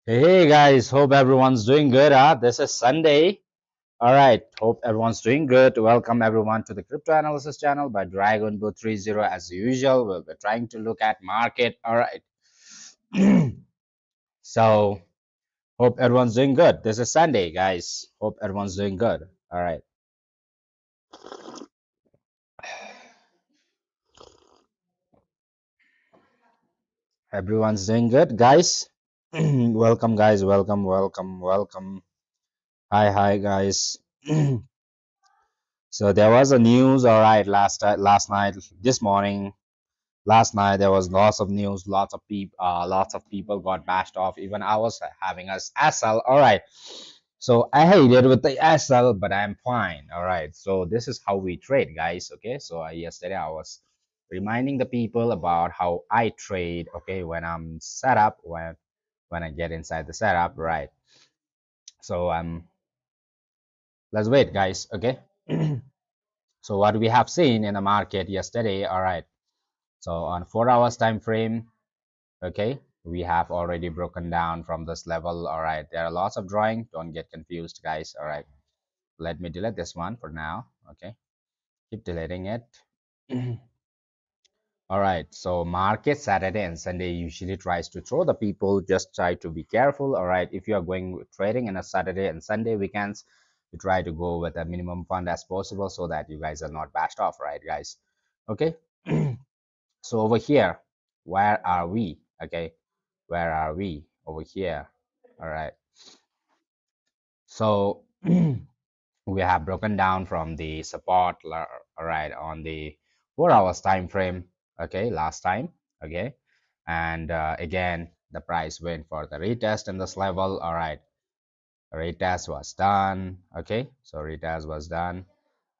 Hey guys, hope everyone's doing good. This is Sunday. All right, hope everyone's doing good. Welcome everyone to the crypto analysis channel by Dragon Boo 30. As usual, we'll be trying to look at market. All right. So, hope everyone's doing good. This is Sunday, guys. Hope everyone's doing good. All right. Everyone's doing good, guys. Welcome, guys. Welcome. Hi, guys. So there was a news, all right, last night, this morning. Last night there was lots of news, lots of people got bashed off. Even I was having a SL. All right, so I hated with the SL, but I'm fine. All right, so this is how we trade, guys. Okay, so yesterday I was reminding the people about how I trade. Okay, when I'm set up, when I get inside the setup, right? So let's wait, guys. Okay. So what we have seen in the market yesterday. All right. So on 4 hours time frame, okay, we have already broken down from this level. All right, there are lots of drawing, don't get confused, guys. All right, let me delete this one for now. Okay, keep deleting it. All right, so market Saturday and Sunday usually tries to throw the people. Just try to be careful. All right, if you are going trading in a Saturday and Sunday weekends, you try to go with a minimum fund as possible so that you guys are not bashed off, right, guys? Okay. So over here, where are we? Okay, where are we? Over here. All right, so we have broken down from the support, all right, on the 4 hours time frame. Okay, last time. Okay, and again the price went for the retest in this level. All right, retest was done. Okay, so retest was done,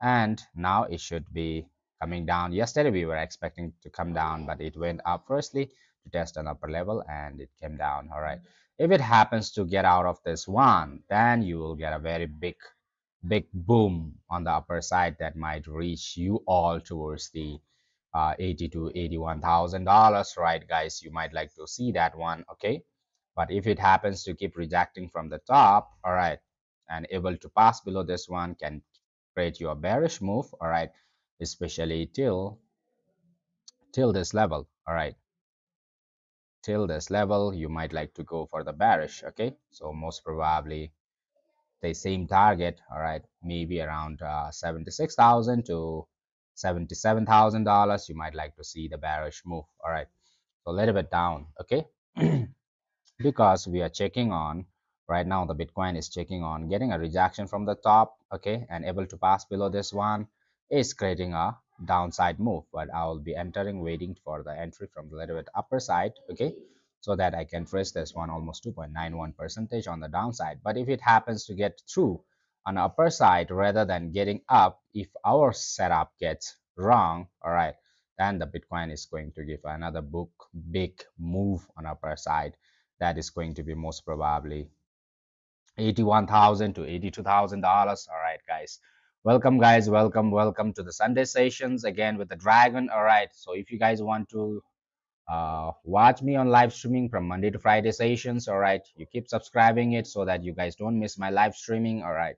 and now it should be coming down. Yesterday we were expecting to come down, but it went up firstly to test an upper level and it came down. All right, if it happens to get out of this one, then you will get a very big boom on the upper side that might reach you all towards the 80 to 81,000 dollars, right, guys? You might like to see that one. Okay, but if it happens to keep rejecting from the top, all right, and able to pass below this one, can create your bearish move. All right, especially till this level. All right, till this level you might like to go for the bearish. Okay, so most probably the same target. All right, maybe around 76,000 to $77,000, you might like to see the bearish move. All right, so a little bit down. Okay. Because we are checking on right now, the Bitcoin is checking on getting a rejection from the top. Okay, and able to pass below this one is creating a downside move, but I will be entering, waiting for the entry from the little bit upper side. Okay, so that I can trace this one almost 2.91 percentage on the downside. But if it happens to get through on the upper side rather than getting up, if our setup gets wrong, all right, then the Bitcoin is going to give another big move on upper side. That is going to be most probably 81,000 to $82,000. All right, guys. Welcome, guys. Welcome to the Sunday sessions again with the Dragon. All right. So if you guys want to watch me on live streaming from Monday to Friday sessions, all right, you keep subscribing it so that you guys don't miss my live streaming. All right.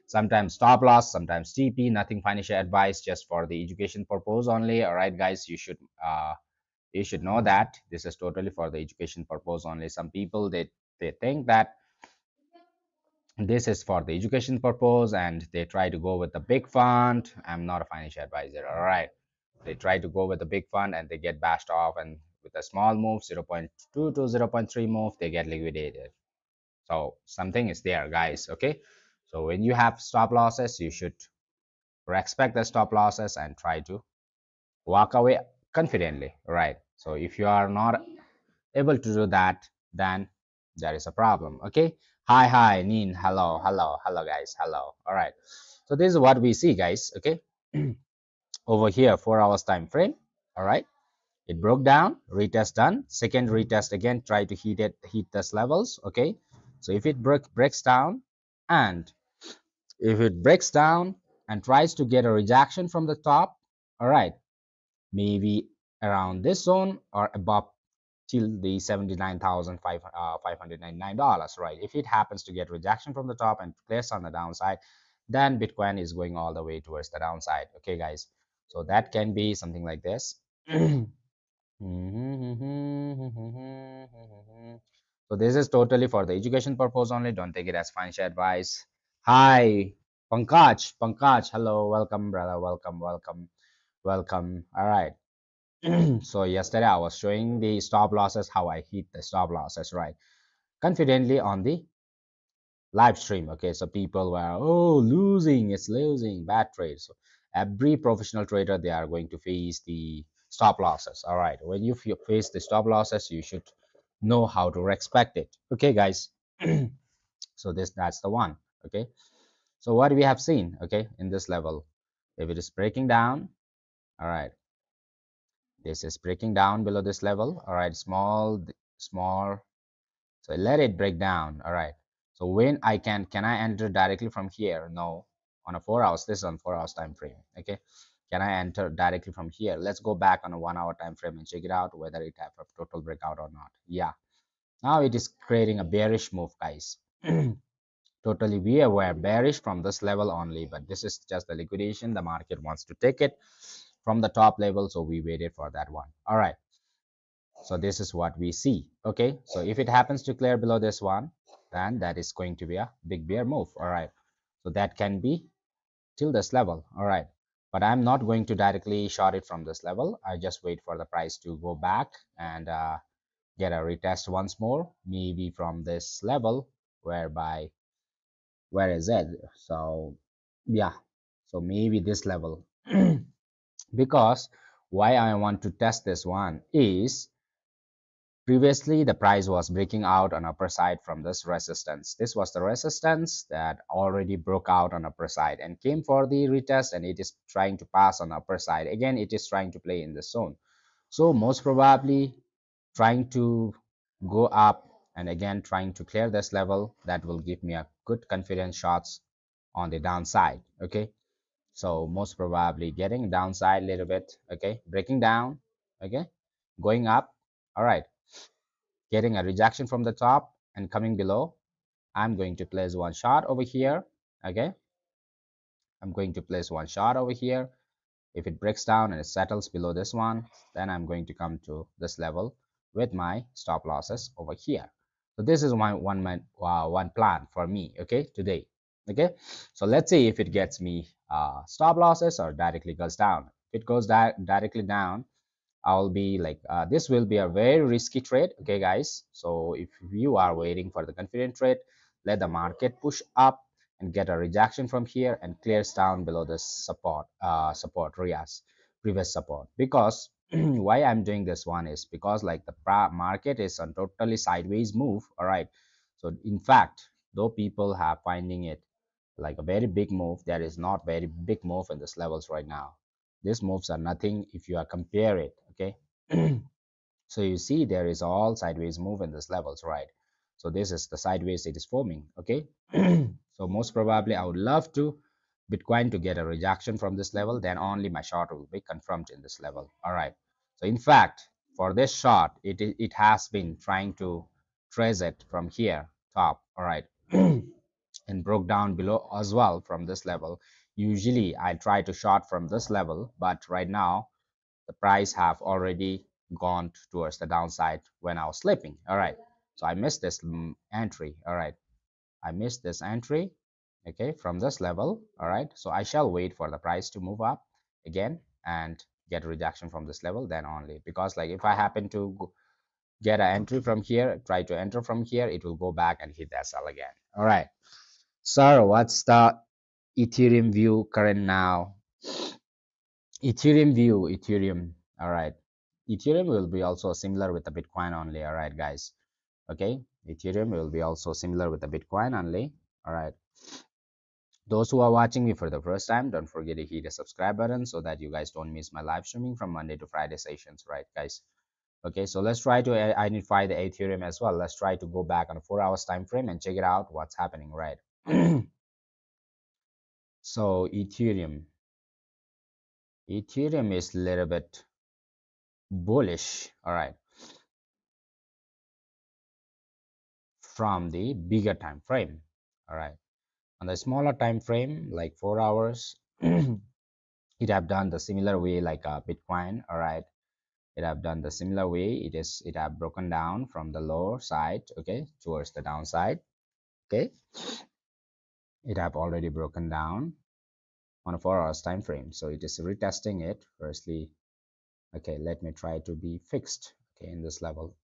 Sometimes stop loss, sometimes TP, nothing financial advice, just for the education purpose only. All right, guys. You should know that this is totally for the education purpose only. Some people they think that this is for the education purpose and they try to go with the big fund. I'm not a financial advisor. All right, they try to go with the big fund and they get bashed off, and with a small move, 0.2 to 0.3 move, they get liquidated. So something is there, guys. Okay, so when you have stop losses, you should respect the stop losses and try to walk away confidently, right? So if you are not able to do that, then there is a problem. Okay, hi Nin, hello guys, hello. All right, so this is what we see, guys. Okay, over here 4 hours time frame. All right, it broke down, retest done, second retest again, try to hit this levels. Okay, so if it breaks down, and if it breaks down and tries to get a rejection from the top, all right, maybe around this zone or above till the $79,599, right? If it happens to get rejection from the top and clears on the downside, then Bitcoin is going all the way towards the downside. Okay, guys. So that can be something like this. So this is totally for the education purpose only. Don't take it as financial advice. Hi, Pankaj. Pankaj, hello, welcome, brother. Welcome, welcome, welcome. All right. So yesterday I was showing the stop losses, how I hit the stop losses, right? Confidently on the live stream. Okay, so people were, oh, losing, it's losing, bad trade. So every professional trader, they are going to face the stop losses. All right, when you face the stop losses, you should know how to respect it. Okay, guys. So that's the one. Okay, so what we have seen, okay, in this level, if it is breaking down, all right, this is breaking down below this level, all right, small. So let it break down. All right. So when can I enter directly from here? No. On a 4 hours, this is on 4 hours time frame. Okay. Can I enter directly from here? Let's go back on a 1 hour time frame and check it out whether it have a total breakout or not. Yeah. Now it is creating a bearish move, guys. Totally, we were bearish from this level only, but this is just the liquidation. The market wants to take it from the top level, so we waited for that one. All right. So this is what we see. Okay, so if it happens to clear below this one, then that is going to be a big bear move. All right, so that can be till this level. All right, but I'm not going to directly short it from this level. I just wait for the price to go back and get a retest once more, maybe from this level, whereby where is it? So yeah, so maybe this level. Because why I want to test this one is, previously, the price was breaking out on upper side from this resistance. This was the resistance that already broke out on upper side and came for the retest, and it is trying to pass on upper side. Again, it is trying to play in the zone. So most probably trying to go up and again trying to clear this level, that will give me a good confidence shots on the downside. Okay. So most probably getting downside a little bit. Okay. Breaking down. Okay. Going up. All right, getting a rejection from the top and coming below. I'm going to place one shot over here. Okay, I'm going to place one shot over here. If it breaks down and it settles below this one, then I'm going to come to this level with my stop losses over here. So this is one plan for me, okay, today. Okay, so let's see if it gets me stop losses or directly goes down. If it goes directly down, I'll be like, this will be a very risky trade. Okay, guys. So if you are waiting for the confident trade, let the market push up and get a rejection from here and clears down below the support areas, previous support. Because why I'm doing this one is because like the market is on totally sideways move. All right. So in fact, though people have finding it like a very big move, there is not very big move in this levels right now. These moves are nothing if you are compare it. Okay. So you see there is all sideways move in this levels, right? So this is the sideways it is forming. Okay. So most probably I would love to Bitcoin to get a rejection from this level, then only my short will be confirmed in this level. All right. So in fact, for this short, it has been trying to trace it from here top. All right. And broke down below as well from this level. Usually I try to short from this level, but right now the price have already gone towards the downside when I was sleeping. All right, so I missed this entry. All right, I missed this entry. Okay, from this level. All right, so I shall wait for the price to move up again and get a rejection from this level, then only. Because like if I happen to get an entry from here, try to enter from here, it will go back and hit that sell again. All right, so what's the Ethereum view current now? Ethereum view, Ethereum. All right. Ethereum will be also similar with the Bitcoin only. All right, guys. Okay. Ethereum will be also similar with the Bitcoin only. All right. Those who are watching me for the first time, don't forget to hit the subscribe button so that you guys don't miss my live streaming from Monday to Friday sessions, right, guys? Okay, so let's try to identify the Ethereum as well. Let's try to go back on a 4 hours time frame and check it out what's happening, right? So Ethereum is a little bit bullish. All right. from the bigger time frame. All right, on the smaller time frame like 4 hours, it have done the similar way like Bitcoin. All right, it have done the similar way. It have broken down from the lower side, okay, towards the downside. Okay, it have already broken down on a 4 hours time frame, so it is retesting it firstly. Okay, let me try to be fixed, okay, in this level.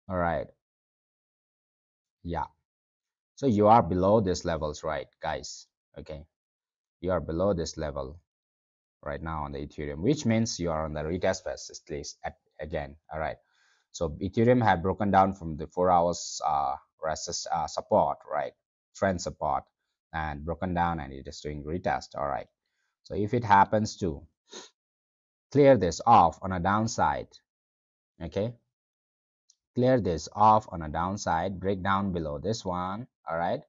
All right, yeah, so you are below these levels, right, guys? Okay, you are below this level right now on the Ethereum, which means you are on the retest phase at least again. All right, so Ethereum had broken down from the 4 hours resist support, right, trend support, and broken down, and it is doing retest. All right, so if it happens to clear this off on a downside, okay, clear this off on a downside, break down below this one. All right,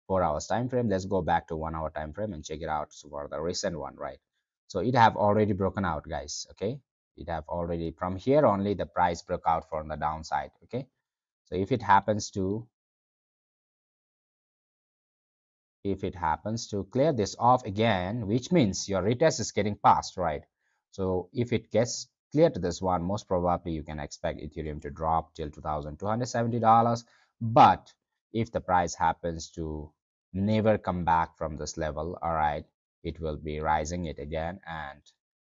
4 hours time frame. Let's go back to 1 hour time frame and check it out for the recent one, right? So it have already broken out, guys. Okay, it have already, from here only the price broke out from the downside. Okay, so if it happens to clear this off again, which means your retest is getting passed, right? So if it gets clear to this one, most probably you can expect Ethereum to drop till $2,270. But if the price happens to never come back from this level, all right, it will be rising it again. And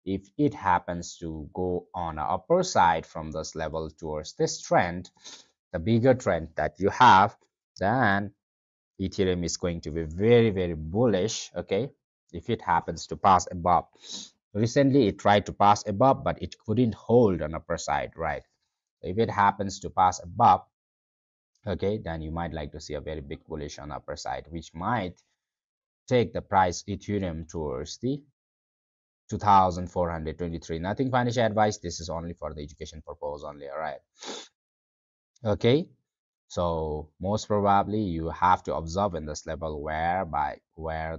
if it happens to go on the upper side from this level towards this trend, the bigger trend that you have, then Ethereum is going to be very, very bullish. Okay, if it happens to pass above. Recently, it tried to pass above, but it couldn't hold on upper side, right? If it happens to pass above, okay, then you might like to see a very big bullish on upper side, which might take the price Ethereum towards the 2,423. Nothing financial advice. This is only for the education purpose only. All right. Okay. So most probably you have to observe in this level where the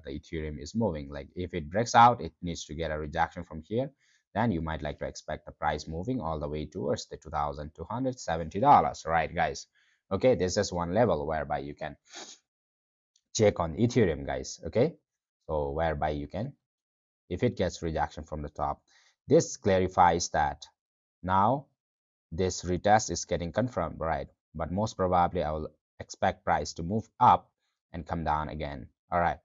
Ethereum is moving. Like if it breaks out, it needs to get a rejection from here. Then you might like to expect the price moving all the way towards the $2,270, right, guys? Okay, this is one level whereby you can check on Ethereum, guys. Okay, so whereby you can, if it gets rejection from the top, this clarifies that now this retest is getting confirmed, right? But most probably I will expect price to move up and come down again. All right,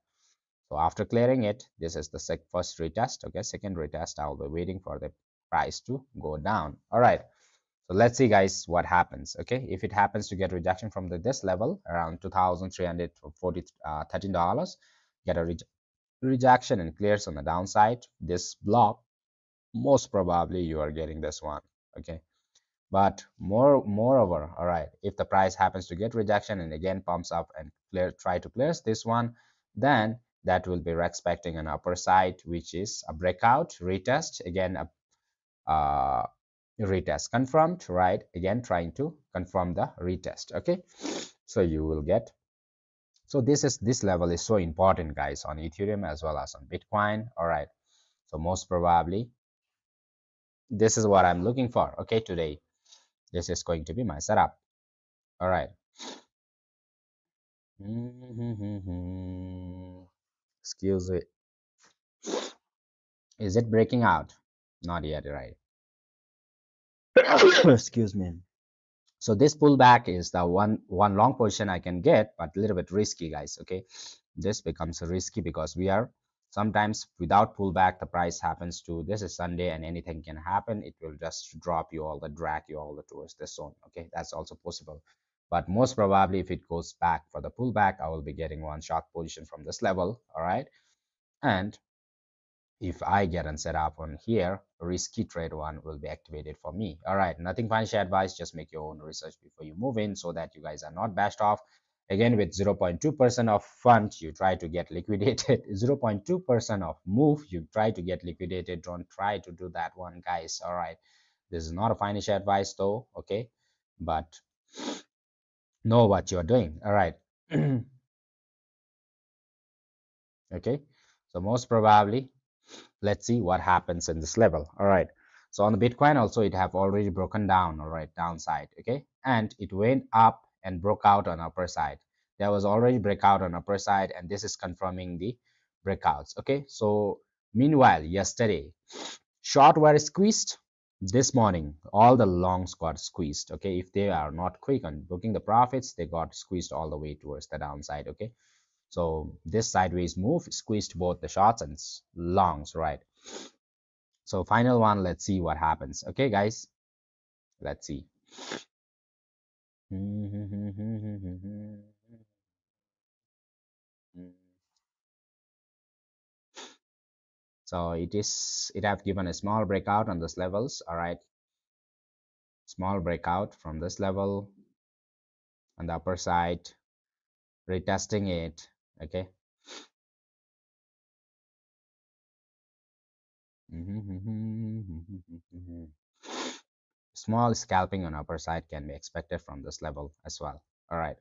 so after clearing it, this is the first retest. Okay, second retest, I'll be waiting for the price to go down. All right, so let's see, guys, what happens. Okay, if it happens to get rejection from this level around 2,340 $13, get a rejection and clears on the downside, this block, most probably you are getting this one. Okay, but moreover, all right, if the price happens to get rejection and again pumps up and try to clear this one, then that will be expecting an upper side, which is a breakout retest, again a uh, retest confirmed, right, again trying to confirm the retest. Okay, so you will get, so this level is so important, guys, on Ethereum as well as on Bitcoin. All right, so most probably this is what I'm looking for. Okay, today this is going to be my setup. All right. Excuse me. Is it breaking out? Not yet, right? Excuse me. So this pullback is the one long position I can get, but a little bit risky, guys. Okay, this becomes risky because we are sometimes without pullback, the price happens to, this is Sunday and anything can happen. It will just drop you all the, drag you all the towards the zone. Okay, that's also possible. But most probably, if it goes back for the pullback, I will be getting one short position from this level. All right, and if I get and set up on here, risky trade one will be activated for me. All right, nothing financial advice, just make your own research before you move in so that you guys are not bashed off. Again, with 0.2% of fund, you try to get liquidated. 0.2% of move, you try to get liquidated. Don't try to do that one, guys. All right, this is not a financial advice though, okay, but know what you're doing. All right. Okay, so most probably, let's see what happens in this level. All right, So on the Bitcoin also, it have already broken down, all right, downside, okay, and it went up and broke out on upper side. There was already breakout on upper side, and this is confirming the breakouts, okay. So meanwhile, yesterday, short were squeezed. This morning, all the longs got squeezed, okay. If they are not quick on booking the profits, they got squeezed all the way towards the downside, okay. So this sideways move squeezed both the shorts and longs, right? So final one, let's see what happens. Okay, guys, let's see. So it have given a small breakout on these levels, all right. Small breakout from this level on the upper side, retesting it, okay. Small scalping on upper side can be expected from this level as well, all right.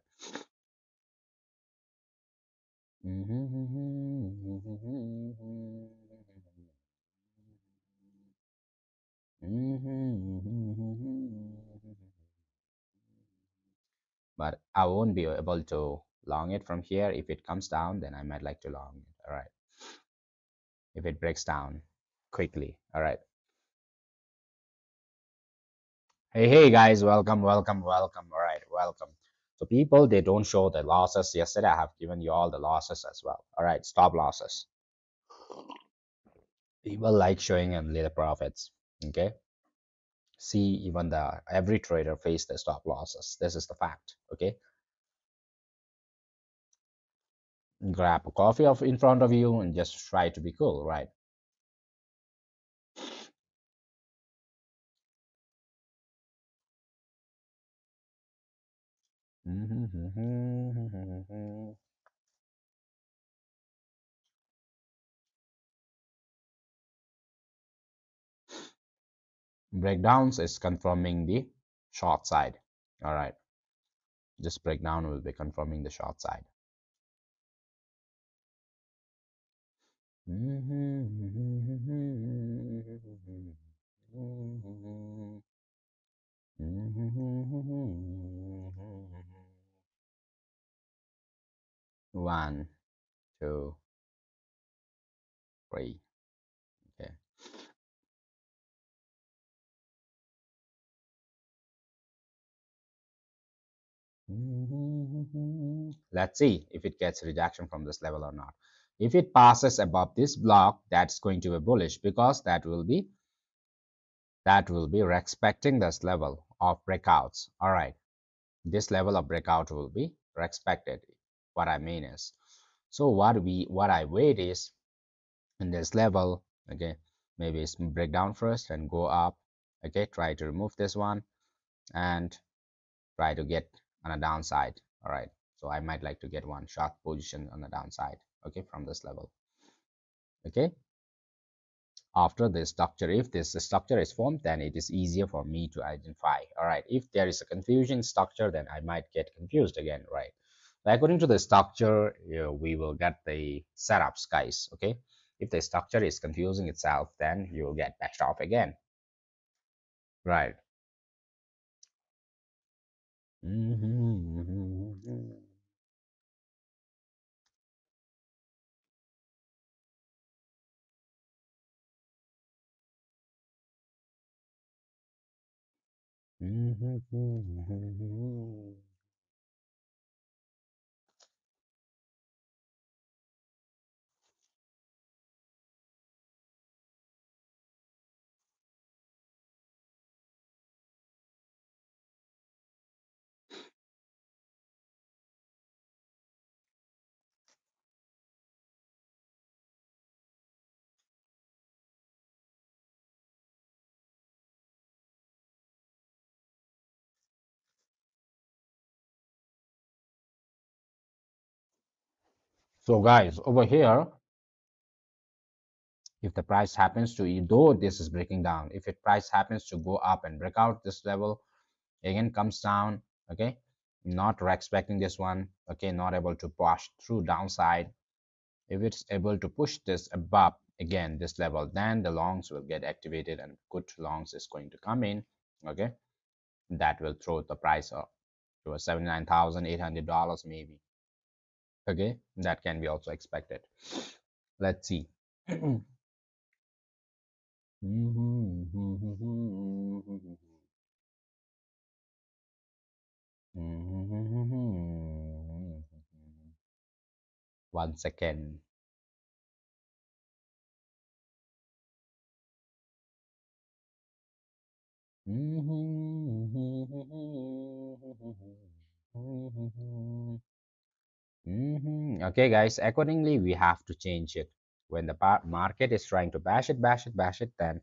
But I won't be able to long it from here. If it comes down, then I might like to long it, all right, if it breaks down quickly, all right. Hey guys, welcome, all right, welcome. So people, they don't show the losses. Yesterday I have given you all the losses as well, all right, stop losses. People like showing only the profits, okay. See, even the every trader face the stop losses. This is the fact, okay. Grab a coffee of in front of you and just try to be cool, right? Breakdowns is confirming the short side, all right. This breakdown will be confirming the short side. One, two, three, okay. Let's see if it gets rejection from this level or not. If it passes above this block, that's going to be bullish, because that will be respecting this level of breakouts, all right. This level of breakout will be respected. What I mean is, so what I wait is in this level, okay, maybe it's break down first and go up, okay, try to remove this one and try to get on a downside, all right. So I might like to get one short position on the downside, okay, from this level, okay. After this structure, if this structure is formed, then it is easier for me to identify, all right. If there is a confusion structure, then I might get confused again, right. So according to the structure, we will get the setups, guys, okay. If the structure is confusing itself, then you will get backed off again, right. So guys, over here, if the price happens to, though this is breaking down, if it price happens to go up and break out this level, again comes down, okay, not expecting this one, okay, not able to push through downside. If it's able to push this above, again this level, then the longs will get activated and good longs is going to come in. Okay, that will throw the price up to a $79,800 maybe. Okay, that can be also expected. Let's see. One second. Okay, guys, accordingly, we have to change it. When the market is trying to bash it, then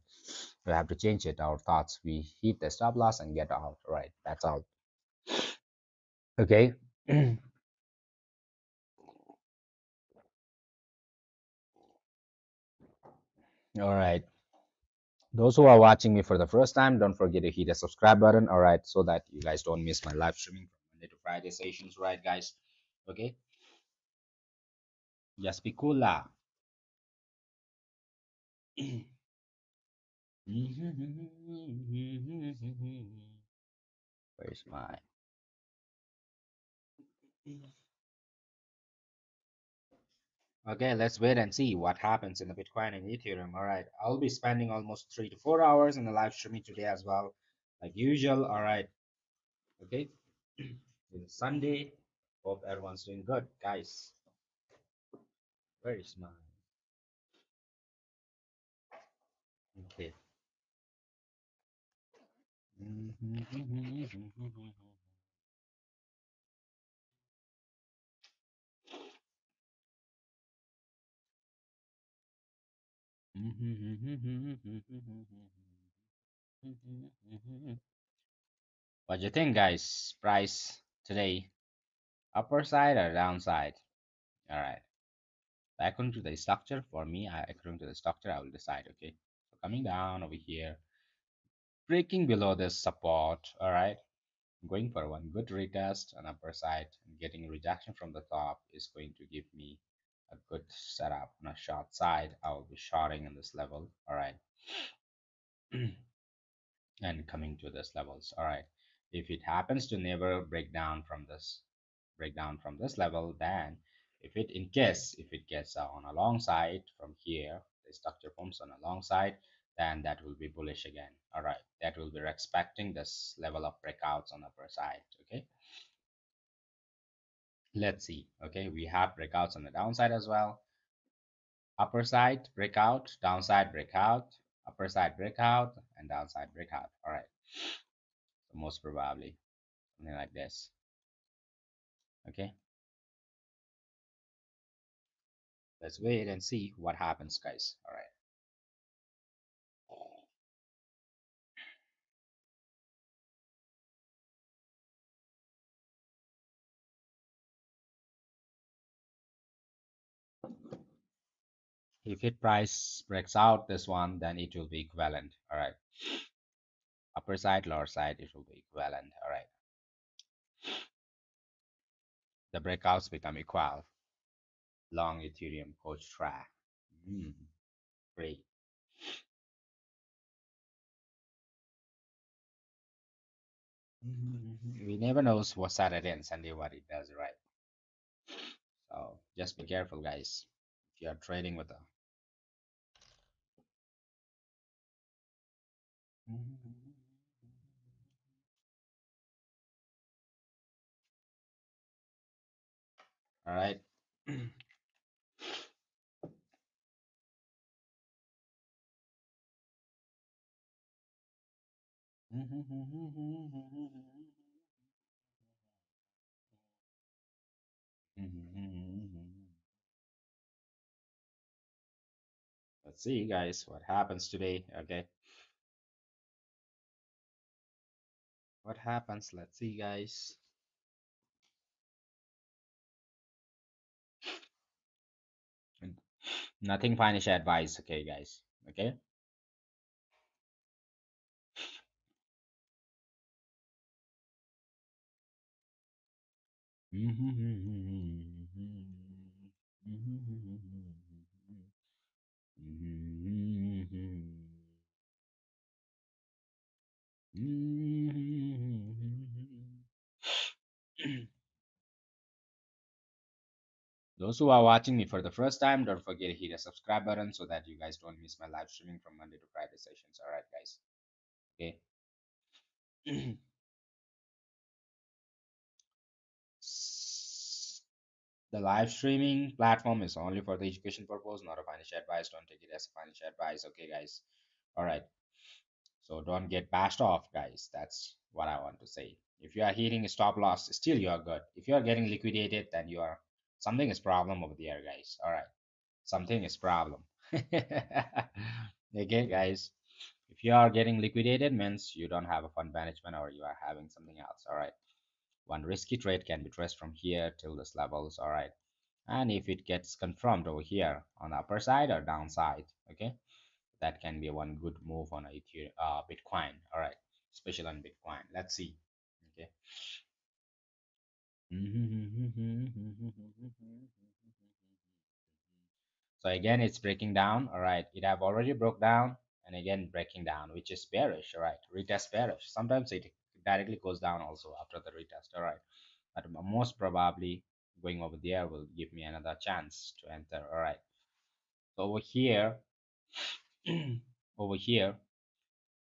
we have to change it. Our thoughts, we hit the stop loss and get out. Right, that's all. Okay. All right. Those who are watching me for the first time, don't forget to hit the subscribe button. All right, so that you guys don't miss my live streaming from Monday to Friday sessions. Right, guys. Okay. Just be cool lah. Where's my Okay, let's wait and see what happens in the Bitcoin and Ethereum. All right, I'll be spending almost 3 to 4 hours in the live streaming today as well, like usual. All right, okay. It's Sunday. Hope everyone's doing good, guys. Where is my okay? What do you think, guys? Price today, upper side or downside? All right. According to the structure, for me, according to the structure, I will decide. Okay. So coming down over here, breaking below this support. All right. Going for one good retest on upper side and getting rejection from the top is going to give me a good setup on a short side. I will be shorting in this level. All right. And coming to this levels. All right. If it happens to never break down from this level, then if it in case if it gets on a long side from here, the structure forms on a long side, then that will be bullish again. All right. That will be expecting this level of breakouts on upper side. Okay. Let's see. Okay, we have breakouts on the downside as well. Upper side breakout, downside breakout, upper side breakout, and downside breakout. All right, so most probably something like this. Okay, let's wait and see what happens, guys. All right. If it price breaks out this one, then it will be equivalent. All right. Upper side, lower side, it will be equivalent. All right. The breakouts become equal. Long Ethereum coach track. Great. We never knows what Saturday and Sunday what it does, right? So just be careful, guys. If you are trading with a all right. Let's see, guys, what happens today. Okay, what happens? Let's see, guys. Nothing financial advice. Okay, guys. Okay. Those who are watching me for the first time, don't forget to hit the subscribe button so that you guys don't miss my live streaming from Monday to Friday sessions. All right, guys. Okay. The live streaming platform is only for the education purpose, not a financial advice. Don't take it as a financial advice. Okay, guys. All right. So don't get bashed off, guys. That's what I want to say. If you are hitting a stop loss, still you are good. If you are getting liquidated, then you are something is problem over there, guys. All right, something is problem. Okay, guys. If you are getting liquidated, means you don't have a fund management or you are having something else. All right. One risky trade can be traced from here till this levels. All right. And if it gets confirmed over here on the upper side or downside, okay, that can be one good move on a Bitcoin. All right, especially on Bitcoin. Let's see. Okay. So again, it's breaking down. All right, it have already broke down and again breaking down, which is bearish. All right, retest bearish. Sometimes it directly goes down also after the retest. All right, but most probably going over there will give me another chance to enter. All right, so over here, over here,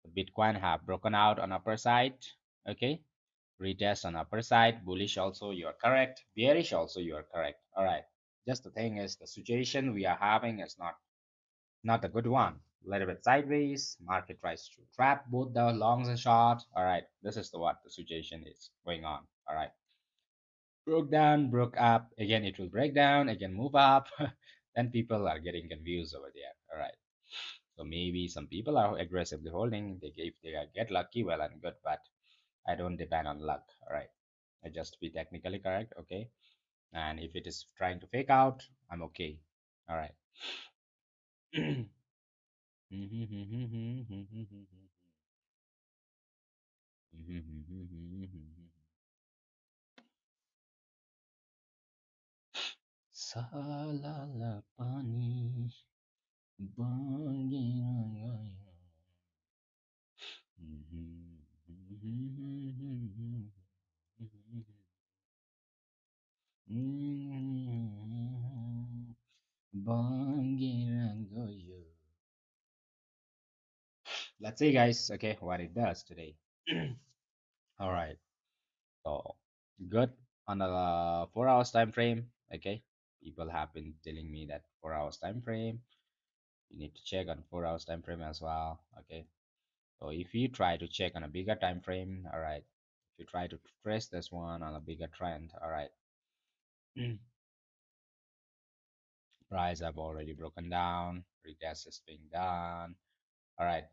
the Bitcoin have broken out on upper side. Okay, retest on upper side, bullish also you are correct, bearish also you are correct. All right, just the thing is the situation we are having is not a good one. A little bit sideways, market tries to trap both the longs and short. All right, this is the what the situation is going on. All right, broke down, broke up, again it will break down, again move up. Then people are getting confused over there. All right, so maybe some people are aggressively holding, if they get lucky, well and good, but I don't depend on luck. All right, I just be technically correct. Okay, and if it is trying to fake out, I'm okay. All right. Salala pani bangiraya. Bangiragoyo. Let's see, guys. Okay, what it does today. All right. So good on the 4 hours time frame. Okay, people have been telling me that 4 hours time frame. You need to check on 4 hours time frame as well. Okay, so if you try to check on a bigger time frame, all right. If you try to trace this one on a bigger trend, all right. Price have already broken down. Retest is being done. All right,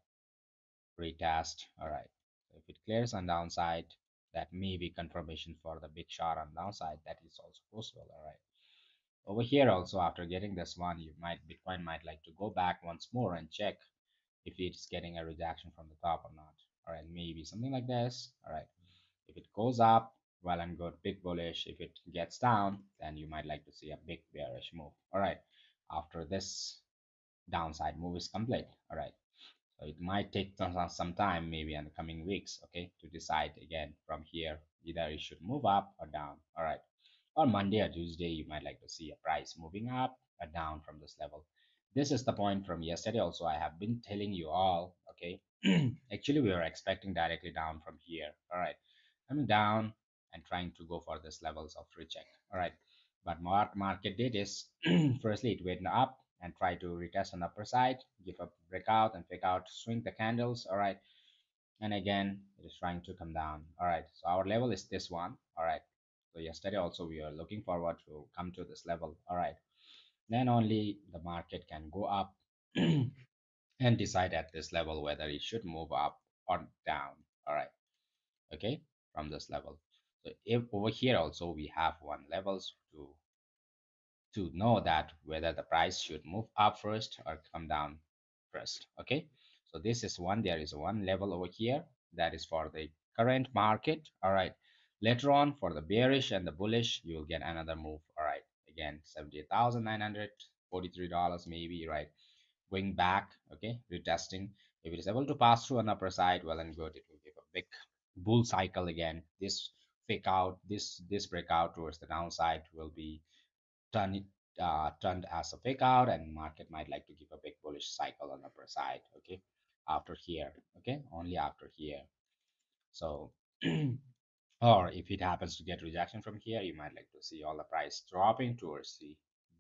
retest. All right. So if it clears on downside, that may be confirmation for the big shot on downside. That is also possible. All right. Over here also, after getting this one, you might Bitcoin might like to go back once more and check if it's getting a rejection from the top or not. All right, maybe something like this. All right, if it goes up, well and good, big bullish. If it gets down, then you might like to see a big bearish move. All right, after this downside move is complete. All right, so it might take some time, maybe in the coming weeks, okay, to decide again from here either it should move up or down. All right, on Monday or Tuesday, you might like to see a price moving up or down from this level. This is the point from yesterday. Also, I have been telling you all, okay, actually, we were expecting directly down from here. All right, coming down and trying to go for this levels of recheck. All right, but what market did is firstly it went up and tried to retest on the upper side, give a breakout and fake out, swing the candles. All right, and again it is trying to come down. All right, so our level is this one. All right, so yesterday also we are looking forward to come to this level. All right, then only the market can go up and decide at this level whether it should move up or down. All right, okay, from this level. So if over here also we have one levels to know that whether the price should move up first or come down first. Okay, so this is one, there is one level over here that is for the current market. All right, later on for the bearish and the bullish you will get another move. All right, again $78,943 maybe, right? going back, okay, retesting. If it is able to pass through an upper side, well and good, it will give a big bull cycle again. This fake out, this breakout towards the downside will be turned turned as a fake out, and market might like to give a big bullish cycle on upper side, okay, after here, okay, only after here. So or if it happens to get rejection from here, you might like to see all the price dropping towards the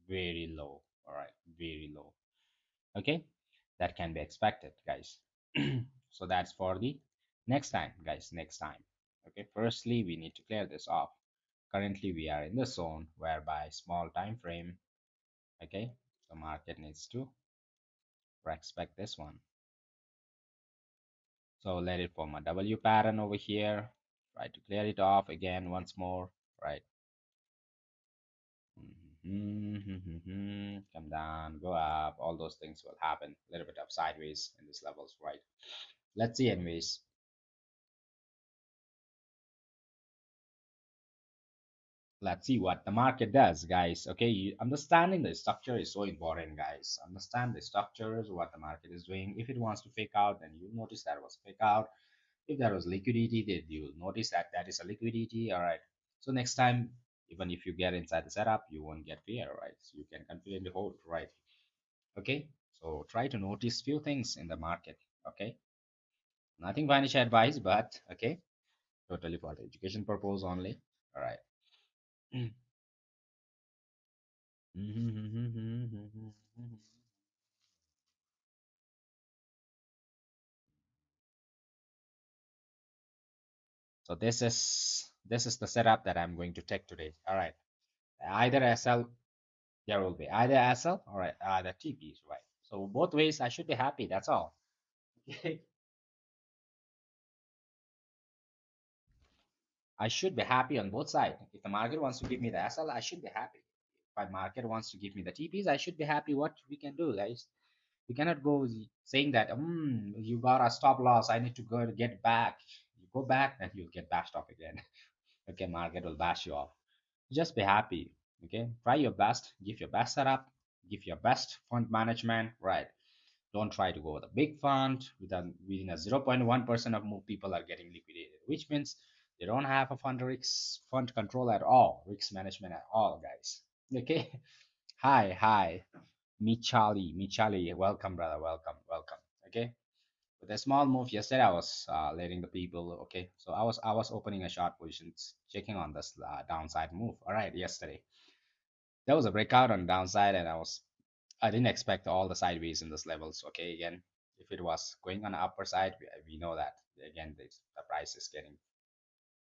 very low. All right, very low. Okay, that can be expected, guys. So that's for the next time, guys, next time. Okay, firstly we need to clear this off. Currently we are in the zone whereby small time frame, okay, the market needs to respect this one. So let it form a W pattern over here. Try to clear it off again once more, right? Come down, go up, all those things will happen. A little bit of sideways in these levels, right? Let's see, anyways. Let's see what the market does, guys. Okay, understanding the structure is so important, guys. Understand the structures, what the market is doing. If it wants to fake out, then you notice that was fake out. If there was liquidity, then you'll notice that that is a liquidity. All right. So next time, even if you get inside the setup, you won't get fear, right? So you can confidently hold, right? Okay, so try to notice few things in the market. Okay, nothing financial advice, but okay, totally for the education purpose only. All right. So this is the setup that I'm going to take today. All right, either SL, there will be either SL, all right, either TPs, right? So both ways I should be happy, that's all. I should be happy on both sides. If the market wants to give me the SL, I should be happy. If the market wants to give me the TPs, I should be happy. What we can do, guys? We cannot go saying that, you got a stop loss, I need to go to get back. You go back, then you'll get bashed off again. Okay, market will bash you off. Just be happy. Okay, try your best, give your best setup, give your best fund management, right? Don't try to go with a big fund. Within a 0.1% of more people are getting liquidated, which means they don't have a fund control at all, risk management at all, guys. Okay. Hi, Michali, welcome, brother, welcome. Okay, with a small move yesterday, I was letting the people. Okay, so I was opening a short positions, checking on this downside move. All right, yesterday there was a breakout on downside, and I didn't expect all the sideways in this levels. Okay, again, if it was going on the upper side, we know that again the price is getting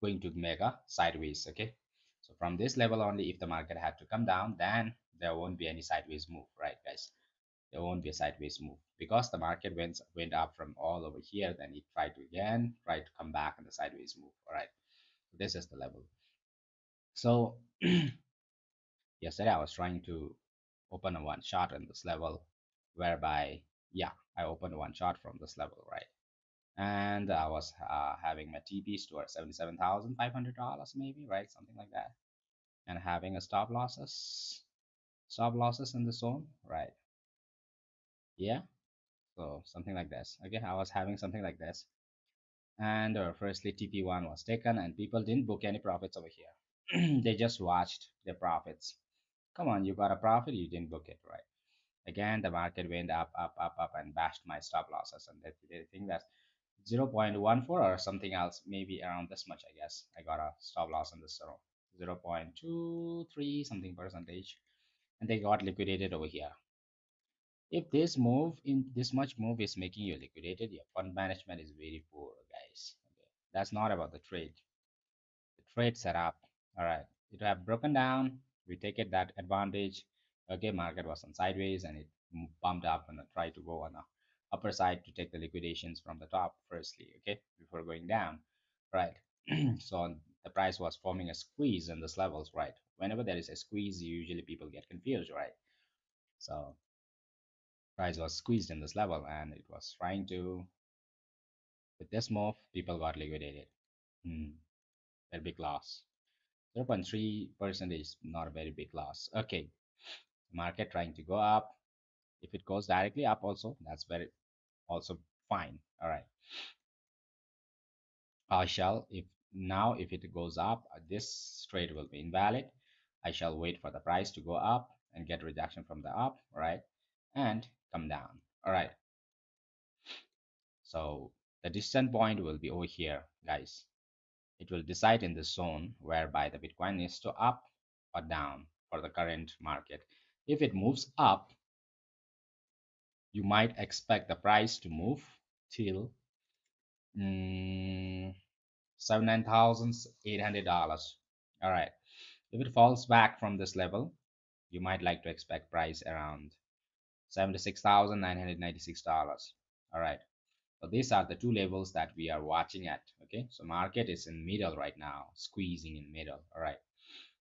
going to make a sideways. Okay, so from this level only, if the market had to come down, then there won't be any sideways move, right, guys? There won't be a sideways move because the market went up from all over here. Then it tried to again try to come back in the sideways move. All right, this is the level. So yesterday I was trying to open a one shot in this level, whereby yeah, I opened one shot from this level, right? And I was having my TPs towards $77,500 maybe, right? Something like that, and having a stop losses in the zone, right? Yeah, so something like this. Okay, I was having something like this, and firstly TP1 was taken, and people didn't book any profits over here. They just watched their profits. Come on, you got a profit, you didn't book it, right? Again, the market went up, and bashed my stop losses, and they think that 0.14 or something else, maybe around this much, I guess. I got a stop loss in this 0.23 something percentage, and they got liquidated over here. If this move in this much move is making you liquidated, your fund management is very poor, guys. Okay. That's not about the trade. The trade setup, all right, it have broken down. We take it that advantage. Okay, market was on sideways, and it bumped up and tried to go on the upper side to take the liquidations from the top firstly, okay, before going down, right? So the price was forming a squeeze in this levels, right? Whenever there is a squeeze, usually people get confused, right? So price was squeezed in this level, and it was trying to, with this move, people got liquidated. Very big loss. 0.3% is not a very big loss. Okay, market trying to go up. If it goes directly up also, that's very also fine. All right. I shall, if now if it goes up, this trade will be invalid. I shall wait for the price to go up and get rejection from the up, right? And come down. All right. So the decision point will be over here, guys. It will decide in the zone whereby the Bitcoin needs to up or down for the current market. If it moves up, you might expect the price to move till $79,800. All right. If it falls back from this level, you might like to expect price around $76,996. All right. So these are the two levels that we are watching at. Okay. So market is in middle right now, squeezing in middle. All right.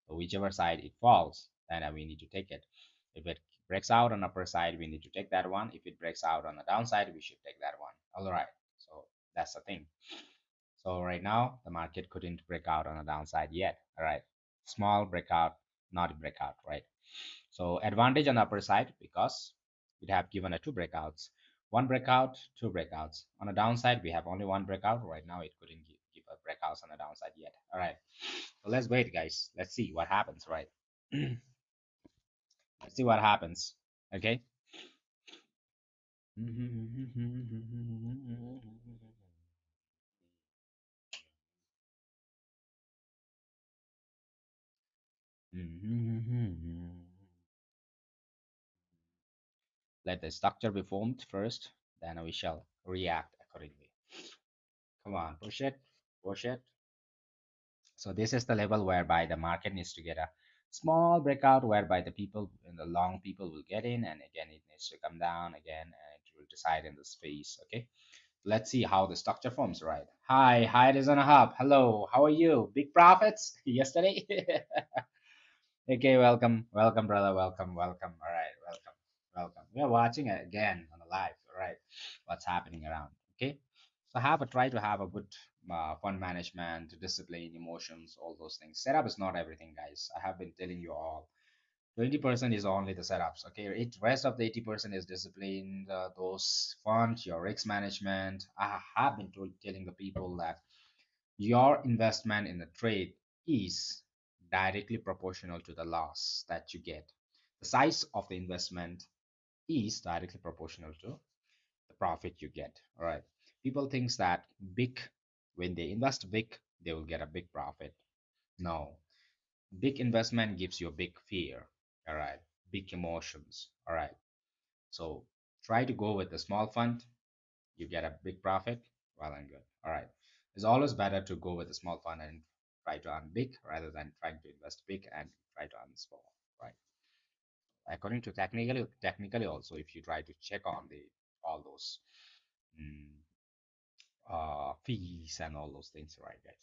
So whichever side it falls, then we need to take it. If it breaks out on upper side, we need to take that one. If it breaks out on the downside, we should take that one. All right. So that's the thing. So right now the market couldn't break out on the downside yet. All right. Small breakout, not a breakout, right? So advantage on the upper side because we have given a two breakouts. One breakout, two breakouts. On the downside, we have only one breakout. Right now, it couldn't give a breakouts on the downside yet. All right. So let's wait, guys. Let's see what happens, right? Let's see what happens. Okay. Let the structure be formed first, then we shall react accordingly. Come on, push it, push it. So this is the level whereby the market needs to get a small breakout whereby the people in the long people will get in, and again it needs to come down again and it will decide in the space. Okay, let's see how the structure forms. Right, hi Arizona Hub, hello, how are you? Big profits yesterday. Okay, welcome brother, welcome. All right, welcome. We are watching it again on the live. All right, what's happening around. Okay, so try to have a good fund management, discipline, emotions, all those things. Setup is not everything, guys. I have been telling you all. 20% is only the setups. Okay, it rest of the 80% is discipline, those funds, your risk management. I have been telling the people that your investment in the trade is directly proportional to the loss that you get. The size of the investment is directly proportional to the profit you get. All right. People think that big, when they invest big, they will get a big profit. No, big investment gives you a big fear. All right. Big emotions. All right. So try to go with a small fund, you get a big profit, well and good. All right. It's always better to go with a small fund and try to earn big rather than trying to invest big and try to earn small, right? According to technically also, if you try to check on the all those mm, fees and all those things, right, guys?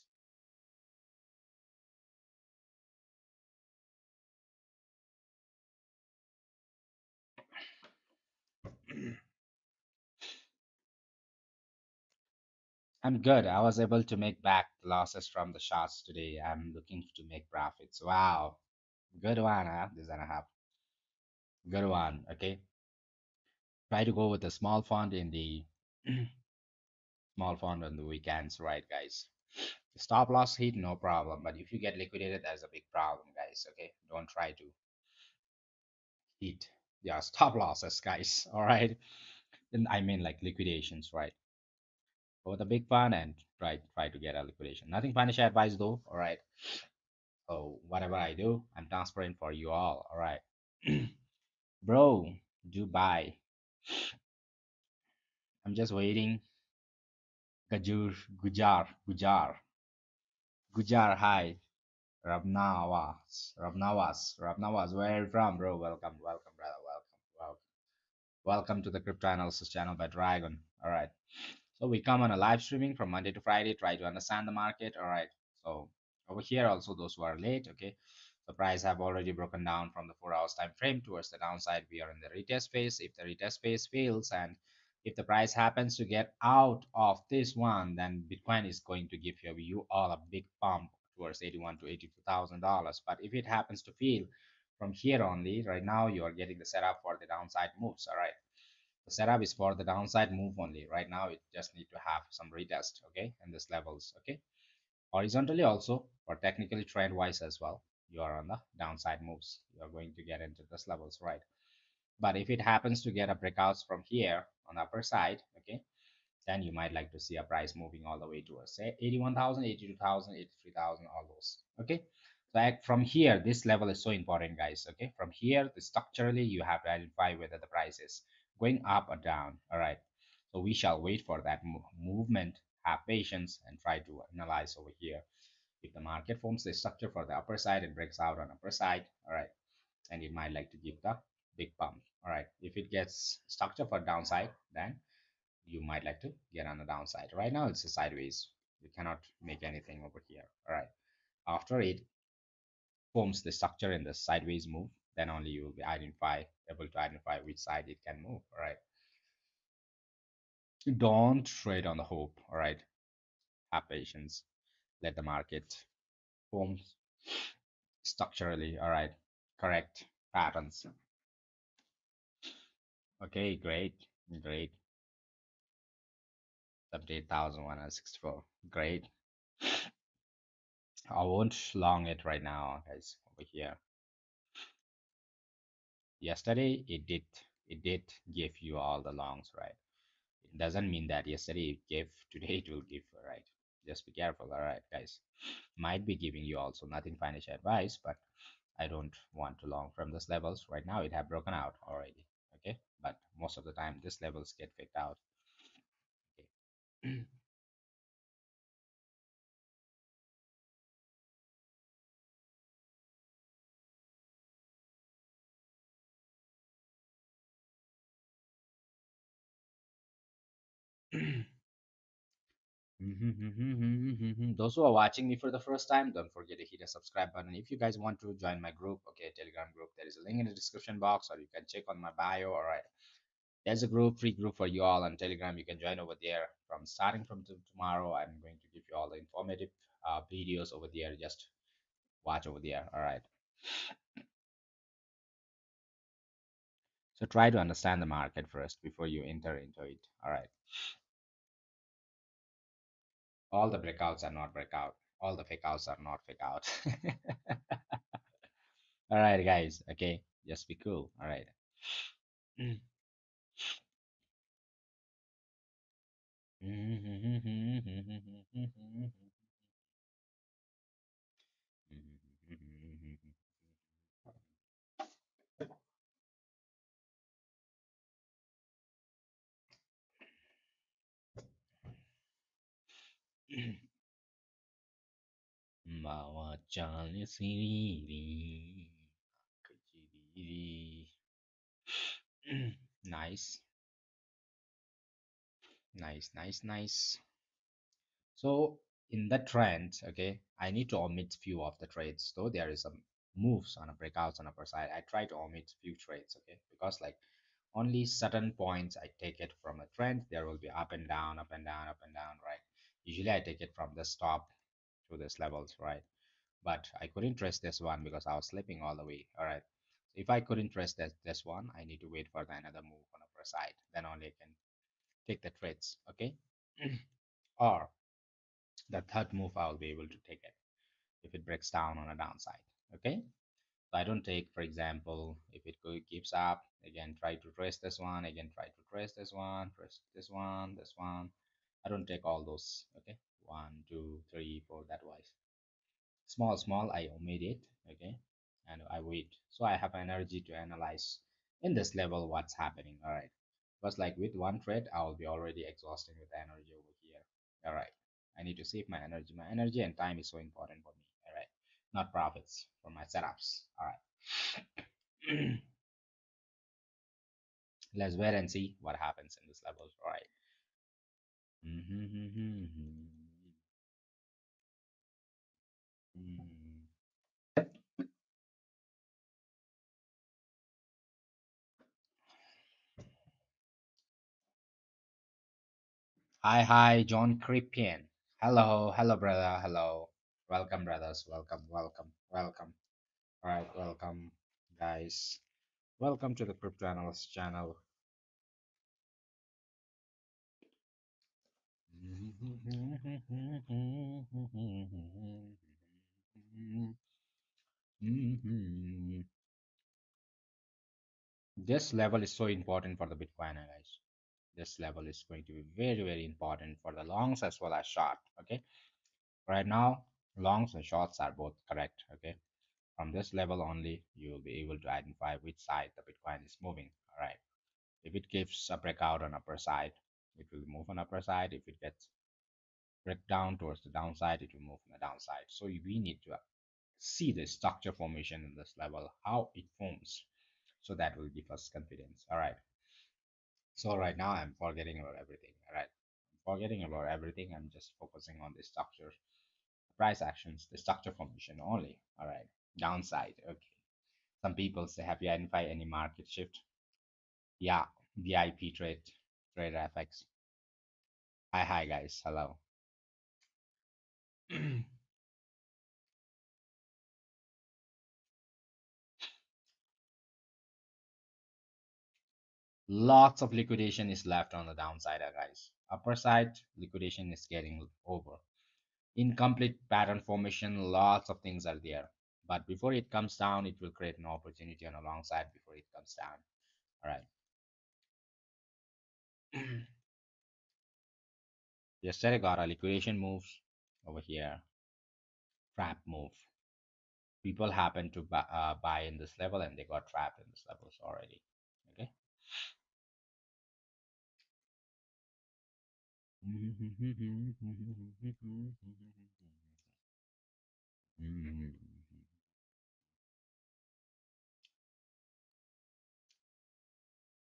I'm good. I was able to make back the losses from the shots today. I'm looking to make profits. Wow. Good one, huh? This is a good one. Okay. Try to go with a small fund in the small fund on the weekends, right, guys? Stop loss hit, no problem. But if you get liquidated, that's a big problem, guys. Okay, don't try to hit yeah stop losses, guys. All right, and I mean like liquidations, right? Go with a big fund and try to get a liquidation. Nothing financial advice though. All right. So whatever I do, I'm transparent for you all. All right, bro. Dubai. I'm just waiting. Gajur, Gujar. Hi. Rabnawas. Where are you from, bro? Welcome, brother. Welcome to the crypto analysis channel by Dragon. All right. So we come on a live streaming from Monday to Friday, try to understand the market. All right. So over here also those who are late, okay. The price have already broken down from the 4 hours time frame towards the downside. We are in the retest phase. If the retest phase fails and if the price happens to get out of this one, then Bitcoin is going to give you all a big pump towards 81 to $82,000. But if it happens to fail from here only. Right now you are getting the setup for the downside moves. All right, the setup is for the downside move only. Right now it just need to have some retest, okay, and this levels, okay. Horizontally also, for technically trend wise as well, you are on the downside moves, you are going to get into this levels, right? But if it happens to get a breakouts from here on the upper side, okay, then you might like to see a price moving all the way towards say 81,000, 82,000, 83,000, all those, okay. So from here, this level is so important, guys, okay. From here, the structurally you have to identify whether the price is going up or down. All right, so we shall wait for that movement, have patience, and try to analyze over here. If the market forms the structure for the upper side and breaks out on upper side, all right, and it might like to give the big pump. All right, if it gets structure for downside, then you might like to get on the downside. Right now it's a sideways, you cannot make anything over here. All right, after it forms the structure in the sideways move, then only you will be able to identify which side it can move. All right, don't trade on the hope. All right, have patience, let the market form structurally. All right, correct patterns. Okay, great, great. 78,164. Great. I won't long it right now, guys. Over here. Yesterday it did give you all the longs, right? It doesn't mean that yesterday it gave, today it will give, right? Just be careful, all right, guys. Might be giving you also nothing financial advice, but I don't want to long from these levels. Right now it have broken out already. Okay, but most of the time these levels get faked out. Okay. Those who are watching me for the first time, don't forget to hit the subscribe button. If you guys want to join my group, okay, Telegram group, there is a link in the description box, or you can check on my bio. All right, there's a free group for you all on Telegram. You can join over there. From starting from tomorrow, I'm going to give you all the informative videos over there. Just watch over there. All right. So try to understand the market first before you enter into it. All right. All the breakouts are not breakout. All the fake outs are not fake out. All right, guys. Okay, just be cool. All right. Bawa jalan sendiri, kejiri. Nice, nice, nice, nice. So in that trend, okay, I need to omit few of the trades. Though there is some moves on a breakouts on upper side, I try to omit few trades, okay, because like only certain points I take it from a trend. There will be up and down, up and down, up and down, right? Usually I take it from the stop to this levels, right? But I couldn't trust this one because I was slipping all the way. All right. So if I couldn't trust this one, I need to wait for the another move on upper side. Then only I can take the trades. Okay. Or the third move I will be able to take it if it breaks down on a downside. Okay. So I don't take, for example, if it keeps up, again try to trace this one, again try to trace this one, trace this one, this one. I don't take all those. Okay. One, two, three, four, that wise. Small I omit it, okay, and I wait, so I have energy to analyze in this level what's happening. All right, because like with one trade I will be already exhausting with energy over here. All right, I need to save my energy and time is so important for me. All right, not profits for my setups. All right. Let's wait and see what happens in this level. All right. Hi, John Cripian. Hello, brother. Hello. Welcome, brothers. Welcome. All right, welcome. guys? Welcome to the Crypto Analyst channel. This level is so important for the Bitcoin, guys. This level is going to be very, very important for the longs as well as short. Okay, right now, longs and shorts are both correct. Okay, from this level only, you will be able to identify which side the Bitcoin is moving. All right. If it gives a breakout on upper side, it will move on upper side. If it gets break down towards the downside, it will move on the downside. So we need to see the structure formation in this level, how it forms. So that will give us confidence. All right. So right now I'm forgetting about everything. All right. I'm forgetting about everything. I'm just focusing on the structure, price actions, the structure formation only. All right. Downside. Okay. Some people say, have you identified any market shift? Yeah. VIP trade FX. Hi guys. Hello. Lots of liquidation is left on the downside, guys. Upper side liquidation is getting over. Incomplete pattern formation, lots of things are there. But before it comes down, it will create an opportunity on the long side before it comes down. All right. Yesterday got a liquidation moves over here. Trap move. People happen to buy in this level and they got trapped in this levels already. Okay.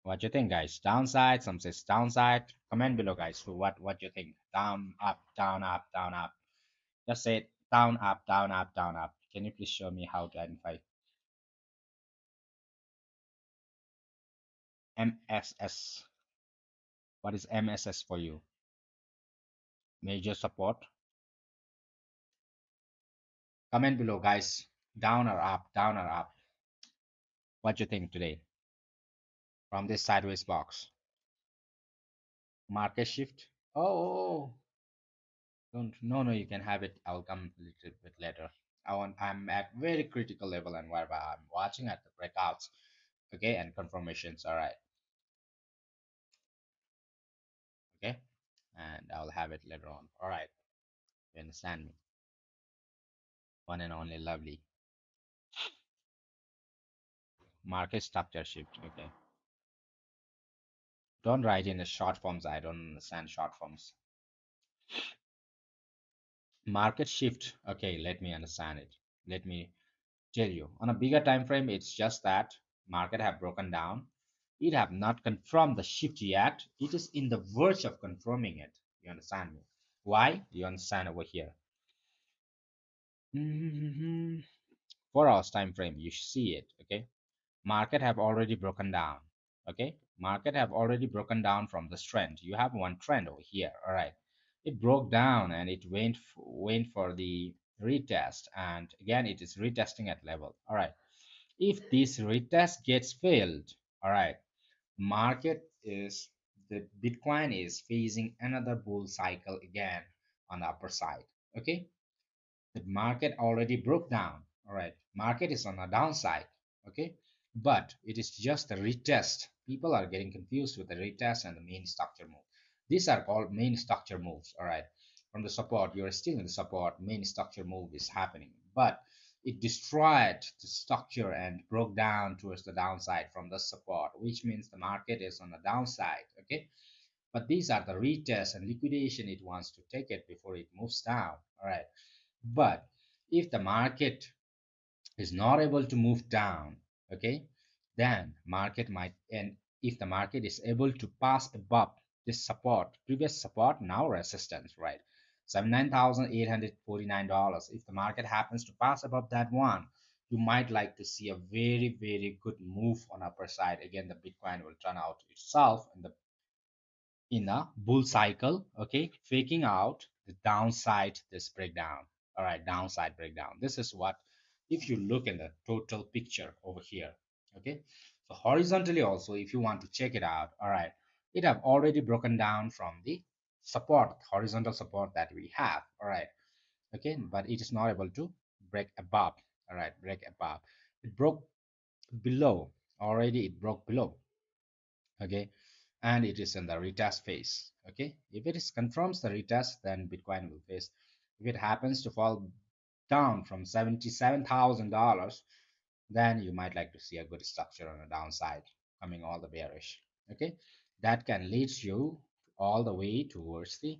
What you think, guys? Downside? Some says downside. Comment below, guys. So what you think? Down, up, down, up, down, up. Just say it. Down, up, down, up, down, up. Can you please show me how to identify MSS? What is MSS for you? Major support. Comment below, guys. Down or up? Down or up? What you think today from this sideways box? Market shift. Oh, don't. No. You can have it. I'll come a little bit later. I'm at very critical level and whereby I'm watching at the breakouts. Okay, and confirmations. All right. Okay, and I'll have it later on. All right. You understand me? One and only lovely. Market structure shift. Okay. Don't write in the short forms. I don't understand short forms. Market shift. Okay, let me understand it. Let me tell you. On a bigger time frame, it's just that market have broken down. It have not confirmed the shift yet. It is in the verge of confirming it. You understand me? Why? You understand over here. 4 hours time frame. You see it. Okay. Market have already broken down. Okay, market have already broken down from this trend. You have one trend over here. All right, it broke down and it went for the retest, and again it is retesting at level. All right, if this retest gets failed, all right, market is the Bitcoin is facing another bull cycle again on the upper side. Okay, the market already broke down. All right, market is on a downside. Okay, but it is just a retest. People are getting confused with the retest and the main structure move. These are called main structure moves. All right, from the support, you are still in the support. Main structure move is happening, but it destroyed the structure and broke down towards the downside from the support, which means the market is on the downside. Okay, but these are the retest and liquidation it wants to take it before it moves down. All right, but if the market is not able to move down, okay, then market might, and if the market is able to pass above this support, previous support, now resistance, right, $79,849, if the market happens to pass above that one, you might like to see a very, very good move on upper side. Again, the Bitcoin will turn out itself in a bull cycle, okay, faking out the downside, this breakdown. All right, downside breakdown. This is what if you look in the total picture over here. Okay, so horizontally also, if you want to check it out, all right, it have already broken down from the support, horizontal support that we have, all right. Okay, but it is not able to break above, all right, break above. It broke below, already it broke below. Okay, and it is in the retest phase. Okay, if it is confirms the retest, then Bitcoin will face. If it happens to fall down from $77,000, then you might like to see a good structure on the downside coming all the bearish. Okay, that can lead you all the way towards the,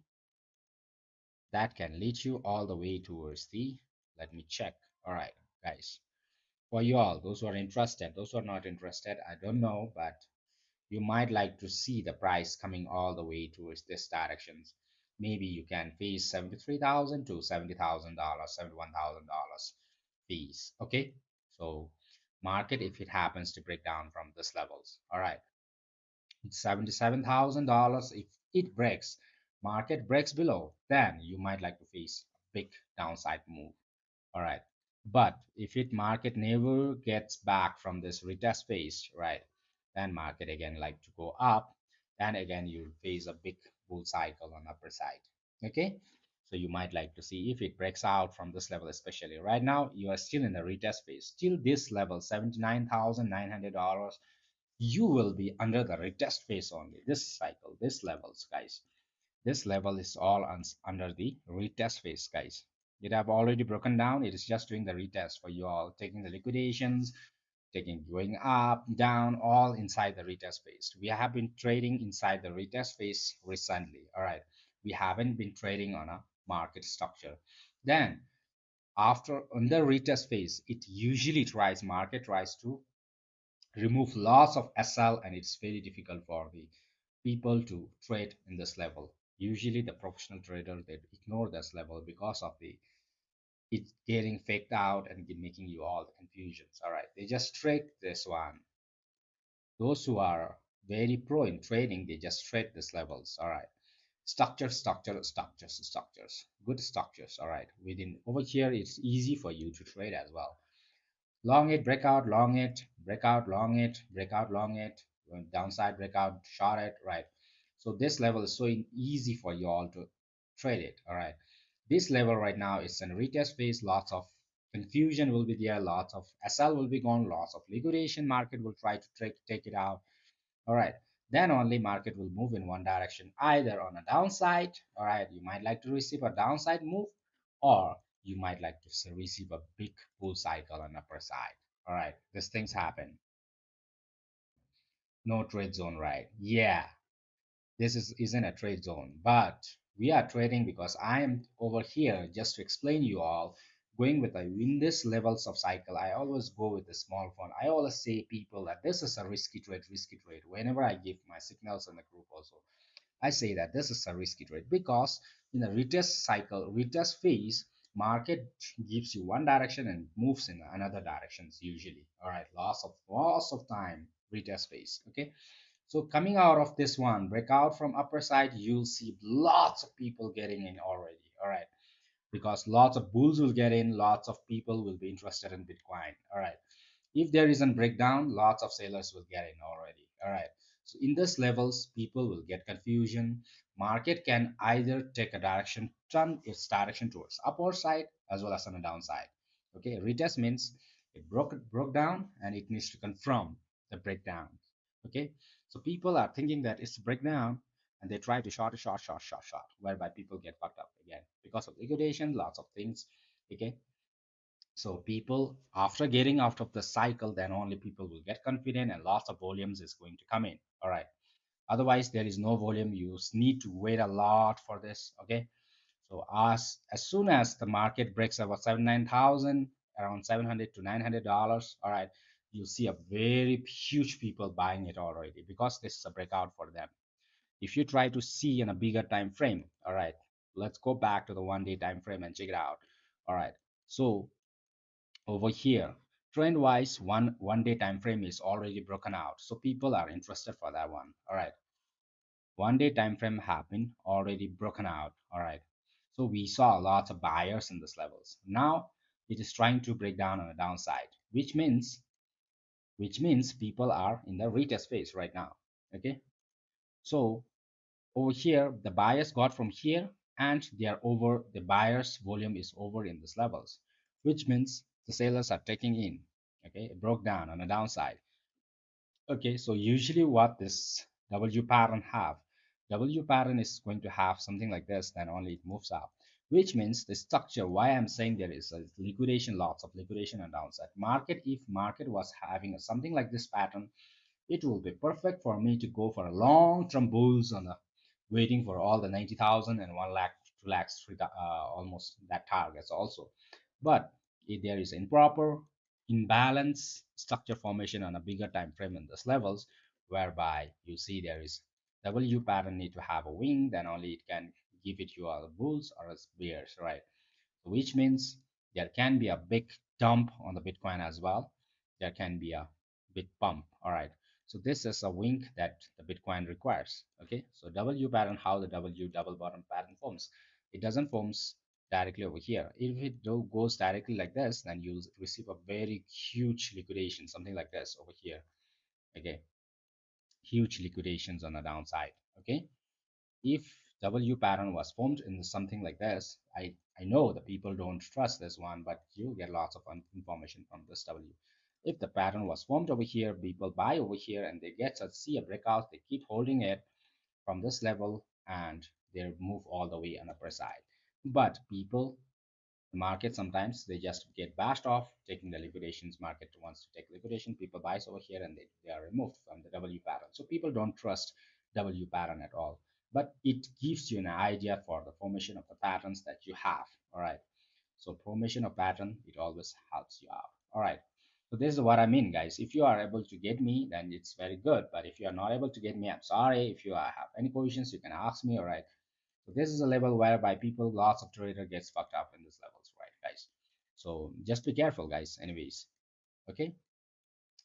that can lead you all the way towards the, let me check. All right, guys, for you all, those who are interested, those who are not interested, I don't know, but you might like to see the price coming all the way towards this directions. Maybe you can face 73,000 to $70,000, $71,000 fees. Okay, so market, if it happens to break down from this levels, all right, it's $77,000. If it breaks, market breaks below, then you might like to face a big downside move. All right, but if it market never gets back from this retest phase, right, then market again like to go up, then again you face a big bull cycle on upper side. Okay, so you might like to see if it breaks out from this level. Especially right now you are still in the retest phase, still this level $79,900, you will be under the retest phase only this cycle, this levels, guys. This level is all under the retest phase, guys. It have already broken down. It is just doing the retest for you all, taking the liquidations, taking going up, down, all inside the retest phase. We have been trading inside the retest phase recently. All right. We haven't been trading on a market structure. Then after on the retest phase, it usually tries, market tries to remove lots of SL, and it's very difficult for the people to trade in this level. Usually the professional trader, they ignore this level because of the it getting faked out and making you all the confusions. All right, they just trade this one. Those who are very pro in trading, they just trade these levels. All right, structures, good structures. All right, within over here it's easy for you to trade as well. Long it, breakout, long it, breakout, long it, breakout, long it, downside breakout, short it, right? So this level is so easy for you all to trade it. All right, this level right now is in retest phase. Lots of confusion will be there, lots of SL will be gone, lots of liquidation. Market will try to take it out. All right, then only market will move in one direction, either on a downside. All right, you might like to receive a downside move, or you might like to receive a big bull cycle on upper side. All right, these things happen. No trade zone, right? Yeah, this isn't a trade zone, but we are trading because I am over here just to explain you all. Going with the in this levels of cycle, I always go with the small fund. I always say people that this is a risky trade whenever I give my signals in the group also. I say that this is a risky trade because in the retest cycle, retest phase, market gives you one direction and moves in another directions usually. All right, loss of time, retest phase. Okay, so coming out of this one, breakout from upper side, you'll see lots of people getting in already. All right, because lots of bulls will get in, lots of people will be interested in Bitcoin. All right, if there isn't breakdown, lots of sellers will get in already. All right, so in this levels people will get confusion. Market can either take a direction, turn its direction towards upper side as well as on the downside. Okay, retest means it broke down and it needs to confirm the breakdown. Okay, so people are thinking that it's breakdown and they try to short, whereby people get fucked up again because of liquidation, lots of things. Okay, so people, after getting out of the cycle, then only people will get confident and lots of volumes is going to come in. All right. Otherwise, there is no volume. You need to wait a lot for this. Okay. So as soon as the market breaks about 79,000, around 700 to $900, all right, you see a very huge people buying it already because this is a breakout for them. If you try to see in a bigger time frame, all right, let's go back to the 1 day time frame and check it out. All right. So over here trend wise, one day time frame is already broken out, so people are interested for that one. All right, 1 day time frame have been already broken out. All right, so we saw lots of buyers in this levels. Now it is trying to break down on the downside, which means people are in the retest phase right now. Okay, so over here the buyers got from here, and they are over, the buyers volume is over in these levels, which means the sellers are taking in. Okay, it broke down on the downside. Okay, so usually what this W pattern have, W pattern is going to have something like this, then only it moves up, which means the structure, why I'm saying there is a liquidation, lots of liquidation and downside. Market, if market was having something like this pattern, it will be perfect for me to go for a long-term bulls on the waiting for all the 90,000 and 1 lakh, 2 lakhs, almost that targets also. But if there is improper imbalance structure formation on a bigger time frame in these levels, whereby you see there is W pattern need to have a wing, then only it can give it you all bulls or as bears, right? Which means there can be a big dump on the Bitcoin as well. There can be a big pump. All right. So this is a wink that the Bitcoin requires. Okay. So W pattern, how the W double bottom pattern forms. It doesn't forms directly over here. If it goes directly like this, then you'll receive a very huge liquidation, something like this over here. Okay. Huge liquidations on the downside. Okay, if W pattern was formed in something like this, I know the people don't trust this one, but you get lots of information from this W. If the pattern was formed over here, people buy over here and they get to see a breakout, they keep holding it from this level and they move all the way on the upper side. But people, the market, sometimes they just get bashed off taking the liquidations. Market wants to take liquidation, people buys over here and they are removed from the W pattern. So people don't trust W pattern at all, but it gives you an idea for the formation of the patterns that you have. All right, so formation of pattern, it always helps you out. All right, so this is what I mean, guys. If you are able to get me, then it's very good, but if you are not able to get me, I'm sorry. If you have any questions, you can ask me. All right, so this is a level whereby people, lots of trader gets fucked up in these levels, right, guys? So just be careful, guys. Anyways, okay.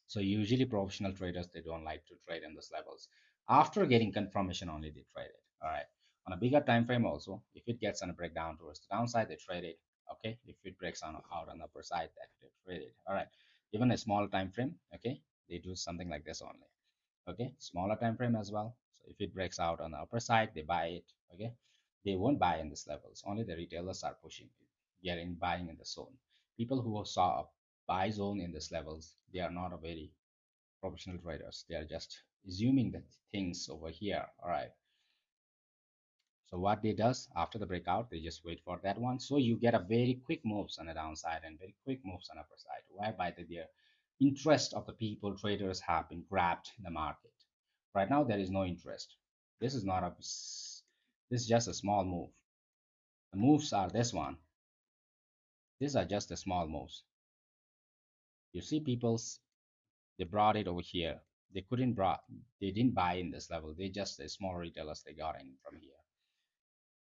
So usually professional traders, they don't like to trade in these levels. After getting confirmation, only they trade it. All right. On a bigger time frame, also, if it gets on a breakdown towards the downside, they trade it. Okay. If it breaks on out on the upper side, that they trade it. All right. Even a small time frame, okay, they do something like this only. Okay, smaller time frame as well. So if it breaks out on the upper side, they buy it. Okay, they won't buy in these levels, only the retailers are pushing it, getting buying in the zone. People who saw a buy zone in these levels, they are not a very professional traders, they are just assuming that things over here. All right, so what they does after the breakout, they just wait for that one. So you get a very quick moves on the downside and very quick moves on the upper side, whereby the interest of the people, traders, have been grabbed in the market. Right now, there is no interest. This is not a, this is just a small move. The moves are this one. These are just the small moves. You see people's, they brought it over here. They didn't buy in this level. They just, the small retailers, they got in from here.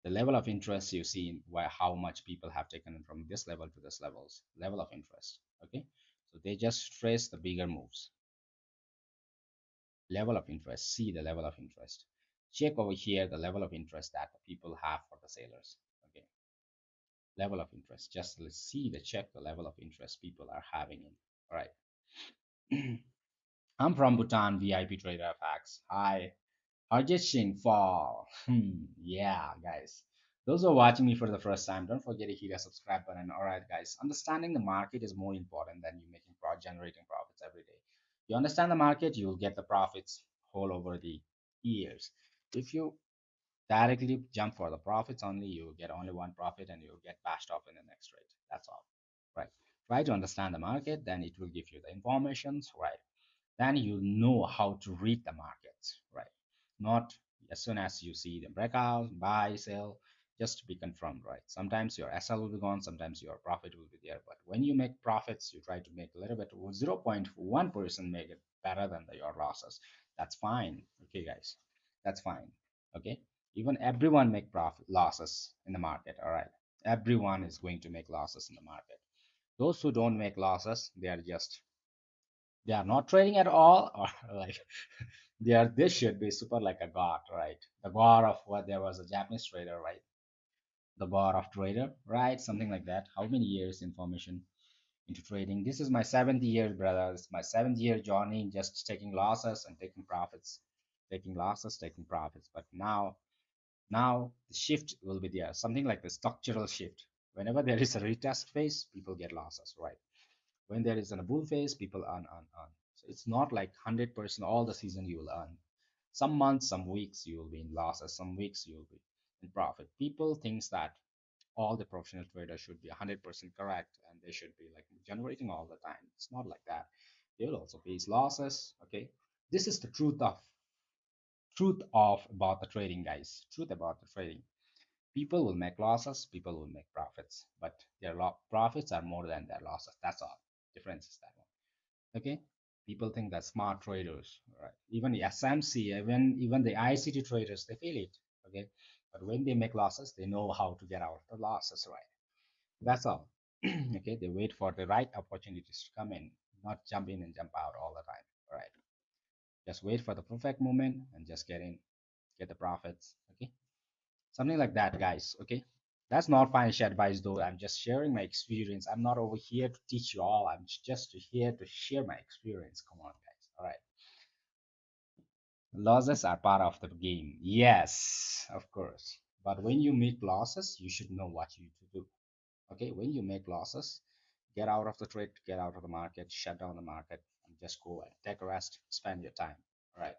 The level of interest you see in where how much people have taken from this level to this level of interest. Okay, so they just trace the bigger moves. Level of interest, see the level of interest, check over here the level of interest that the people have for the sailors. Okay, level of interest, just let's see the check the level of interest people are having in. All right. I'm from Bhutan, VIP trader facts. Hi. Harjit Fall. Yeah, guys. Those who are watching me for the first time, don't forget to hit a subscribe button. All right, guys. Understanding the market is more important than you making generating profits every day. You understand the market, you will get the profits all over the years. If you directly jump for the profits only, you will get only one profit and you'll get bashed off in the next trade. That's all. Right. Try to understand the market, then it will give you the informations, right? Then you know how to read the markets, right? Not as soon as you see the breakout, buy, sell, just to be confirmed, right? Sometimes your SL will be gone, sometimes your profit will be there. But when you make profits, you try to make a little bit, 0.1% make it better than your losses. That's fine. Okay, guys, that's fine. Okay, even everyone make profit losses in the market. All right, everyone is going to make losses in the market. Those who don't make losses, they are not trading at all, or like they should be super like a god, right? The god of what, there was a Japanese trader, right? the god of trader, right? Something like that. How many years information into trading? This is my 7th year, brothers. My 7th year journey, just taking losses and taking profits, taking losses, taking profits. But now the shift will be there, something like the structural shift. Whenever there is a retest phase, people get losses, right? When there is a bull phase, people earn. So it's not like 100% all the season you will earn. Some months, some weeks you will be in losses, some weeks you will be in profit. People thinks that all the professional traders should be 100% correct and they should be like generating all the time. It's not like that. They will also face losses. Okay, this is the truth of about the trading, guys. Truth about the trading. People will make losses, people will make profits, but their profits are more than their losses. That's all. Difference is that one. Okay, people think that smart traders, right? Even the SMC, even the ICT traders, they feel it. Okay, but when they make losses, they know how to get out of the losses, right? That's all. Okay, they wait for the right opportunities to come in, not jump in and jump out all the time. All right, just wait for the perfect moment and just get in, get the profits. Okay, something like that, guys. Okay, that's not financial advice, though. I'm just sharing my experience. I'm not over here to teach you all. I'm just here to share my experience. Come on, guys. All right, losses are part of the game. Yes, of course. But when you make losses, you should know what you to do. Okay, when you make losses, get out of the trade, get out of the market, shut down the market, and just go and take a rest, spend your time. All right.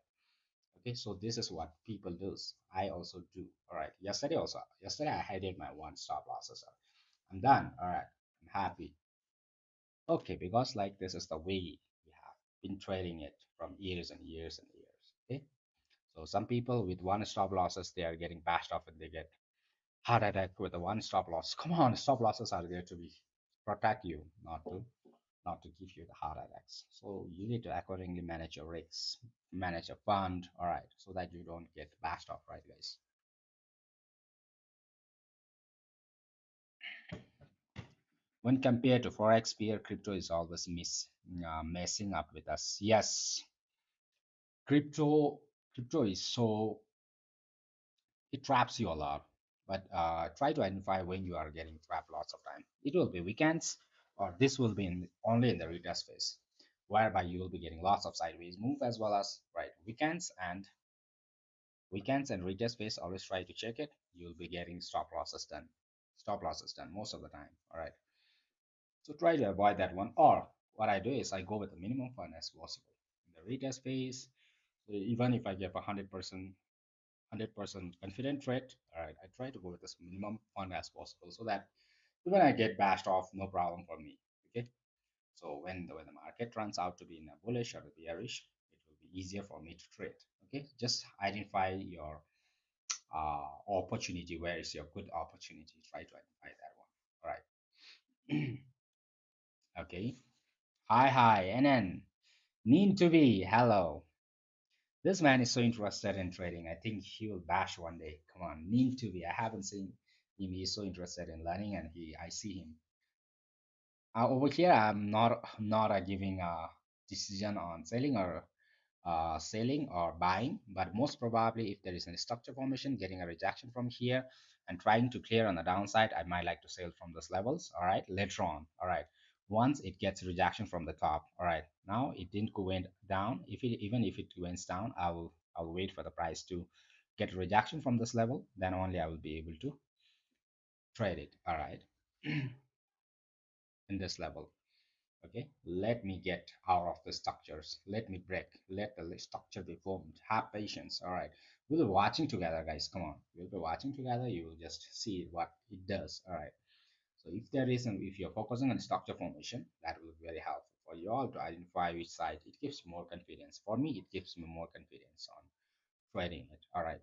Okay, so this is what people do. I also do. All right. Yesterday I did my one stop losses. I'm done. All right. I'm happy. Okay, because like this is the way we have been trading it from years and years and years. Okay. So some people with one stop losses, they are getting bashed off and they get heart attack with the one stop loss. Come on, stop losses are there to be protect you, not to give you the heart attacks. So you need to accordingly manage your risks, manage a fund, all right, so that you don't get bashed off, right, guys? When compared to forex peer, crypto is always messing up with us. Yes, crypto crypto is so it traps you a lot. But try to identify when you are getting trapped lots of time. It will be weekends, or this will be only in the retest phase, whereby you will be getting lots of sideways move as well as right weekends and retest phase. Always try to check it. You'll be getting stop losses done most of the time. All right. So try to avoid that one. Or what I do is I go with the minimum fund as possible in the retest phase. So even if I get 100% confident trade, all right, I try to go with as minimum fund as possible so that even I get bashed off, no problem for me. Okay. So when the market turns out to be in a bullish or a bearish, it will be easier for me to trade. Okay. Just identify your opportunity. Where is your good opportunity? Try to identify that one. All right. Okay. Hi, NN. Need to be. Hello. This man is so interested in trading. I think he will bash one day. Come on, need to be. I haven't seen him. He's so interested in learning, and I see him. Over here, I'm not giving a decision on selling or buying, but most probably if there is a structure formation, getting a rejection from here and trying to clear on the downside, I might like to sell from those levels. All right, later on. All right, once it gets rejection from the top. All right, now it didn't go went down. Even if it went down, I'll wait for the price to get rejection from this level. Then only I will be able to trade it. All right, in this level. Okay, let me get out of the structures, let me break, let the structure be formed. Have patience. All right, we'll be watching together, guys. Come on, we'll be watching together. You will just see what it does. All right, so if you're focusing on structure formation, that will be very helpful for you all to identify which side. It gives more confidence. For me, it gives me more confidence on trading it. All right,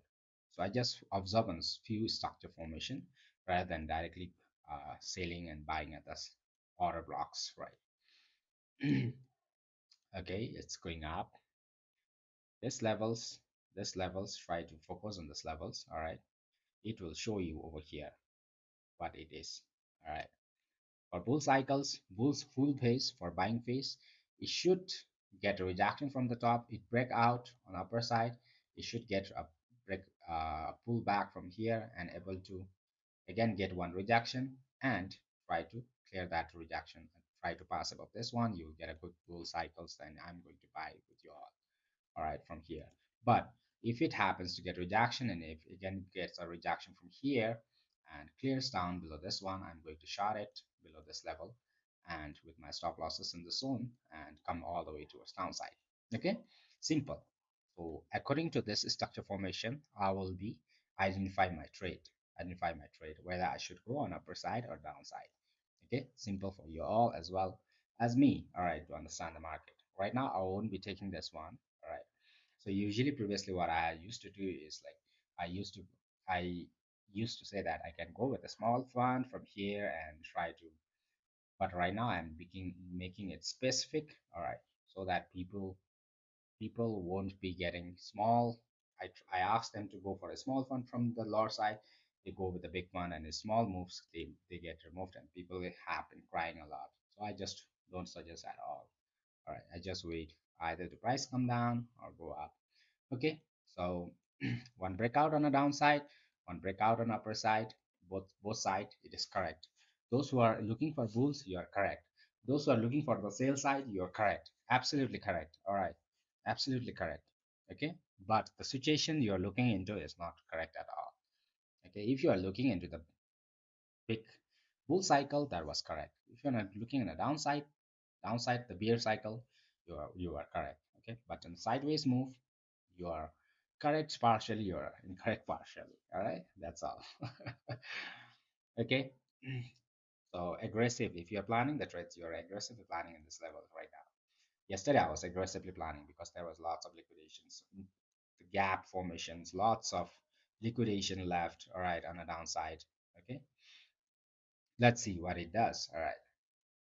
so I just observe on few structure formation rather than directly selling and buying at the order blocks, right? Okay, it's going up. This levels, try to focus on this levels. All right, it will show you over here what it is. All right, for bull cycles, bulls full phase for buying phase, it should get a rejection from the top. It break out on upper side. It should get a break pull back from here and able to again get one rejection and try to clear that rejection and try to pass above this one, you'll get a good bull cycles. Then I'm going to buy with you all right, from here. But if it happens to get rejection, and if again gets a rejection from here and clears down below this one, I'm going to short it below this level and with my stop losses in the zone and come all the way towards downside. Okay, simple. So according to this structure formation, I will be identify my trade, whether I should go on upper side or downside. Okay, simple for you all as well as me, all right, to understand the market. Right now, I won't be taking this one, all right. So usually previously what I used to do is like I used to say that I can go with a small fund from here and try to, but right now I'm making it specific, all right, so that people won't be getting small. I ask them to go for a small fund from the lower side. They go with the big one, and the small moves they get removed, and people have been crying a lot. So I just don't suggest at all. All right, I just wait either the price come down or go up. Okay, so one breakout on the downside, one breakout on upper side, both side it is correct. Those who are looking for bulls, you are correct. Those who are looking for the sale side, you are correct. Absolutely correct. All right, absolutely correct. Okay, but the situation you are looking into is not correct at all. Okay, if you are looking into the big bull cycle, that was correct. If you're not looking at the downside the bear cycle, you are correct. Okay, but in sideways move, you are correct partially, you are incorrect partially. All right, that's all. Okay, so aggressive, if you're planning the trades, you're aggressively planning in this level right now. Yesterday I was aggressively planning because there was lots of liquidations, the gap formations, lots of liquidation left, all right, on the downside. Okay, let's see what it does. All right,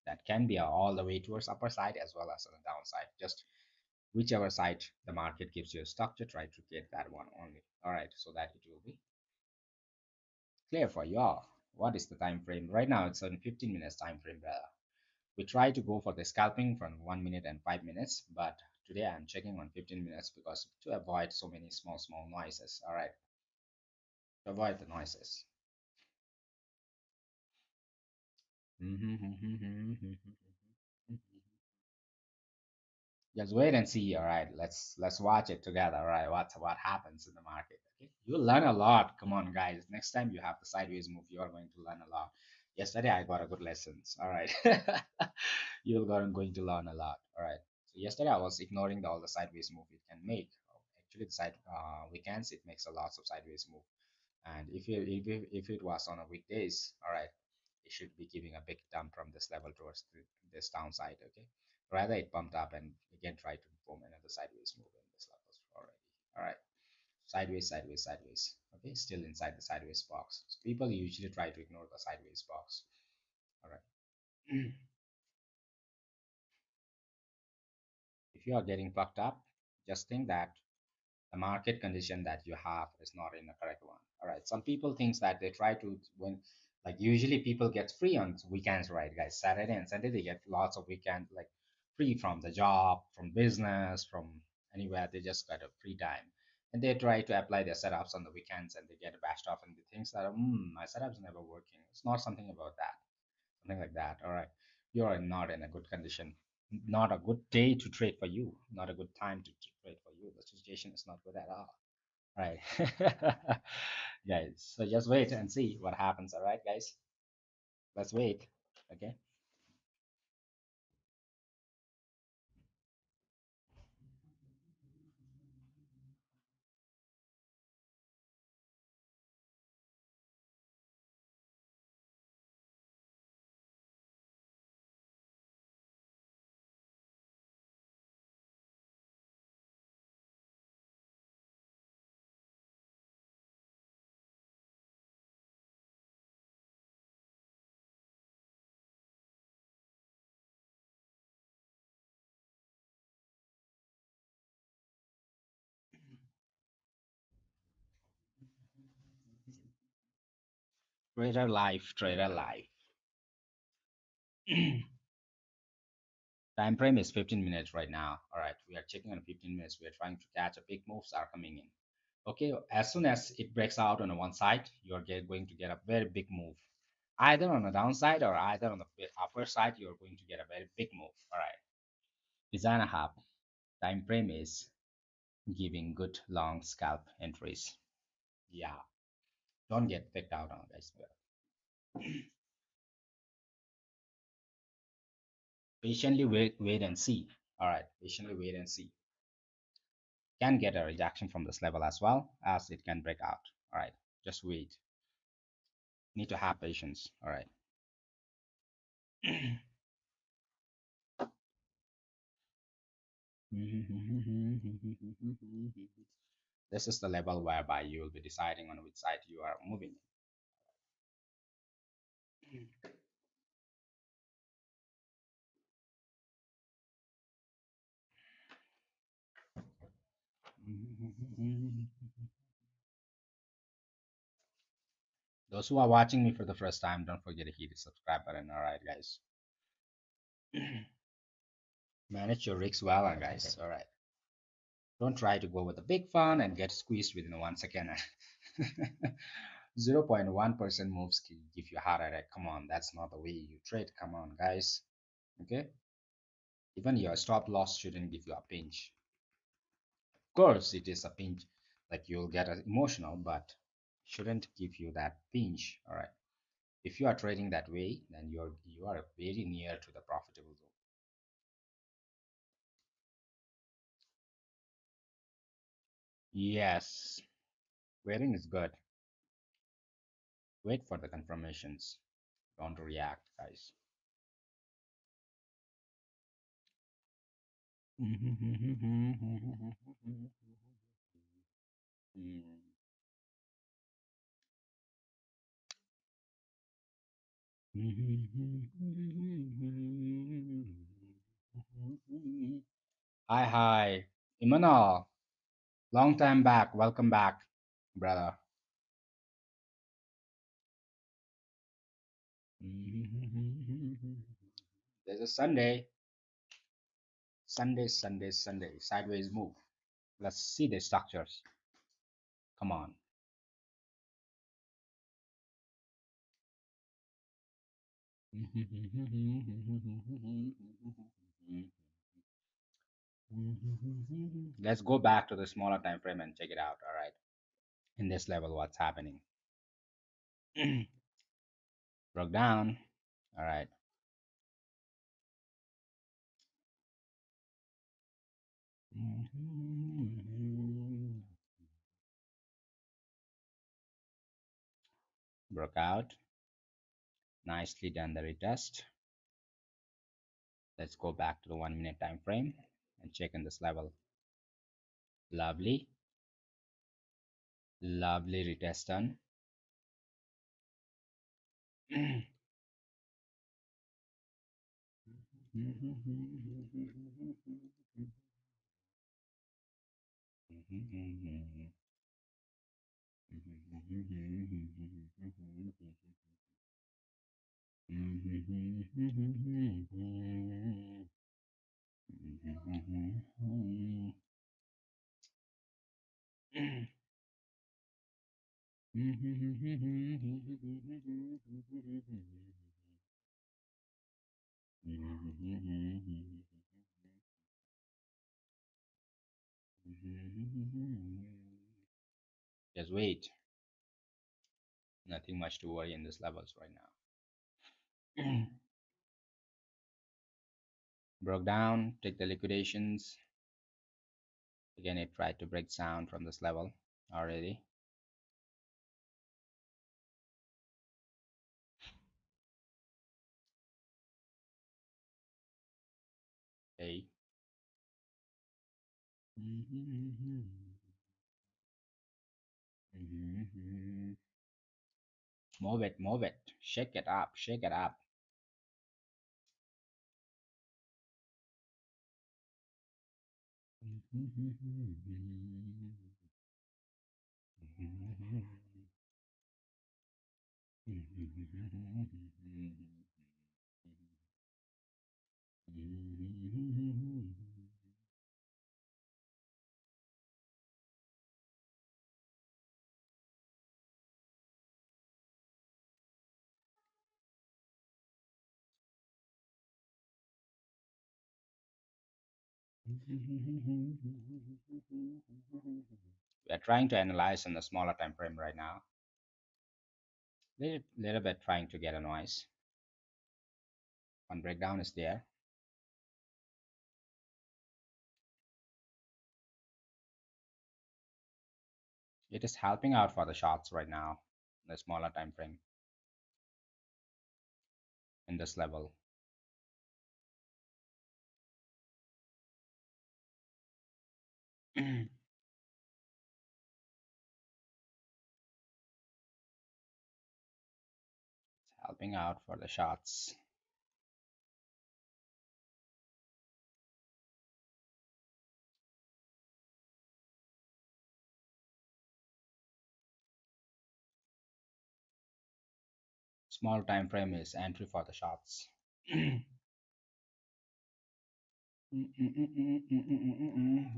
that can be all the way towards upper side as well as on the downside. Just whichever side the market gives you a structure, try to get that one only. All right, so that it will be clear for you all. What is the time frame? Right now it's on 15 minutes time frame, brother. We try to go for the scalping from 1 minute and 5 minutes, but today I'm checking on 15 minutes because to avoid so many small noises. All right, to avoid the noises. Just wait and see. All right, let's watch it together. All right, what happens in the market? Okay, you'll learn a lot. Come on, guys. Next time you have the sideways move, you are going to learn a lot. Yesterday I got a good lessons. All right, going to learn a lot. All right. So yesterday I was ignoring all the sideways move it can make. Actually, the side weekends it makes a lot of sideways move. And if it was on a weekdays, all right, it should be giving a big dump from this level towards this downside. Okay, rather it bumped up and again try to form another sideways move in this levels already. All right, sideways, sideways, sideways. Okay, still inside the sideways box. So people usually try to ignore the sideways box. All right. If you are getting fucked up, just think that the market condition that you have is not in the correct one. All right, some people thinks that they try to when, like usually people get free on weekends, right, guys? Saturday and Sunday they get lots of weekend, like free from the job, from business, from anywhere. They just got a free time and they try to apply their setups on the weekends and they get bashed off and they think that my setup's never working. It's not something about that, something like that. All right, you're not in a good condition, not a good day to trade for you, not a good time to trade for you. The situation is not good at all. Right. Guys, so just wait and see what happens. All right, guys, let's wait. Okay. Trader life, trader life. Time frame is 15 minutes right now. All right, we are checking on 15 minutes. We are trying to catch a big moves are coming in. Okay, as soon as it breaks out on one side, going to get a very big move, either on the downside or either on the upper side. You're going to get a very big move. All right, designer hub time frame is giving good long scalp entries. Yeah, don't get picked out on guys. Patiently wait and see. All right, patiently wait and see. Can get a rejection from this level as well as it can break out. All right, just wait. Need to have patience. All right. This is the level whereby you will be deciding on which side you are moving. Those who are watching me for the first time, don't forget to hit the subscribe button. All right, guys. Manage your risks well, guys. All right. Don't try to go with a big fund and get squeezed within 1 second. 0.1% moves can give you a heart attack. Come on, that's not the way you trade. Come on, guys. Okay? Even your stop loss shouldn't give you a pinch. Of course, it is a pinch, like you'll get emotional, but shouldn't give you that pinch. All right. If you are trading that way, then you are very near to the profitable zone. Yes, waiting is good. Wait for the confirmations. Don't react, guys. Hi, hi, Imanol. Long time back. Welcome back, brother. There's a Sunday. Sunday, Sunday, Sunday. Sideways move. Let's see the structures. Come on. Let's go back to the smaller time frame and check it out. All right. In this level, what's happening? Broke down. All right. Broke out. Nicely done the retest. Let's go back to the 1 minute time frame and check in this level. Lovely. Lovely retest done. Just wait. Nothing much to worry in these levels right now. Broke down, take the liquidations. Again, it tried to break down from this level already. Okay. Move it, shake it up, shake it up. We are trying to analyze in the smaller time frame right now. Little bit trying to get a noise. One breakdown is there. It is helping out for the shots right now, the smaller time frame in this level. It's helping out for the shots. Small time frame is entry for the shots.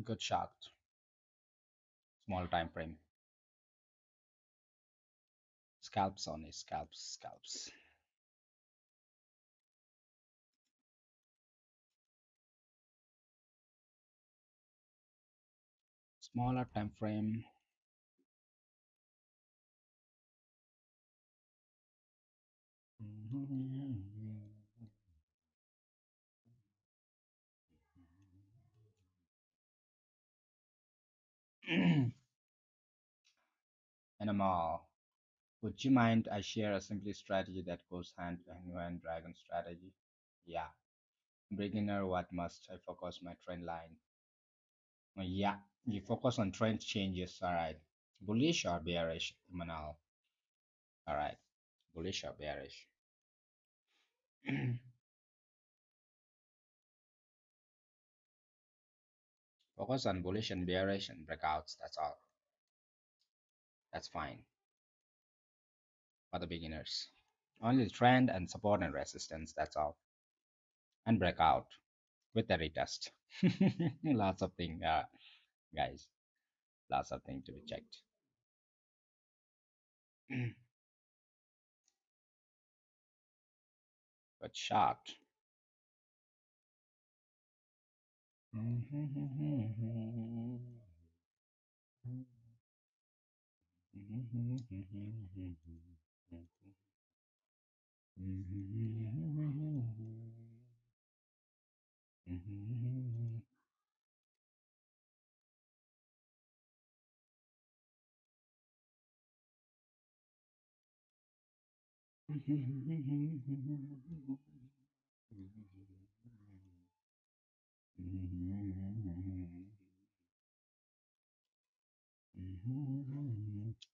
Good shot. Small time frame. Scalps only. Scalps. Smaller time frame. Animal. Would you mind I share a simple strategy that goes hand in hand dragon strategy? Yeah. Beginner, what must I focus my trend line? Yeah, you focus on trend changes, alright. Bullish or bearish, Manal? Alright. Bullish or bearish? Focus on bullish and bearish and breakouts, that's all. That's fine for the beginners. Only trend and support and resistance, that's all. And breakout with the retest. Lots of things, guys. Lots of things to be checked. But short.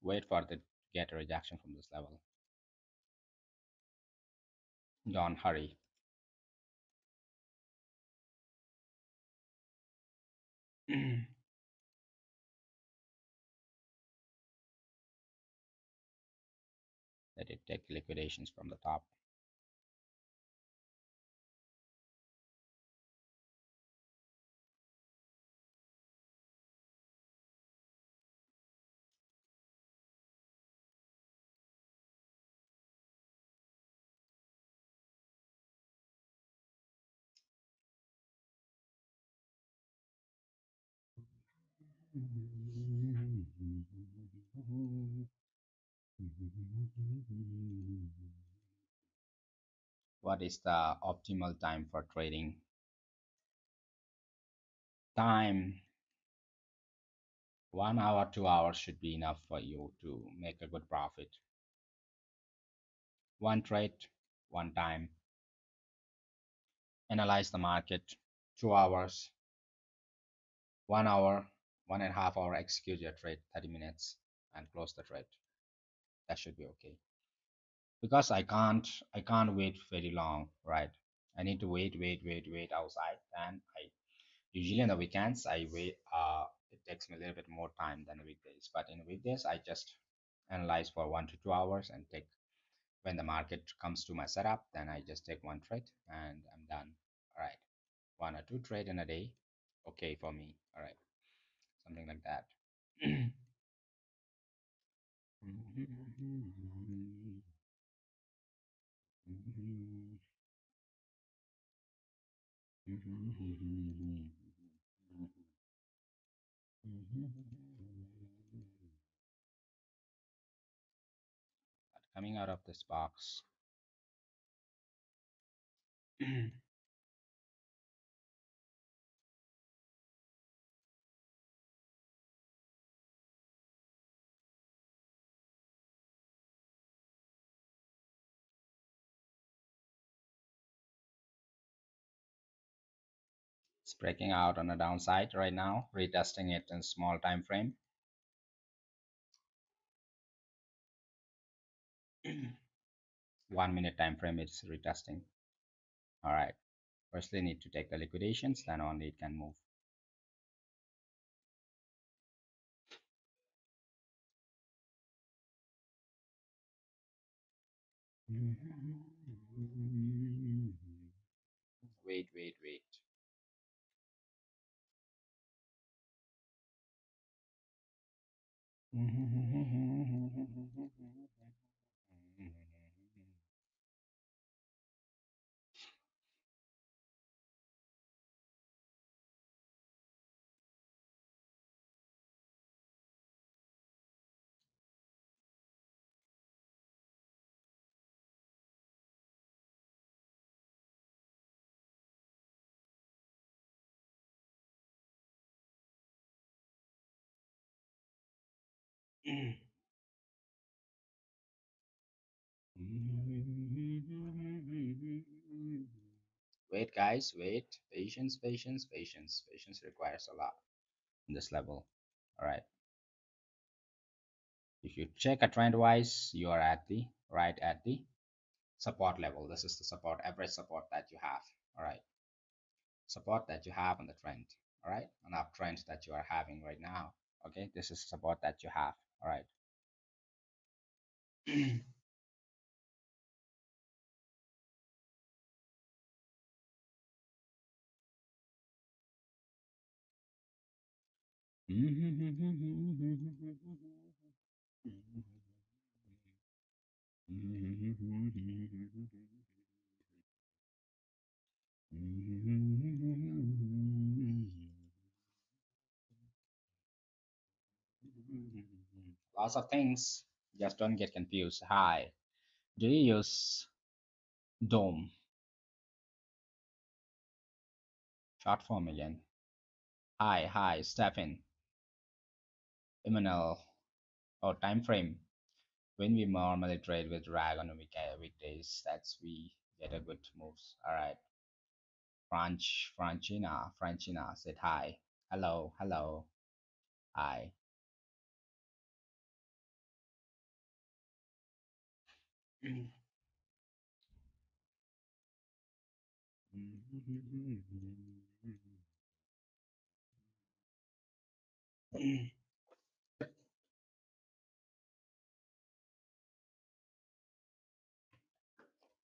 Wait for the get a rejection from this level. Don't hurry. Let it take liquidations from the top. What is the optimal time for trading? Time 1 hour, 2 hours should be enough for you to make a good profit. One trade, one time. Analyze the market. 2 hours, 1 hour, 1.5 hour, execute your trade, 30 minutes, and close the trade. That should be okay. Because I can't wait very long, right? I need to wait outside. And I usually in the weekends I wait. It takes me a little bit more time than weekdays. But in weekdays I just analyze for 1 to 2 hours and take when the market comes to my setup, then I just take one trade and I'm done. All right, 1 or 2 trade in a day, okay for me. All right, something like that. Coming out of this box. It's breaking out on a downside right now, retesting it in small time frame. 1 minute time frame it's retesting. All right. Firstly, need to take the liquidations, then only it can move. Wait, wait, wait. Wait, guys, wait. Patience, patience, patience. Patience requires a lot in this level. All right. If you check a trend wise, you are at the right at the support level. This is the support, average support that you have. All right. Support that you have on the trend. All right. An uptrend that you are having right now. Okay. This is support that you have. All right. Lots of things. Just don't get confused. Hi. Do you use Dome? Short form again. Hi, hi, Stephen. Emmanuel. Oh, time frame. When we normally trade with drag on weekdays, that's we get a good moves. All right. Franchina said hi. Hello, hello, hi.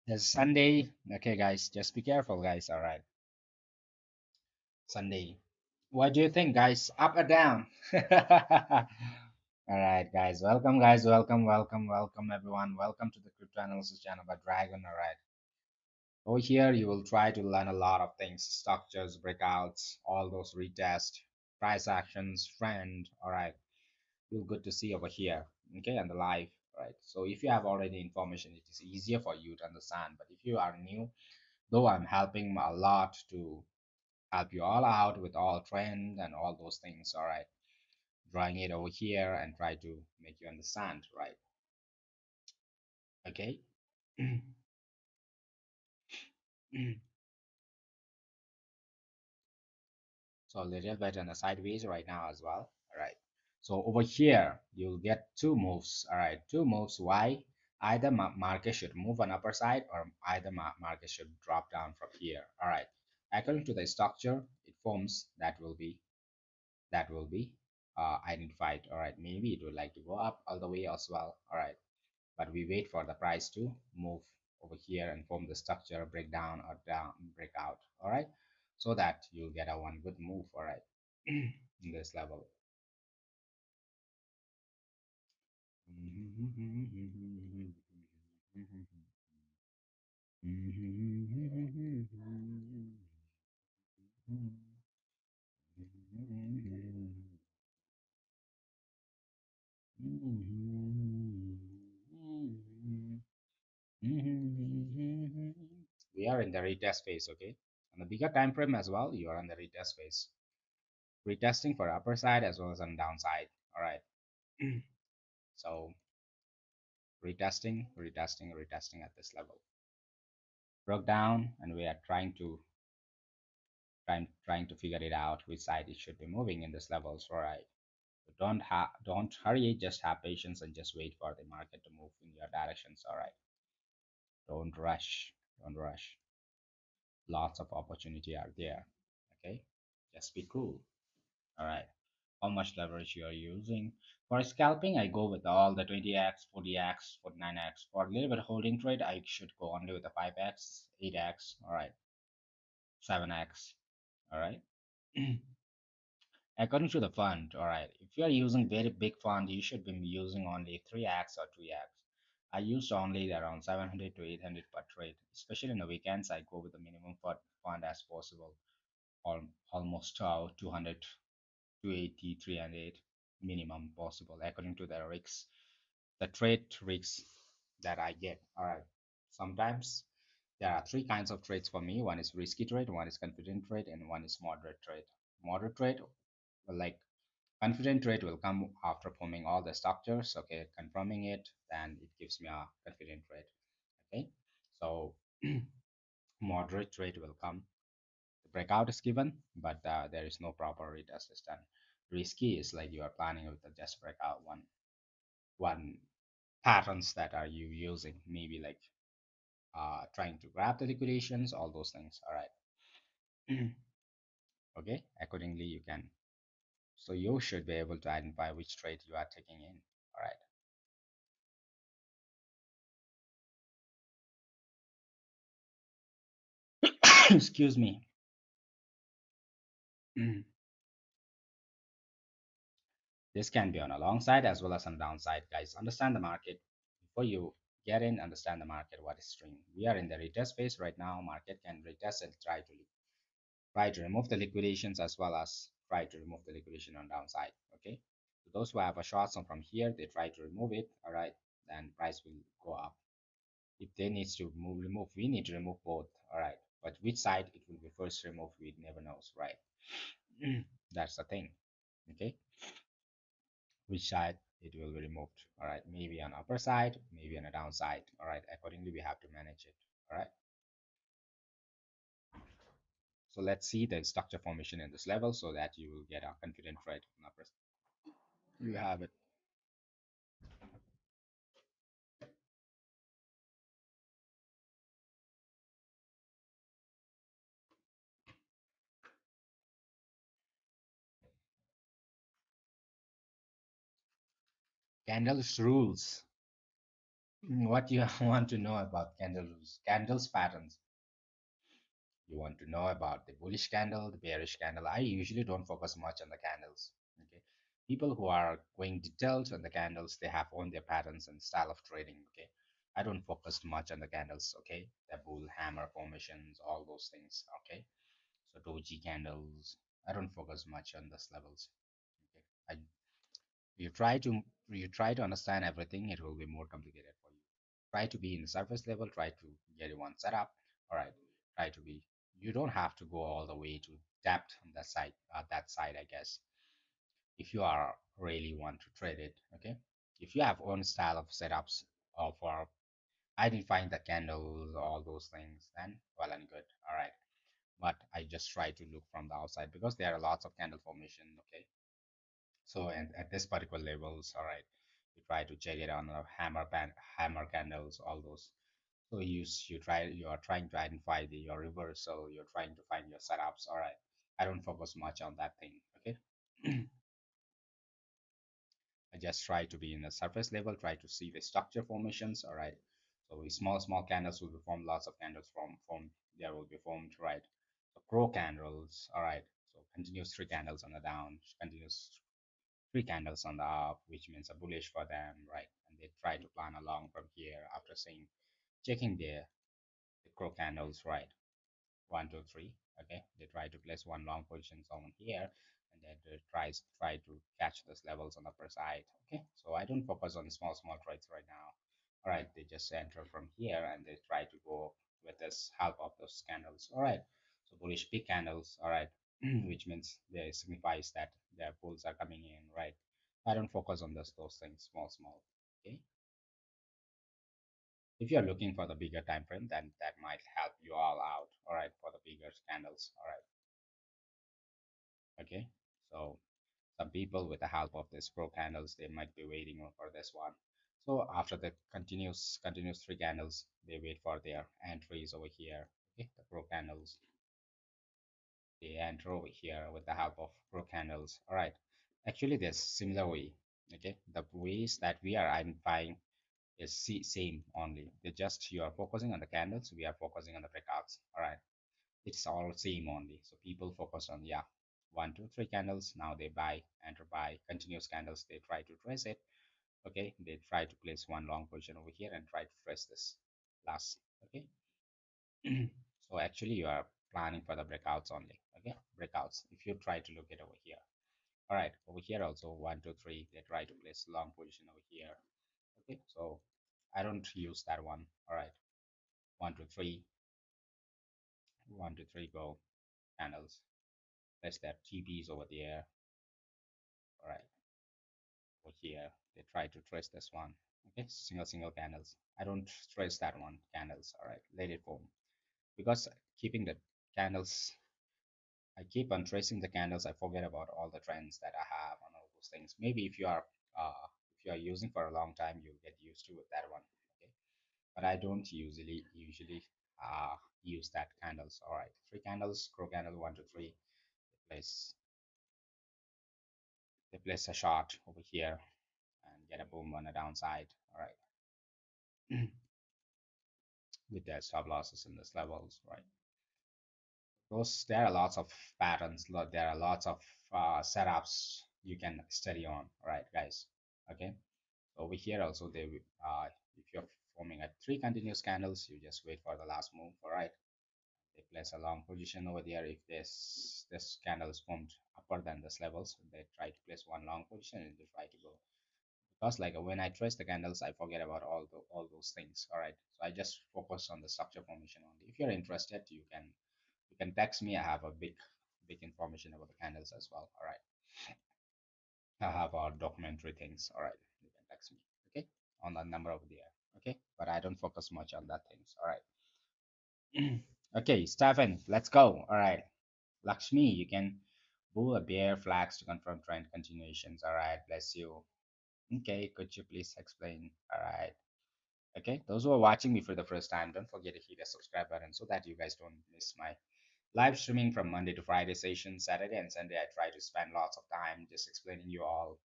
It's Sunday. Okay, guys, just be careful, guys. All right, Sunday. What do you think, guys? Up or down? All right, guys. Welcome, guys. Welcome, welcome, welcome, everyone. Welcome to the crypto analysis channel by Dragon. All right. Over here, you will try to learn a lot of things: structures, breakouts, all those retest, price actions, trend. All right. You'll good to see over here. Okay, and the live. Right. So if you have already information, it is easier for you to understand. But if you are new, though I'm helping a lot to help you all out with all trend and all those things. All right, drawing it over here and try to make you understand, right? Okay. So a little bit on the sideways right now as well. All right. So over here you'll get two moves. All right, two moves. Why? Either market should move on upper side or either market should drop down from here. All right. According to the structure, it forms that will be identified. All right, maybe it would like to go up all the way as well. All right, but we wait for the price to move over here and form the structure, break down or down, break out. All right, so that you'll get a one good move. All right, in this level. retest phase, okay? On the bigger time frame as well, you are on the retest phase. Retesting for upper side as well as on downside. All right. So retesting, retesting, retesting at this level. Broke down, and we are trying to figure it out which side it should be moving in this levels. All right. So don't hurry, just have patience and just wait for the market to move in your directions. All right. Don't rush. Don't rush. Lots of opportunity are there. Okay. Just be cool. All right. How much leverage you are using? For scalping, I go with all the 20x, 40x, 49x. For a little bit holding trade, I should go only with the 5x, 8x. All right. 7x. All right. According to the fund, all right, if you are using very big fund, you should be using only 3x or 2x. I used only around 700 to 800 per trade. Especially in the weekends, I go with the minimum fund as possible, almost 200, 280, 300 minimum possible, according to the risks, the trade risks that I get. All right, sometimes there are three kinds of trades for me. One is risky trade, one is confident trade, and one is moderate trade. Moderate trade, well, like confident trade will come after forming all the structures, okay, confirming it, then it gives me a confident trade, okay. So moderate trade will come, the breakout is given, but there is no proper retest is done. Risky is like you are planning with the just breakout one patterns that are you using, maybe like trying to grab the liquidations, all those things. All right. Okay, accordingly you can, so you should be able to identify which trade you are taking in. All right. Excuse me. This can be on a long side as well as on downside, guys. Understand the market before you get in. Understand the market, what is string. We are in the retest phase right now. Market can retest and try to remove the liquidations as well as try to remove the liquidation on downside. Okay, so those who have a short sum from here, they try to remove it. All right, then price will go up. If they need to remove, we need to remove both. All right, but which side it will be first removed, we never knows, right? That's the thing. Okay, which side it will be removed. All right, maybe on upper side, maybe on a downside. All right, accordingly we have to manage it. All right, so let's see the structure formation in this level so that you will get a confident trade on upper side. You have it. Candles rules. What you want to know about candle rules? Candles patterns. You want to know about the bullish candle, the bearish candle. I usually don't focus much on the candles. Okay, people who are going detailed on the candles, they have owned their patterns and style of trading. Okay, I don't focus much on the candles. Okay, the bull hammer formations, all those things. Okay, so doji candles, I don't focus much on those levels. Okay, you try to you try to understand everything, it will be more complicated for you. Try to be in the surface level, try to get one set up. All right, try to be, you don't have to go all the way to depth on that side, I guess, if you are really want to trade it. Okay, if you have own style of setups for identifying the candles, all those things, then well and good. All right, but I just try to look from the outside because there are lots of candle formation. Okay, so and at this particular levels, all right, you try to check it on a hammer candles, all those. So you are trying to identify your reversal, you're trying to find your setups. All right, I don't focus much on that thing. Okay. I just try to be in the surface level, try to see the structure formations. All right, so small candles will be formed, lots of candles from there will be formed, right? So crow candles. All right, so continuous three candles on the down, continuous three candles on the up, which means a bullish for them, right? And they try to plan along from here after seeing, checking the crow candles, right? One, two, three. Okay, they try to place one long position on here, and then they try to catch those levels on the upper side. Okay, so I don't focus on small trades right now. All right, they just enter from here and they try to go with this help of those candles. All right, so bullish big candles. All right, which means they signifies that their bulls are coming in, right? I don't focus on those things, small. Okay, if you're looking for the bigger time frame, then that might help you all out. All right, for the bigger candles. All right, okay. So some people with the help of this pro candles, they might be waiting for this one. So after the continuous three candles, they wait for their entries over here. Okay, the pro candles, they enter over here with the help of pro candles. All right, actually there's similar way. Okay, the ways that we are identifying is same only. They just you are focusing on the candles, we are focusing on the breakouts. All right, it's all same only. So people focus on, yeah, one, two, three candles. Now they buy, enter buy, continuous candles. They try to trace it. Okay, they try to place one long position over here and try to trace this last. Okay, so actually you are planning for the breakouts only. Okay, breakouts. If you try to look it over here. All right, over here also one, two, three. They try to place long position over here. Okay, so I don't use that one. All right, one, two, three, one, two, three, go candles. Place their TPs over there. All right, over here they try to trace this one. Okay, single candles. I don't trace that one candles. All right, let it form, because keeping the candles, I keep on tracing the candles, I forget about all the trends that I have on all those things. Maybe if you are using for a long time, you'll get used to with that one. Okay, but I don't usually use that candles. All right, three candles, crow candle, one, two, three. Place they place a shot over here and get a boom on the downside. All right, with their stop losses in this levels, right? Those there are lots of patterns. There are lots of setups you can study on, right, guys? Okay. So over here also if you're forming a three continuous candles, you just wait for the last move. All right. They place a long position over there. If this candle is formed upper than this levels, they try to place one long position and they try to go, because like when I trace the candles, I forget about all those things. All right, so I just focus on the structure formation only. If you're interested, you can text me. I have a big information about the candles as well. All right, I have our documentary things. All right, you can text me. Okay, on that number over there. Okay, but I don't focus much on that things. All right. Okay, Stephen, let's go. All right, Lakshmi, you can pull a bear flags to confirm trend continuations. All right, bless you. Okay, could you please explain? All right. Okay, those who are watching me for the first time, don't forget to hit the subscribe button so that you guys don't miss my live streaming from Monday to Friday sessions. Saturday and Sunday, I try to spend lots of time just explaining you all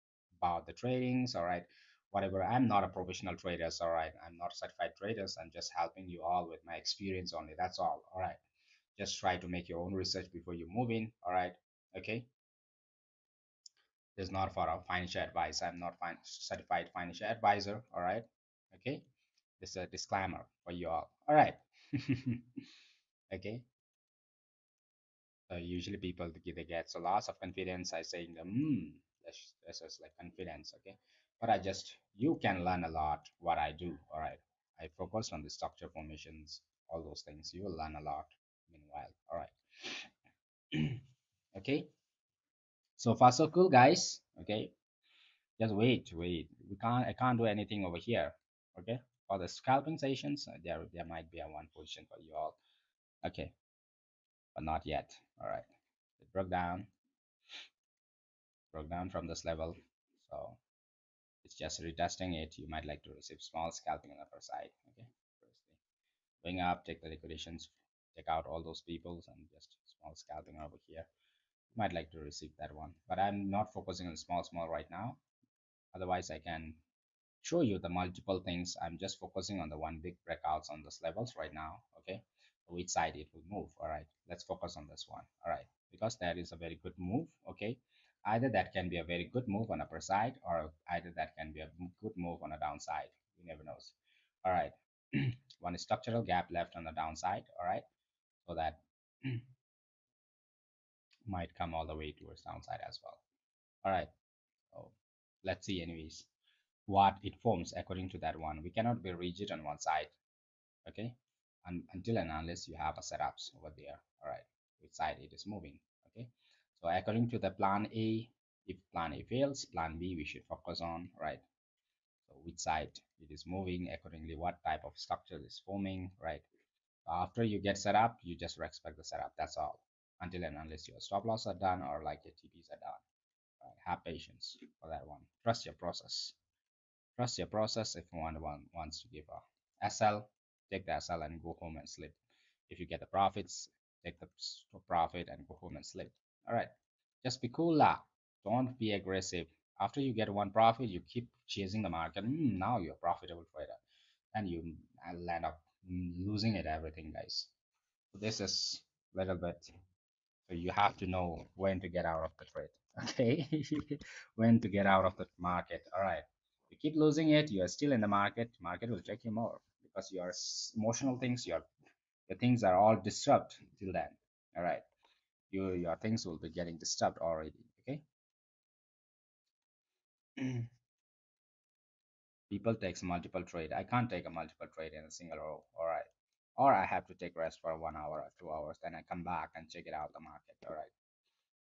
about the tradings. All right, whatever. I'm not a professional trader. All right, I'm not a certified trader. I'm just helping you all with my experience only. That's all. All right, just try to make your own research before you move in. All right, okay. This is not for a financial advice. I'm not certified financial advisor. All right, okay. This is a disclaimer for you all. All right. Okay. So usually people they get so lots of confidence. I saying them, this is like confidence. Okay. But I just you can learn a lot what I do. All right. I focus on the structure formations, all those things. You will learn a lot meanwhile. All right. Okay. So far so cool, guys. Okay. Just wait. I can't do anything over here. Okay. For the scalping sessions, there might be a one position for you all. Okay, but not yet. All right. It broke down from this level. So it's just retesting it. You might like to receive small scalping on the upper side. Okay. Firstly, going up, take the liquidations, take out all those peoples and just small scalping over here. You might like to receive that one, but I'm not focusing on small right now. Otherwise, I can show you the multiple things. I'm just focusing on the one big breakouts on those levels right now. Okay, which side it will move. All right, let's focus on this one. All right, because that is a very good move. Okay, either that can be a very good move on upper side, or either that can be a good move on a downside. You never knows. All right, one structural gap left on the downside. All right, so that might come all the way towards downside as well. All right, so let's see anyways what it forms according to that one. We cannot be rigid on one side. Okay, until and unless you have a setups over there. All right, which side it is moving. Okay, so according to the plan A, if plan A fails, plan B we should focus on, right? So which side it is moving, accordingly what type of structure is forming, right? After you get set up, you just respect the setup. That's all. Until and unless your stop loss are done or like your TPs are done. Right? Have patience for that one. Trust your process. Trust your process. If one wants to give a SL, take the SL and go home and sleep. If you get the profits, take the profit and go home and sleep. All right. Just be cool lah. Don't be aggressive. After you get one profit, you keep chasing the market. Now you're a profitable trader, and you land up losing it everything, guys. So this is a little bit. So you have to know when to get out of the trade. Okay, when to get out of the market. All right. You keep losing it, you are still in the market. Market will check you more because your emotional things, your things are all disturbed till then. All right. Your things will be getting disturbed already. Okay. People takes multiple trade. I can't take a multiple trade in a single row. All right. Or I have to take rest for 1 hour or 2 hours. Then I come back and check it out the market. All right.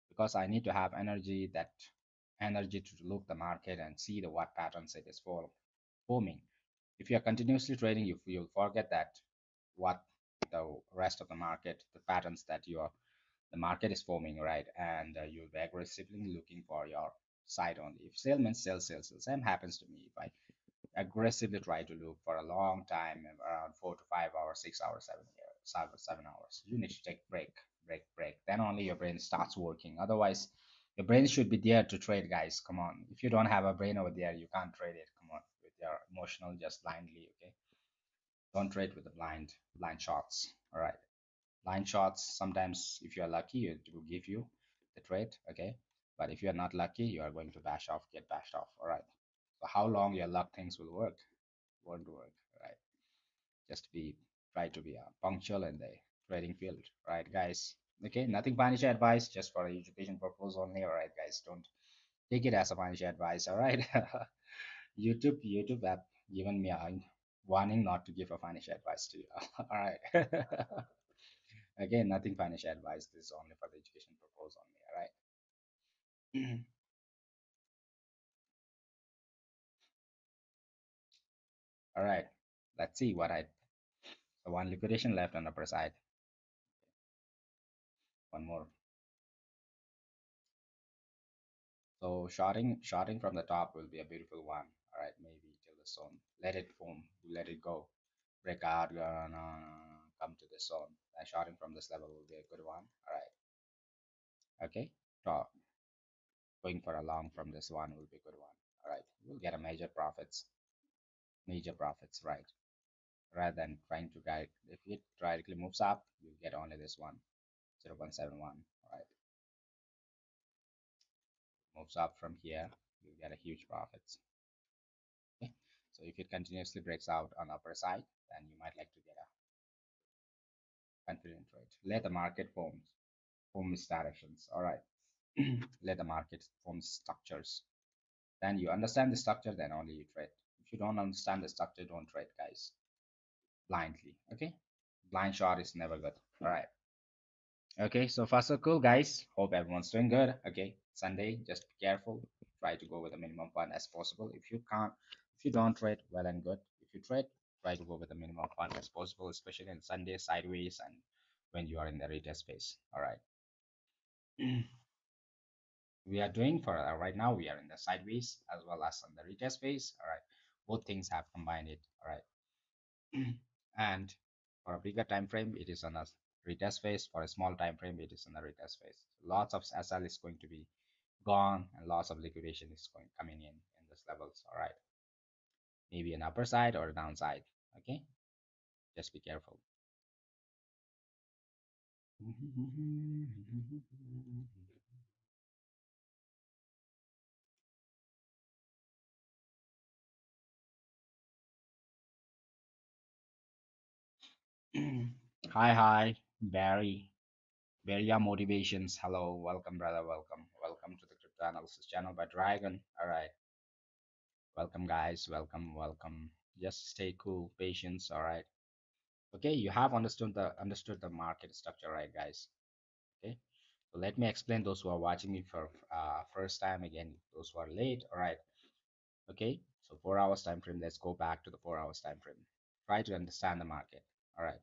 Because I need to have energy to look the market and see the what patterns it is forming. If you are continuously trading, you'll forget that what the rest of the market, the patterns that the market is forming, right? And you'll be aggressively looking for your side only. If sale means sell, sell, sell. Same happens to me. If I aggressively try to look for a long time, around 4 to 5 hours, 6 hours, 7 hours. You need to take break. Then only your brain starts working. Otherwise, your brain should be there to trade, guys. Come on. If you don't have a brain over there, you can't trade it. Come on, with your emotional just blindly. Okay, don't trade with the blind shots. All right, blind shots. Sometimes, if you are lucky, it will give you the trade. Okay, but if you are not lucky, you are going to get bashed off. All right. So how long your luck things will work? Won't work, right? Just be try to be punctual in the trading field, right, guys? Okay, nothing financial advice, just for education purpose only. All right, guys, don't take it as a financial advice. All right. YouTube app given me a warning not to give a financial advice to you. All right. Again, nothing financial advice. This is only for the education purpose only. All right. All right. Let's see what I. So one liquidation left on the upper side. One more. So shorting from the top will be a beautiful one. All right, maybe till the zone. Let it form. Let it go. Breakout gonna come to the zone. And shorting from this level will be a good one. All right. Okay. Top going for a long from this one will be a good one. All right. We'll get a major profits, right? Rather than trying to guide. If it directly moves up, you'll get only this one, 0.71. All right. Moves up from here, you'll get a huge profits. Okay, so if it continuously breaks out on upper side, then you might like to get a confident trade. Let the market form its directions. All right. Let the market form structures. Then you understand the structure, then only you trade. If you don't understand the structure, don't trade, guys, blindly. Okay, blind shot is never good. All right. Okay, so far so cool, guys. Hope everyone's doing good. Okay, Sunday, just be careful. Try to go with the minimum fund as possible. If you don't trade, well and good. If you trade, try to go with the minimum fund as possible, especially in Sunday sideways and when you are in the retest space. All right. We are doing for right now. We are in the sideways as well as on the retest phase. All right, both things have combined it. All right. And for a bigger time frame, it is on a retest phase. For a small time frame, it is on the retest phase. Lots of SL is going to be gone and lots of liquidation is going coming in this levels. All right, maybe an upper side or a downside. Okay, just be careful. Hi, Barry. Barry Motivations. Hello, welcome, brother. Welcome to the crypto analysis channel by Dragon. All right, welcome, guys. Welcome. Just stay cool, patience. All right. Okay, you have understood the market structure, right, guys? Okay, so let me explain those who are watching me for first time again, those who are late. All right. Okay, so 4 hours time frame. Let's go back to the 4 hours time frame. Try to understand the market. All right.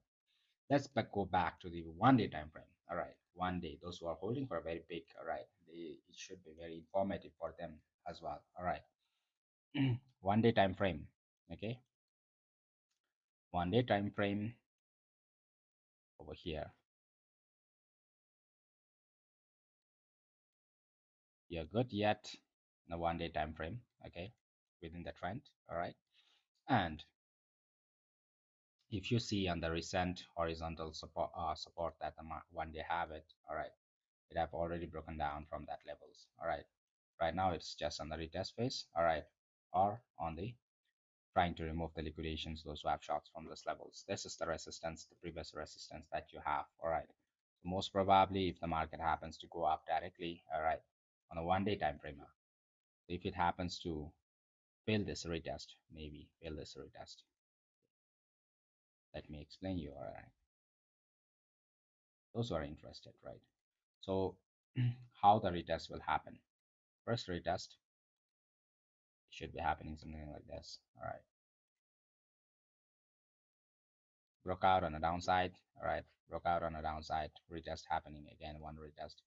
Go back to the 1 day time frame. All right, 1 day. Those who are holding for a very big, all right, it should be very informative for them as well. All right, 1 day time frame. Okay, 1 day time frame over here. You're good yet in the 1 day time frame. Okay, within the trend. All right, and if you see on the recent horizontal support that the 1 day have it, all right, it have already broken down from that levels. All right, right now it's just on the retest phase. All right, or on the trying to remove the liquidations, those who have shots from those levels. This is the resistance, the previous resistance that you have. All right, so most probably if the market happens to go up directly, all right, on a 1 day time frame, if it happens to fail this retest, maybe fail this retest, let me explain you. All right, those who are interested, right? So how the retest will happen? First retest should be happening something like this. All right, broke out on the downside. All right, broke out on the downside, retest happening again, one retest,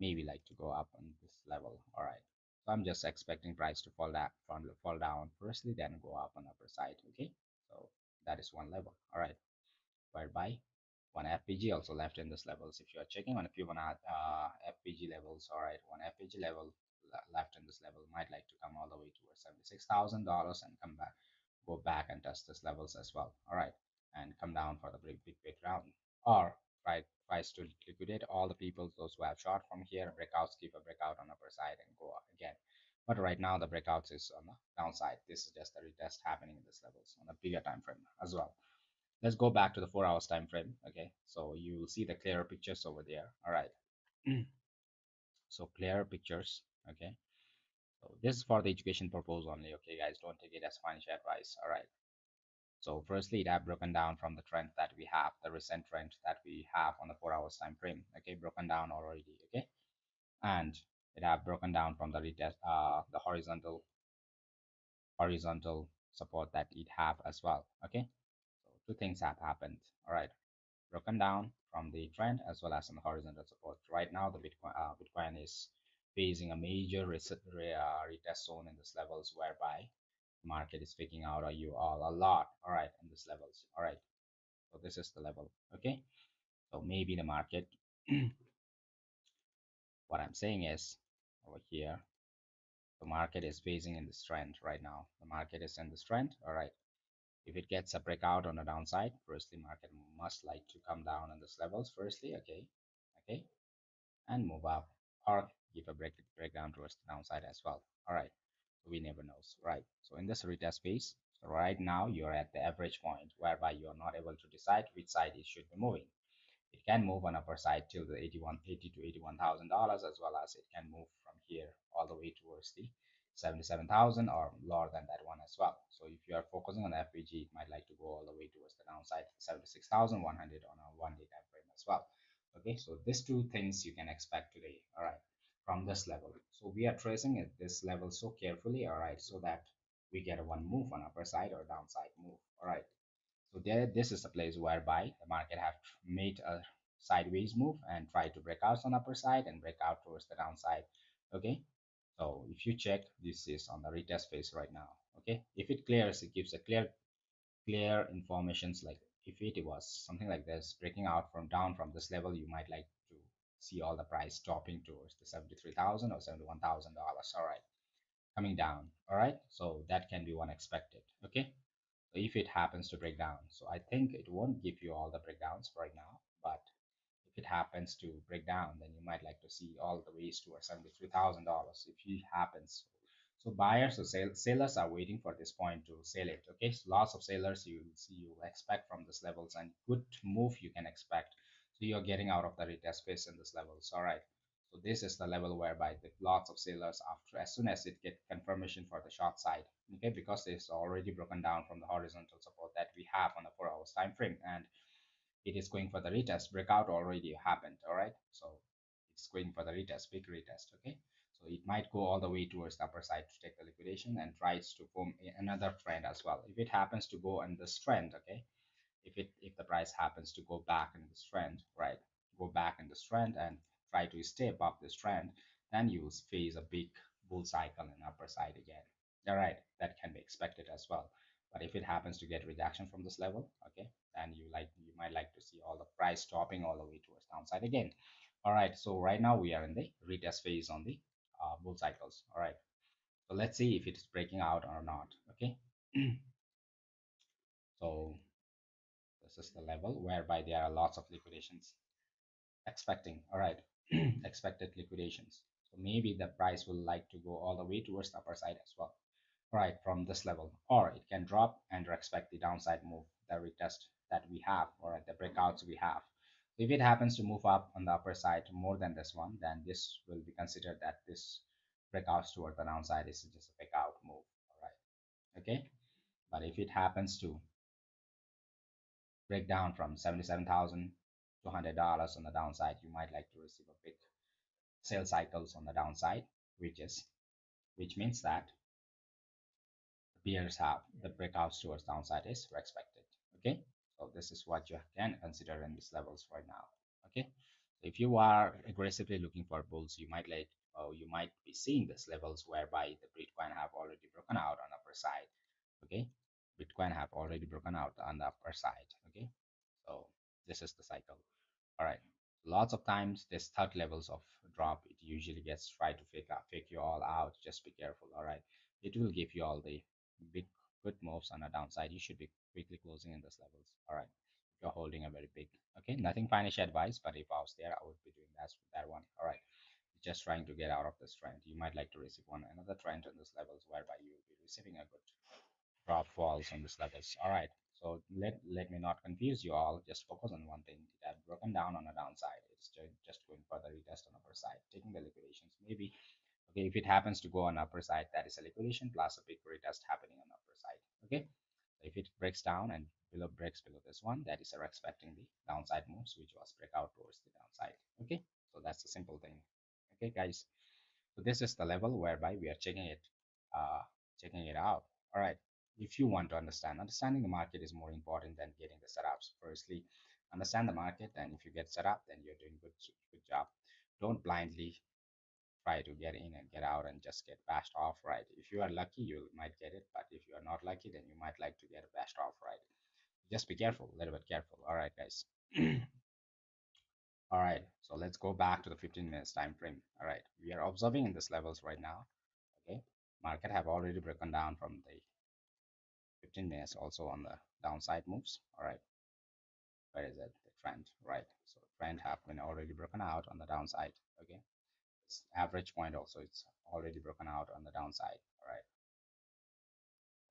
maybe like to go up on this level. All right, so I'm just expecting price to fall down firstly, then go up on upper side. Okay, so that is one level. All right, whereby one FPG also left in this levels. If you are checking on a Fibonacci FPG levels, all right, one FPG level left in this level might like to come all the way towards $76,000 and come back, go back and test this levels as well. All right, and come down for the big breakdown, or tries to liquidate all the people, those who have short from here, breakouts, keep a breakout on upper side and go up again. But right now the breakouts is on the downside. This is just a retest happening in this levels on a bigger time frame as well. Let's go back to the 4 hours time frame. Okay, so you will see the clearer pictures over there. All right, so clearer pictures. Okay, so this is for the education purpose only. Okay, guys, don't take it as financial advice. All right, so firstly it have broken down from the trend that we have, the recent trend that we have on the 4 hours time frame. Okay, broken down already. Okay, and it have broken down from the retest, the horizontal support that it have as well. Okay, so two things have happened. All right, broken down from the trend as well as on the horizontal support. Right now, the Bitcoin is facing a major retest zone in this levels, whereby the market is faking out you all a lot. All right, in this levels. All right, so this is the level. Okay, so maybe the market. What I'm saying is over here, the market is facing in this trend right now. The market is in this trend. All right. If it gets a breakout on the downside, firstly, market must like to come down on this levels firstly. Okay, and move up or give a breakdown towards the downside as well. All right, so we never knows, right? So in this retest phase, so right now you're at the average point whereby you're not able to decide which side it should be moving. It can move on upper side till the 80 to $81,000, as well as it can move from here all the way towards the 77,000 or lower than that one as well. So if you are focusing on the FPG, it might like to go all the way towards the downside, 76,100 on a 1 day time frame as well. Okay, so these two things you can expect today. All right, from this level. So we are tracing at this level so carefully. All right, so that we get a one move on upper side or downside move. All right, so there, this is a place whereby the market have made a sideways move and try to break out on upper side and break out towards the downside. Okay, so if you check, this is on the retest phase right now. Okay, if it clears, it gives a clear informations, like if it was something like this breaking out from down from this level, you might like to see all the price dropping towards the 73,000 or $71,000. All right, coming down. All right, so that can be one expected. Okay, if it happens to break down, so I think it won't give you all the breakdowns right now, but if it happens to break down, then you might like to see all the ways towards $73,000 if it happens. So buyers or sellers are waiting for this point to sell it. Okay, so lots of sellers you will see, you will expect from this levels, and good move you can expect. So you're getting out of the retest phase in this levels. All right, So this is the level whereby the lots of sellers, after as soon as it get confirmation for the short side, okay, because it's already broken down from the horizontal support that we have on the 4 hours time frame, and it is going for the retest. Breakout already happened, all right, so it's going for the retest, big retest. Okay, so it might go all the way towards the upper side to take the liquidation and tries to form another trend as well. If it happens to go on this trend, okay, if the price happens to go back in this trend, right, go back in this trend and try to stay above this trend, then you will face a big bull cycle in upper side again. All right, that can be expected as well. But if it happens to get rejection from this level, okay, then you might like to see all the price dropping all the way towards downside again. All right, so right now we are in the retest phase on the bull cycles. All right, so let's see if it is breaking out or not. Okay, so this is the level whereby there are lots of liquidations expecting. All right, expected liquidations. So maybe the price will like to go all the way towards the upper side as well. All right, from this level, or it can drop and expect the downside move, the retest that we have, or the breakouts we have. If it happens to move up on the upper side more than this one, then this will be considered that this breakouts toward the downside is just a breakout move. All right, okay. But if it happens to break down from $77,200 on the downside, you might like to receive a big sell cycles on the downside, which means that bears have the breakouts towards downside is expected. Okay, so this is what you can consider in these levels right now. Okay, so if you are aggressively looking for bulls, you might you might be seeing these levels whereby the Bitcoin have already broken out on the upper side. Okay, Bitcoin have already broken out on the upper side. Okay, so this is the cycle. All right, lots of times this third levels of drop, it usually gets try to fake you all out. Just be careful. All right, it will give you all the big good moves on the downside. You should be quickly closing in those levels. All right, if you're holding a very big, okay, nothing financial advice, but if I was there, I would be doing that one. All right, just trying to get out of this trend. You might like to receive another trend on those levels whereby you will be receiving a good drop falls on these levels. All right, so let me not confuse you all. Just focus on one thing. It has broken down on the downside. It's just going for the retest on upper side, taking the liquidations. Maybe okay, if it happens to go on upper side, that is a liquidation plus a big retest happening on upper side. Okay, if it breaks down and breaks below this one, that is are expecting the downside moves, which was breakout towards the downside. Okay, so that's the simple thing. Okay, guys. So this is the level whereby we are checking it out. All right. If you want to understanding the market is more important than getting the setups. Firstly, understand the market, and if you get set up, then you're doing good job. Don't blindly try to get in and get out and just get bashed off, right? If you are lucky, you might get it, but if you are not lucky, then you might like to get bashed off, right? Just be careful, a little bit careful. All right, guys. All right, so let's go back to the 15 minutes time frame. All right, we are observing in these levels right now. Okay, market have already broken down from the 15 minutes also on the downside moves. All right, where is it? The trend, right? So trend have been already broken out on the downside. Okay, this average point also it's already broken out on the downside. All right.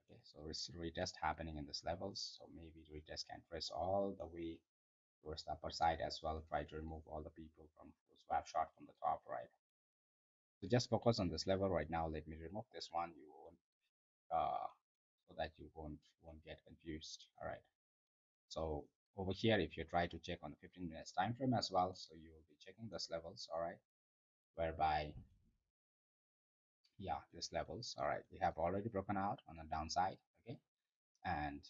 Okay, so it's retest happening in these levels. So maybe retest can press all the way towards the upper side as well. Try to remove all the people from those who have shot from the top, right? So just focus on this level right now. Let me remove this one. You won't, so that you won't get confused. All right. So over here, if you try to check on the 15 minutes time frame as well, so you will be checking these levels. All right, whereby yeah, these levels. All right, they have already broken out on the downside. Okay, and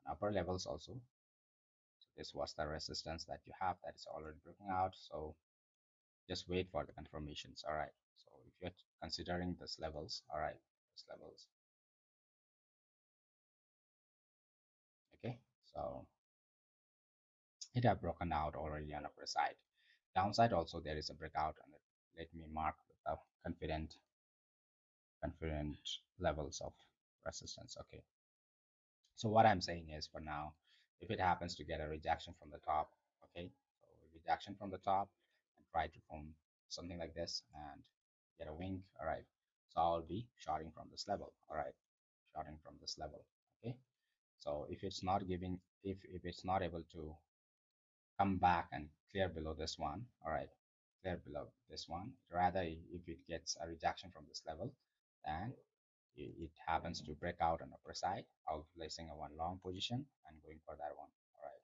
upper levels also. So this was the resistance that you have that is already broken out. So just wait for the confirmations. All right. So if you're considering these levels, all right, these levels. Okay, so it have broken out already on upper side. Downside also there is a breakout on it. Let me mark with the confident levels of resistance. Okay. So what I'm saying is for now, if it happens to get a rejection from the top, okay, so rejection from the top and try to form something like this and get a wing, all right. So I'll be shorting from this level, all right, shorting from this level, okay. So if it's not giving, if it's not able to come back and clear below this one, all right, clear below this one. Rather, if it gets a rejection from this level, then it happens to break out on upper side, I'll be placing a one long position and going for that one. All right,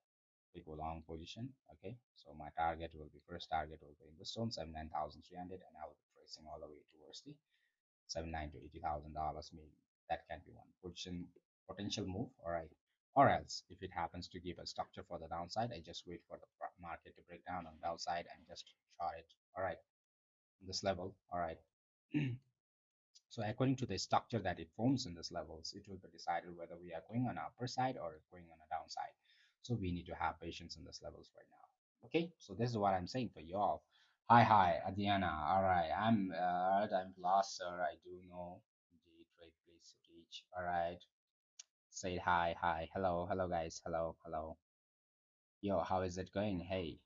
we go long position. Okay, so my target will be, first target will be in the zone 79,300, and I will be tracing all the way towards the 79 to $80,000. Maybe that can be one position potential move. All right, or else if it happens to give a structure for the downside, I just wait for the market to break down on downside and just short it. All right, this level. All right. So according to the structure that it forms in these levels, it will be decided whether we are going on upper side or going on a downside. So we need to have patience in these levels right now. Okay, so this is what I'm saying for you all. Hi, Adriana. All right, I'm lost, sir. I do know. G trade, please reach. All right, say hi, hello, guys, hello. Yo, how is it going? Hey,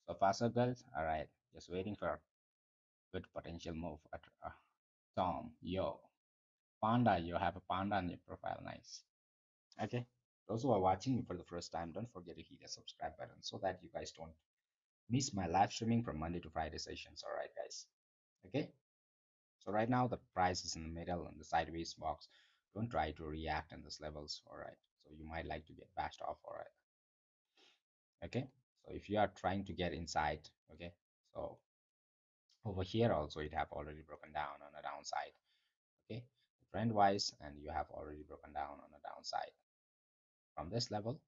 so far so good. All right, just waiting for good potential move. Tom, yo. Panda, you have a panda on your profile. Nice. Okay. Those who are watching me for the first time, don't forget to hit the subscribe button so that you guys don't miss my live streaming from Monday to Friday sessions. All right, guys. Okay. So right now the price is in the middle in the sideways box. Don't try to react in these levels. All right. So you might like to get bashed off. All right. Okay. So if you are trying to get inside, okay. So over here also it have already broken down on the downside. Okay. Trend wise, and you have already broken down on the downside from this level.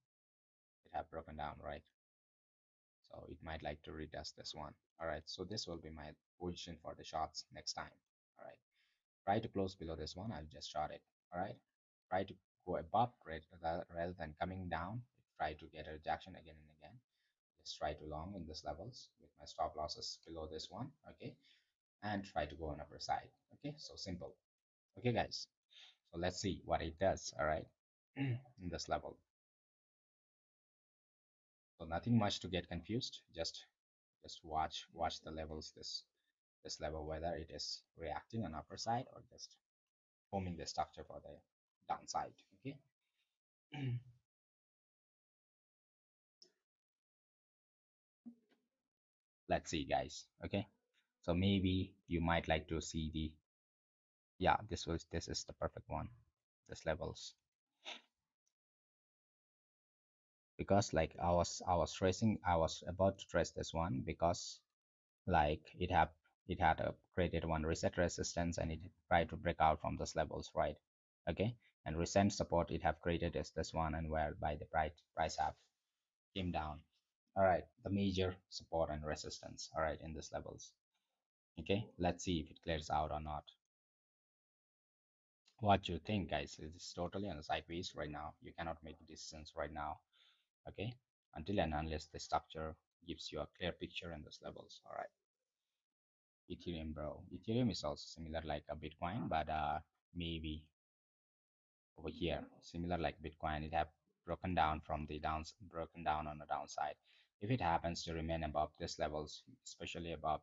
It have broken down, right? So it might like to retest this one. All right, so this will be my position for the shots next time. All right, try to close below this one. I'll just short it. All right, try to go above rather than coming down. Try to get a rejection again and again. Just try to long in these levels with my stop losses below this one. Okay, and try to go on upper side. Okay, so simple. Okay, guys, so let's see what it does. All right, in this level. So nothing much to get confused. Just watch the levels, this level, whether it is reacting on upper side or just forming the structure for the downside. Okay. Let's see, guys. Okay, so maybe you might like to see the, yeah, this is the perfect one, this levels, because like I was about to trace this one because like it had a created one reset resistance and it tried to break out from those levels, right? Okay, and recent support it have created is this one, and whereby the price have came down. All right, the major support and resistance, all right, in these levels. Okay, let's see if it clears out or not. What you think, guys? It is totally on the sideways right now. You cannot make decisions right now. Okay, until and unless the structure gives you a clear picture in those levels. All right. Ethereum, bro. Ethereum is also similar like a Bitcoin, but maybe over here, similar like Bitcoin, it have broken down from the downs, broken down on the downside. If it happens to remain above these levels, especially above,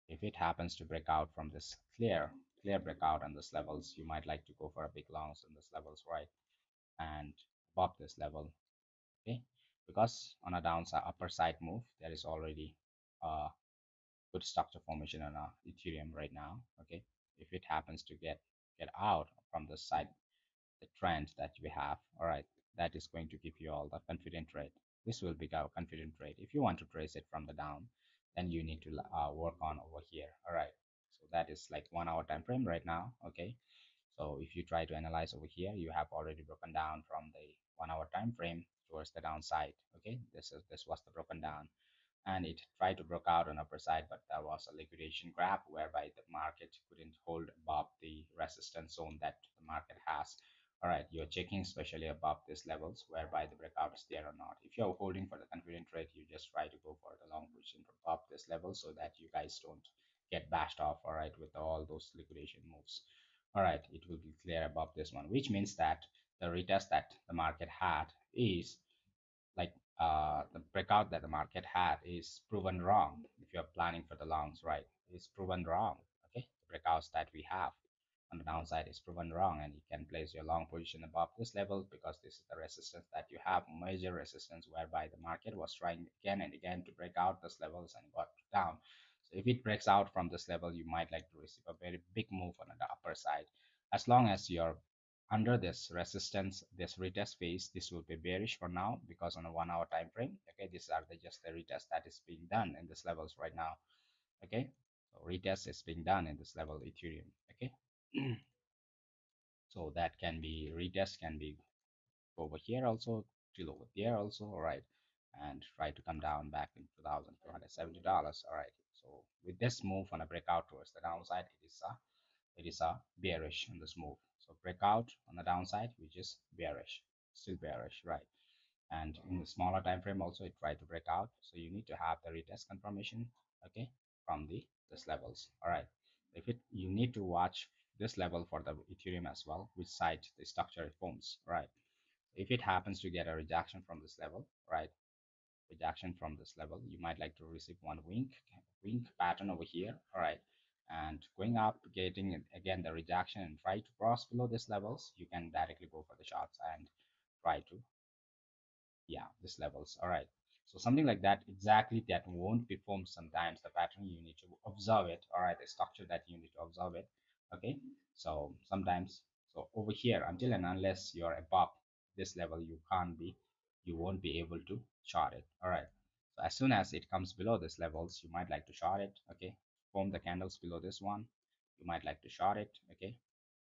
if it happens to break out from this clear breakout on these levels, you might like to go for a big longs on these levels, right? And above this level, okay? Because on a downside upper side move, there is already uh good structure formation on Ethereum right now. Okay, if it happens to get out from the side, the trend that we have, all right, that is going to give you all the confident trade. This will be our confident trade. If you want to trace it from the down, then you need to work on over here. All right, so that is like 1 hour time frame right now. Okay, so if you try to analyze over here, you have already broken down from the 1 hour time frame towards the downside. Okay, this was the broken down, and it tried to break out on upper side, but there was a liquidation grab whereby the market couldn't hold above the resistance zone that the market has. All right, you're checking especially above these levels whereby the breakout is there or not. If you're holding for the confident trade, you just try to go for the long position above this level so that you guys don't get bashed off, all right, with all those liquidation moves. All right, it will be clear above this one, which means that the retest that the market had is like the breakout that the market had is proven wrong. If you're planning for the longs, right, it's proven wrong. Okay, the breakouts that we have on the downside is proven wrong, and you can place your long position above this level because this is the resistance that you have, major resistance, whereby the market was trying again and again to break out this levels and got down. So if it breaks out from this level, you might like to receive a very big move on the upper side. As long as you're under this resistance, this retest phase, this will be bearish for now because on a 1 hour time frame, okay, these are just the retest that is being done in this levels right now. Okay, so retest is being done in this level Ethereum. Okay. So that can be retest, can be over here also, till over there also. All right, and try to come down back in $2,270. All right, so with this move on a breakout towards the downside, it is a bearish on this move. So breakout on the downside, which is bearish, still bearish, right? And in the smaller time frame also, it tried to break out, so you need to have the retest confirmation, okay, from this levels. All right, if it, you need to watch this level for the Ethereum as well, which side the structure forms, right? If it happens to get a rejection from this level, right, rejection from this level, you might like to receive one wink pattern over here. All right, and going up, getting again the rejection and try to cross below these levels, you can directly go for the shots and try to, yeah, this levels. All right, so something like that, exactly, that won't be formed sometimes, the pattern you need to observe it. All right, the structure that you need to observe it. Okay, so sometimes, so over here, until and unless you're above this level, you won't be able to short it. All right, so as soon as it comes below this levels, you might like to short it. Okay, form the candles below this one, you might like to short it. Okay,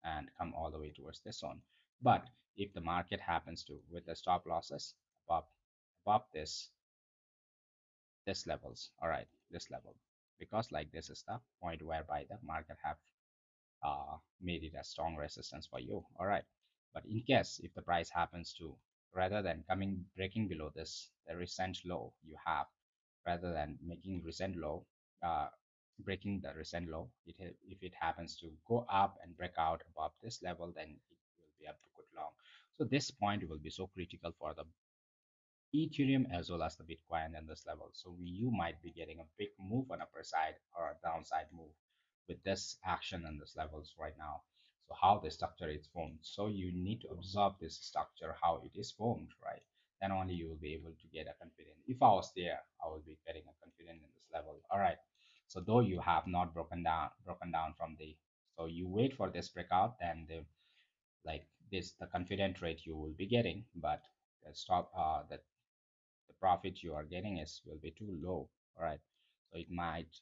and come all the way towards this one. But if the market happens to, with the stop losses above this levels, all right, this level, because like this is the point whereby the market have made it a strong resistance for you. All right, but in case if the price happens to, rather than coming breaking below this the recent low you have, rather than making recent low, uh, breaking the recent low, if it happens to go up and break out above this level, then it will be up to good long. So this point will be so critical for the Ethereum as well as the Bitcoin and this level. So you might be getting a big move on upper side or a downside move with this action and this levels right now. So how the structure is formed. So you need to observe this structure, how it is formed, right? Then only you will be able to get a confidence. If I was there, I will be getting a confidence in this level. All right. So though you have not broken down from the, so you wait for this breakout, then the, like this, the confident rate you will be getting, but the stop the profit you are getting is will be too low. All right, so it might,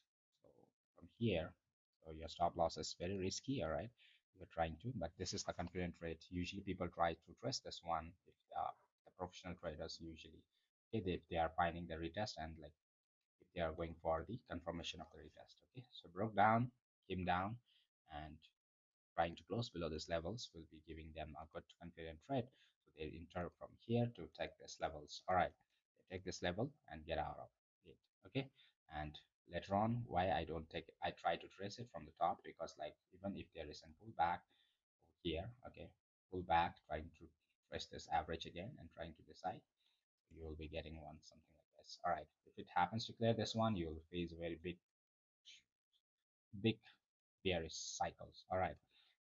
so from here, so your stop loss is very risky. All right, you're trying to, but this is the confident rate. Usually people try to trace this one, if the professional traders usually, if they are finding the retest, and like if they are going for the confirmation of the retest. Okay, so broke down, came down, and trying to close below these levels will be giving them a good confident trade. So they enter from here to take these levels. All right, they take this level and get out of it. Okay, and later on, why I don't take it, I try to trace it from the top, because like even if there is a pullback over here, okay, pullback, trying to trace this average again and trying to decide, you will be getting one something like this. All right, if it happens to clear this one, you will face a very big bearish cycles. All right,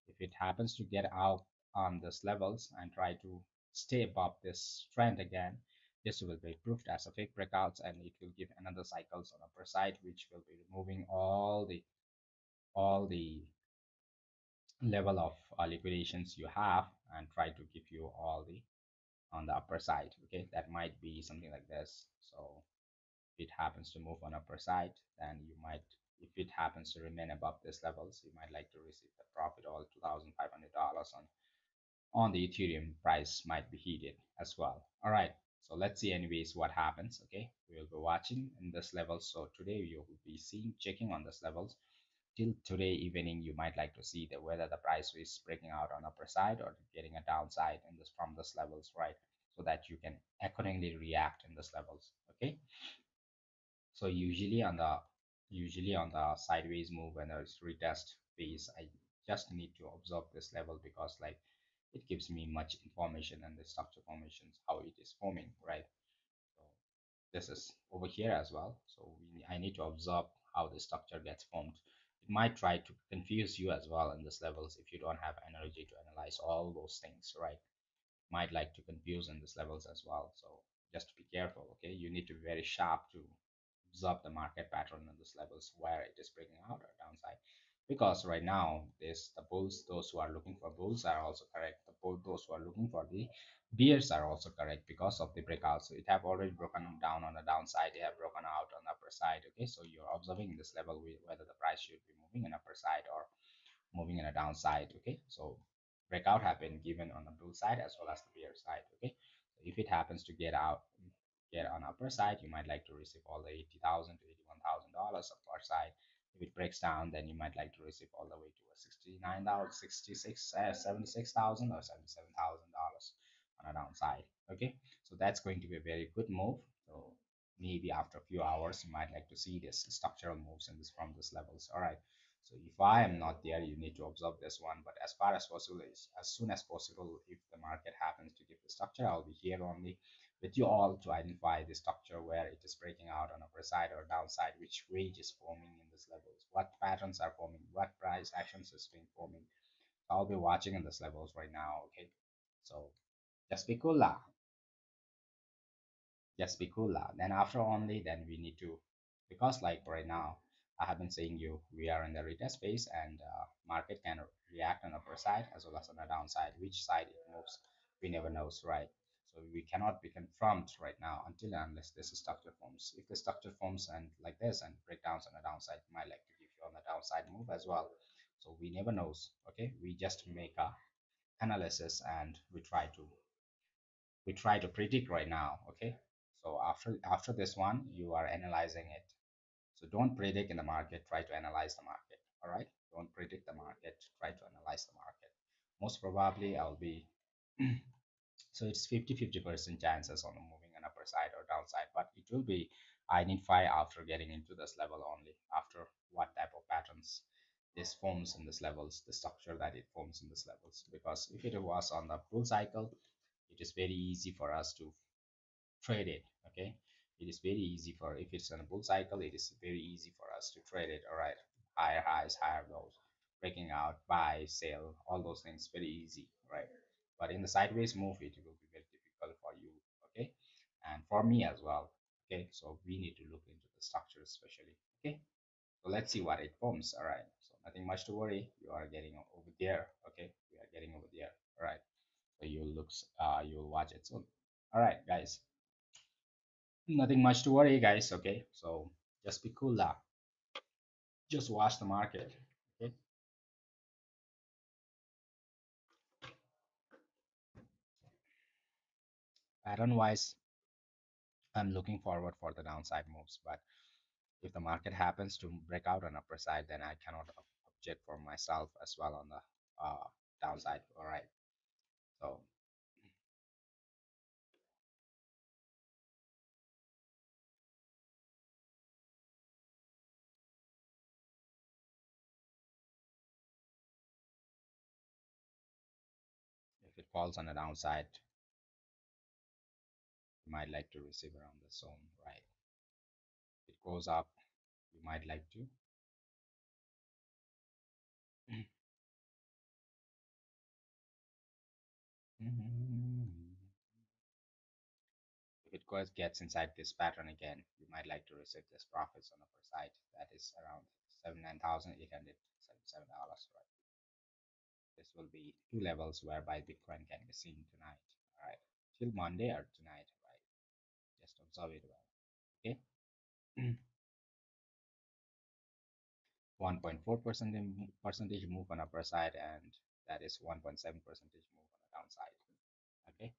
if it happens to get out on these levels and try to stay above this trend again, this will be proved as a fake breakouts, and it will give another cycles on upper side, which will be removing all the level of liquidations you have, and try to give you all the on the upper side. Okay, that might be something like this. So if it happens to move on upper side, then you might, if it happens to remain above these levels, you might like to receive the profit, all $2,500 on the Ethereum price might be heated as well. All right, so let's see anyways what happens. Okay, we will be watching in this level. So today you will be seeing, checking on this levels till today evening. You might like to see that whether the price is breaking out on upper side or getting a downside in this from this levels, right? So that you can accordingly react in this levels. Okay, so usually on the sideways move, when there's retest phase, I just need to observe this level, because like it gives me much information and the structure formations, how it is forming, right? So this is over here as well. So I need to observe how the structure gets formed it might try to confuse you as well in these levels if you don't have energy to analyze all those things, right? Might like to confuse in these levels as well. So just be careful, okay? You need to be very sharp to observe the market pattern in these levels where it is breaking out or downside. Because right now, this the bulls, those who are looking for bulls are also correct. The bull, those who are looking for the bears are also correct because of the breakout. So it have already broken down on the downside. They have broken out on the upper side. Okay, so you're observing this level whether the price should be moving in upper side or moving in a downside. Okay, so breakout happened given on the bull side as well as the bear side. Okay, so if it happens to get on upper side, you might like to receive all the 80,000 to $81,000 upper side. If it breaks down, then you might like to receive all the way to a 69,000, 66, 76,000 or $77,000 on a downside. Okay, so that's going to be a very good move. So maybe after a few hours, you might like to see this structural moves in this from these levels. All right. So if I am not there, you need to observe this one. But as far as possible, is as soon as possible, if the market happens to give the structure, I'll be here only with you all to identify the structure where it is breaking out on upper side or downside, which range is forming in these levels, what patterns are forming, what price actions is being forming. So I'll be watching in these levels right now. Okay, so just be cool lah, just be cool lah. Then after only, then we need to, because like right now, I have been saying you, we are in the retest phase and market can react on the upper side as well as on the downside. Which side it moves, we never knows, right? So we cannot be confirmed right now until and unless this structure forms. If the structure forms and like this and breakdowns on the downside, might like to give you on the downside move as well. So we never knows. Okay, we just make a analysis and we try to predict right now. Okay, so after this one you are analyzing it. So don't predict in the market, try to analyze the market. All right, don't predict the market, try to analyze the market. Most probably I'll be so it's 50-50% chances on moving an upper side or downside, but it will be identify after getting into this level only, after what type of patterns this forms in this levels, the structure that it forms in this levels. Because if it was on the bull cycle, it is very easy for us to trade it. Okay, it is very easy for, if it's on a bull cycle, it is very easy for us to trade it. All right, higher highs, higher lows, breaking out, buy, sell, all those things very easy, right? But in the sideways move, it will be very difficult for you. Okay, and for me as well. Okay, so we need to look into the structure especially. Okay, so let's see what it forms. All right, so nothing much to worry, you are getting over there. Okay, we are getting over there. All right, so you'll watch it soon. All right, guys, nothing much to worry, guys. Okay, so just be cool lah. Just watch the market. Okay, pattern wise, I'm looking forward for the downside moves, but if the market happens to break out on upper side, then I cannot object for myself as well on the downside. All right, so if it falls on the downside, you might like to receive around the zone, right? If it goes up, you might like to. If it goes gets inside this pattern again, you might like to receive this profits on the upper side. That is around $79,877, right? This will be two levels whereby Bitcoin can be seen tonight. All right, till Monday or tonight, right? Just observe it well. Okay. 1.4% percentage move on upper side, and that is 1.7 percentage move on the downside. Okay,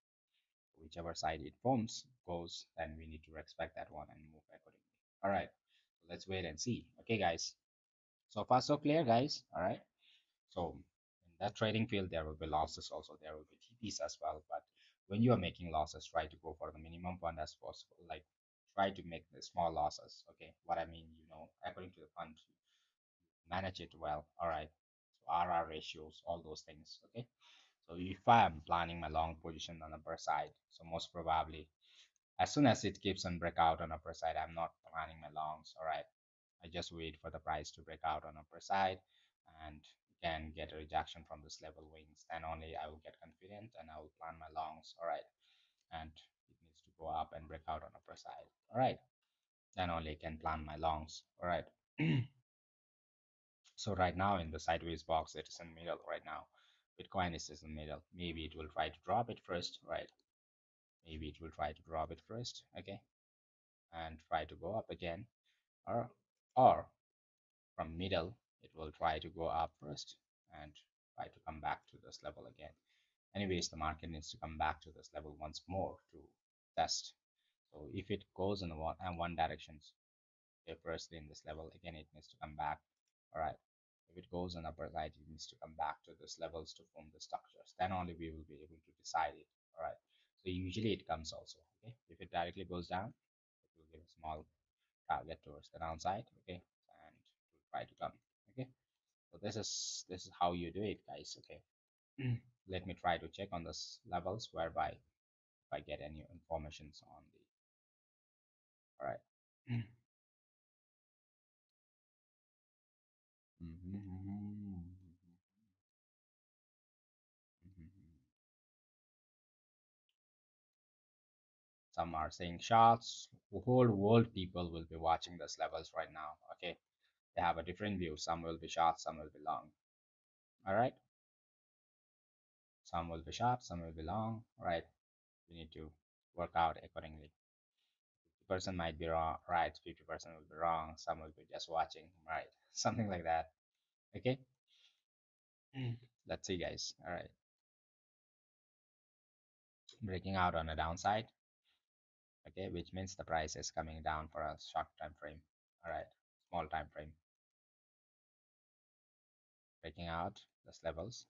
whichever side it forms goes, then we need to respect that one and move accordingly. All right, so let's wait and see. Okay, guys, so far so clear, guys. All right, so in that trading field there will be losses also, there will be TPs as well, but when you are making losses, try to go for the minimum fund as possible, like try to make the small losses. Okay, what I mean, according to the fund, manage it well. All right, so RR ratios, all those things. Okay, so if I'm planning my long position on the upper side, so most probably as soon as it keeps on breakout on upper side, I'm not planning my longs. All right, I just wait for the price to break out on upper side and can get a rejection from this level wings. Then only I will get confident and I will plan my longs. All right. And it needs to go up and break out on upper side. All right. Then only I can plan my longs. All right. So right now in the sideways box, it is in middle right now. Bitcoin is in the middle. Maybe it will try to drop it first, right? Maybe it will try to drop it first, okay, and try to go up again, or or from middle, it will try to go up first and try to come back to this level again. Anyways, the market needs to come back to this level once more to test. So if it goes in one direction, firstly in this level, again it needs to come back. All right. If it goes on upper side, it needs to come back to these levels to form the structures. Then only we will be able to decide it. All right. So usually it comes also. Okay. If it directly goes down, it will give a small target towards the downside. Okay, and it will try to come. Okay. So this is how you do it, guys. Okay. Let me try to check on this levels whereby if I get any informations on the. All right. Some are saying shorts. The whole world people will be watching these levels right now. Okay, they have a different view. Some will be short, some will be long. All right, some will be short, some will be long. All right, we need to work out accordingly. 50% might be wrong, right? 50% will be wrong. Some will be just watching, right? Something like that. Okay, let's see, guys. All right, breaking out on a downside. Okay, which means the price is coming down for a short time frame. All right, small time frame, breaking out those levels,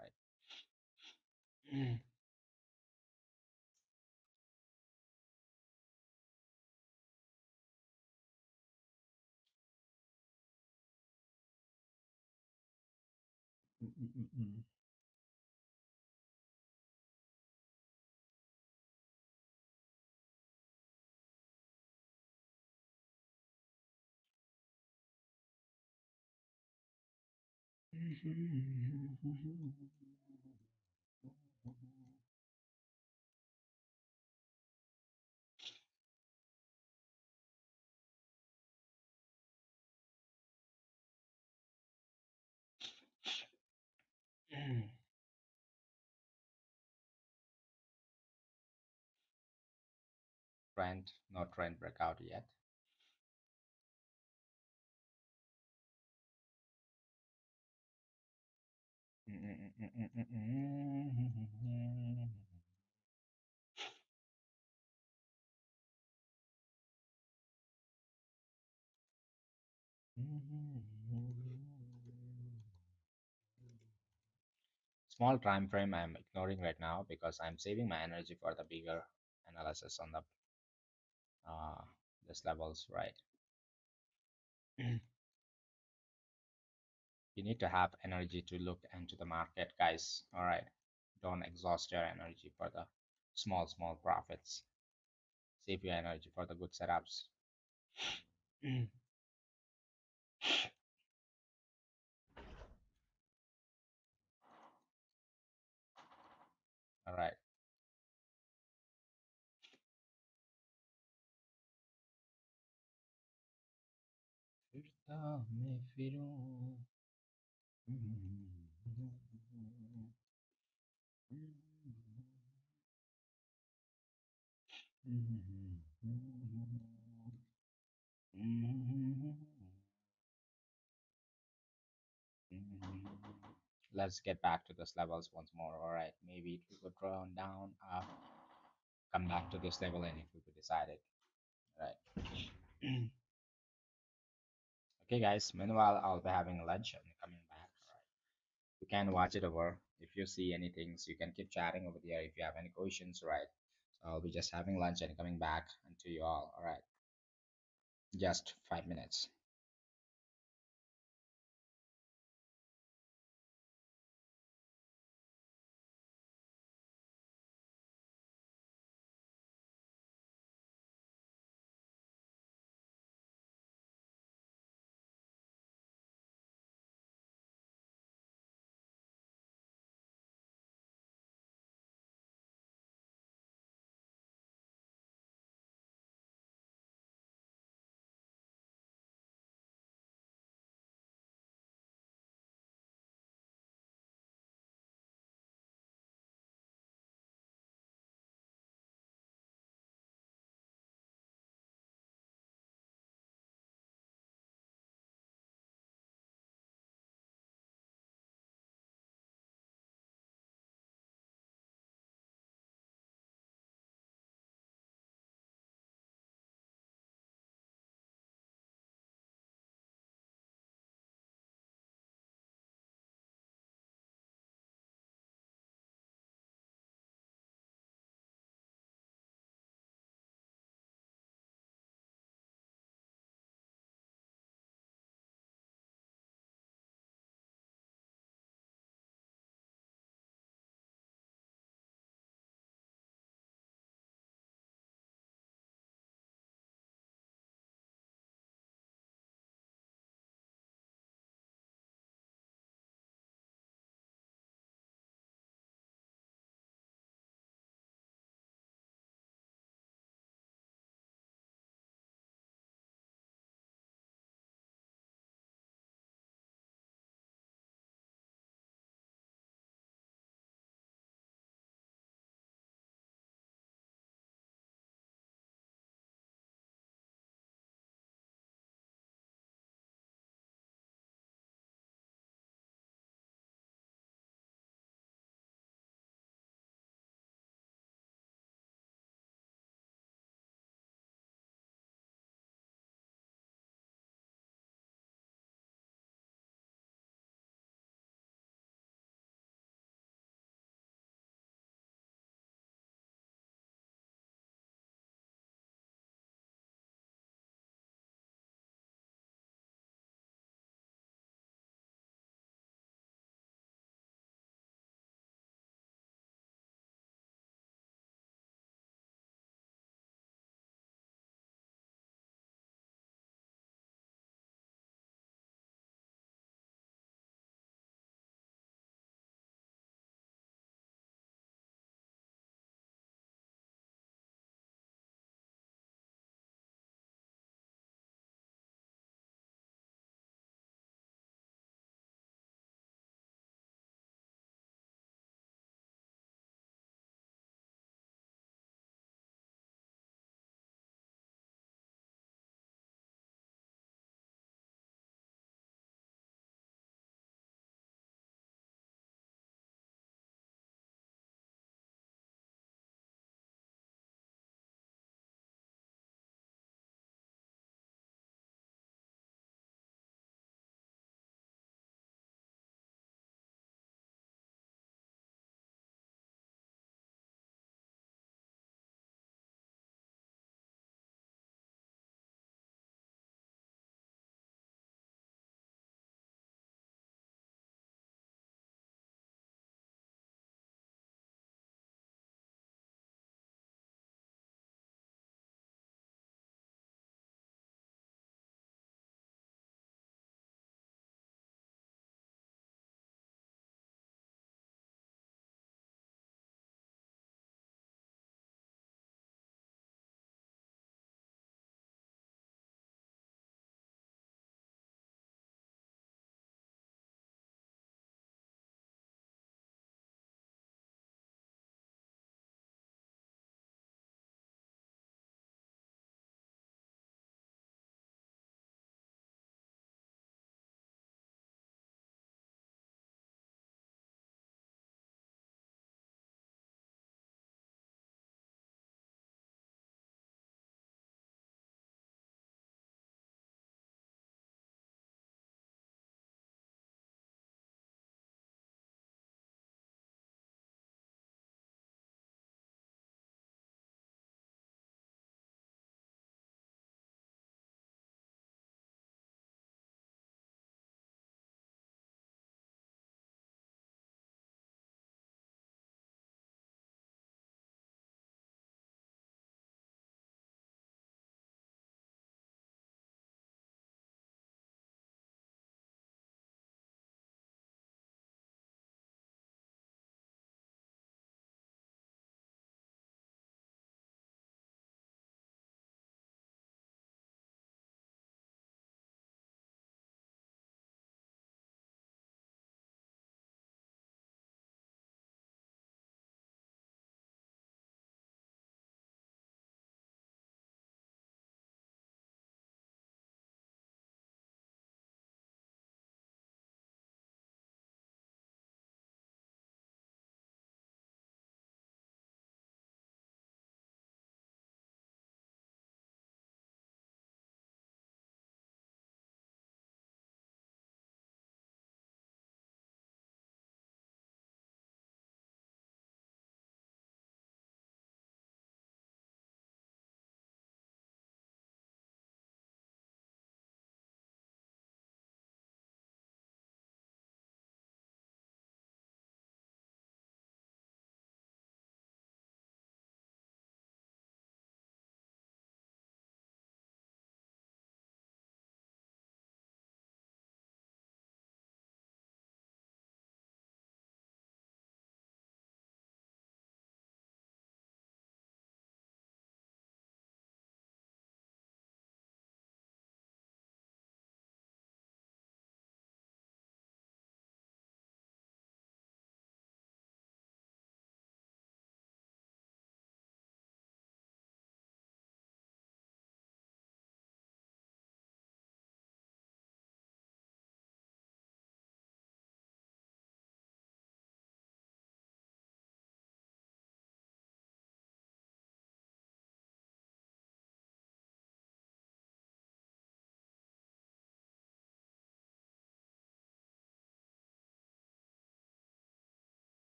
right? Trend, no trend breakout yet. Small time frame I'm ignoring right now because I'm saving my energy for the bigger analysis on the uh, this levels, right? You need to have energy to look into the market, guys. All right, don't exhaust your energy for the small profits. Save your energy for the good setups. All right. फिरता मैं फिरूं Let's get back to these levels once more. All right, maybe it will go down, up, come back to this level, and it will be decided. All right. Okay, guys. Meanwhile, I'll be having lunch and coming back. All right. You can watch it over. If you see anything, so you can keep chatting over there. If you have any questions, right? So I'll be just having lunch and coming back unto you all. All right. Just 5 minutes.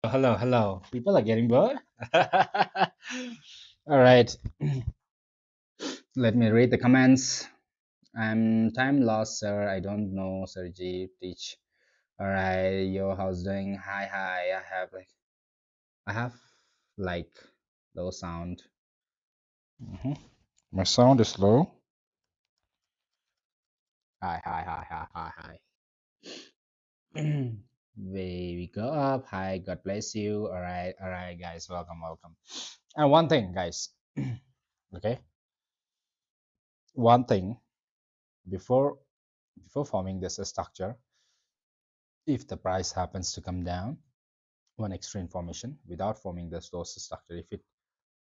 Oh, hello, hello. People are getting bored. All right, let me read the comments. I'm time lost, sir. I don't know, Sir G. Teach. All right, yo, how's doing? Hi, hi. I have like low sound. Mhm. My sound is low. Hi, hi, hi, hi, hi, hi. We go up. Hi, God bless you. All right, guys. Welcome, welcome. And one thing, guys. Okay, one thing before forming this structure, if the price happens to come down, one extra information without forming the source structure, if it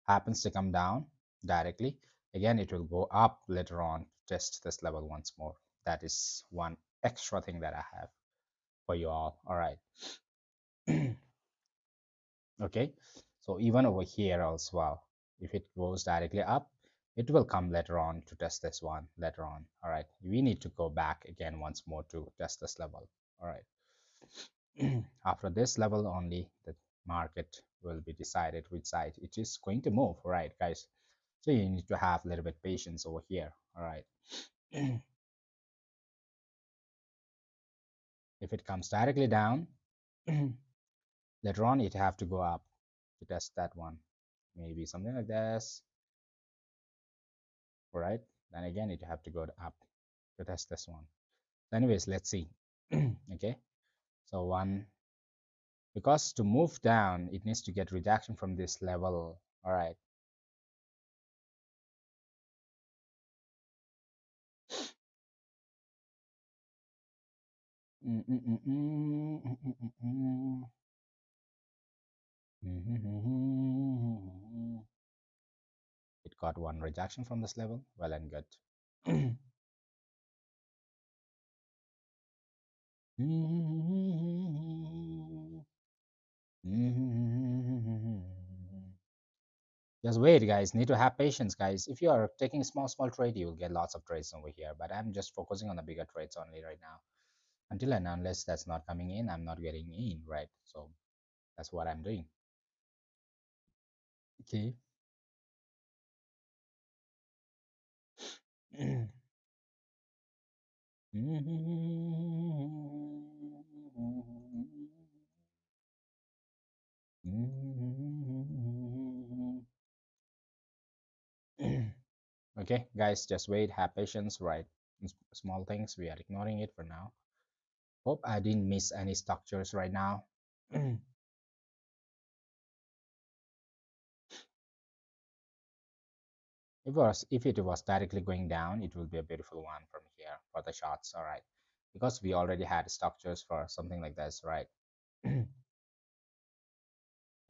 happens to come down directly, again it will go up later on to test this level once more. That is one extra thing that I have for you all right. Okay, so even over here as well, if it goes directly up, it will come later on to test this one later on. All right, we need to go back again once more to test this level. All right. After this level only, the market will be decided which side it is going to move. All right, guys, so you need to have a little bit patience over here. All right. If it comes directly down, later on it have to go up to test that one, maybe something like this. All right, then again it have to go up to test this one. Anyways, let's see. Okay, so one, because to move down it needs to get rejection from this level. All right. Mm, mm, mm, mm, mm, mm, mm, mm. It got one rejection from this level. Well and good. Just wait, guys. Need to have patience, guys. If you are taking small trade, you will get lots of trades over here. But I'm just focusing on the bigger trades only right now. Until and unless that's not coming in, I'm not getting in, right? So that's what I'm doing. Okay. Okay, guys, just wait, have patience, right? Small things, we are ignoring it for now. Hope I didn't miss any structures right now. If it was directly going down, it will be a beautiful one from here for the shots, all right? Because we already had structures for something like this, right?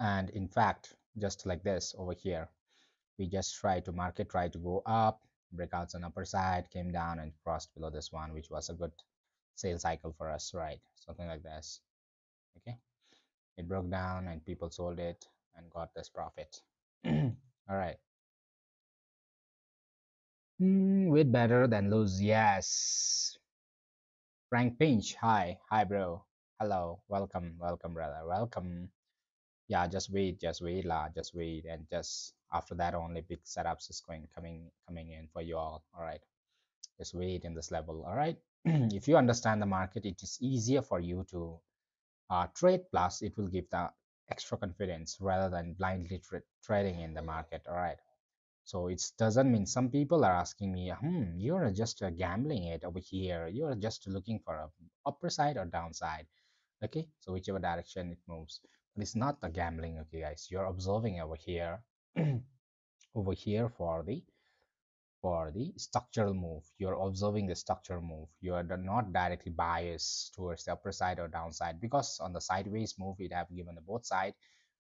And in fact, just like this over here, we just try to go up, breakouts on upper side, came down and crossed below this one, which was a good sale cycle for us, right? Something like this. Okay, it broke down and people sold it and got this profit. All right. With better than lose, yes. Frank Pinch, hi bro, hello, welcome, welcome brother, welcome. Yeah, just wait lah, just wait, and just after that only big setups is coming in for you all right? Just wait in this level, all right? If you understand the market, it is easier for you to trade, plus it will give the extra confidence rather than blindly trading in the market, all right? So it doesn't mean, some people are asking me, you're just gambling it over here, you're just looking for a upper side or downside. Okay, so whichever direction it moves, but it's not the gambling. Okay guys, you're observing over here over here for the structural move. You're observing the structural move. You are not directly biased towards the upper side or downside, because on the sideways move it have given the both side.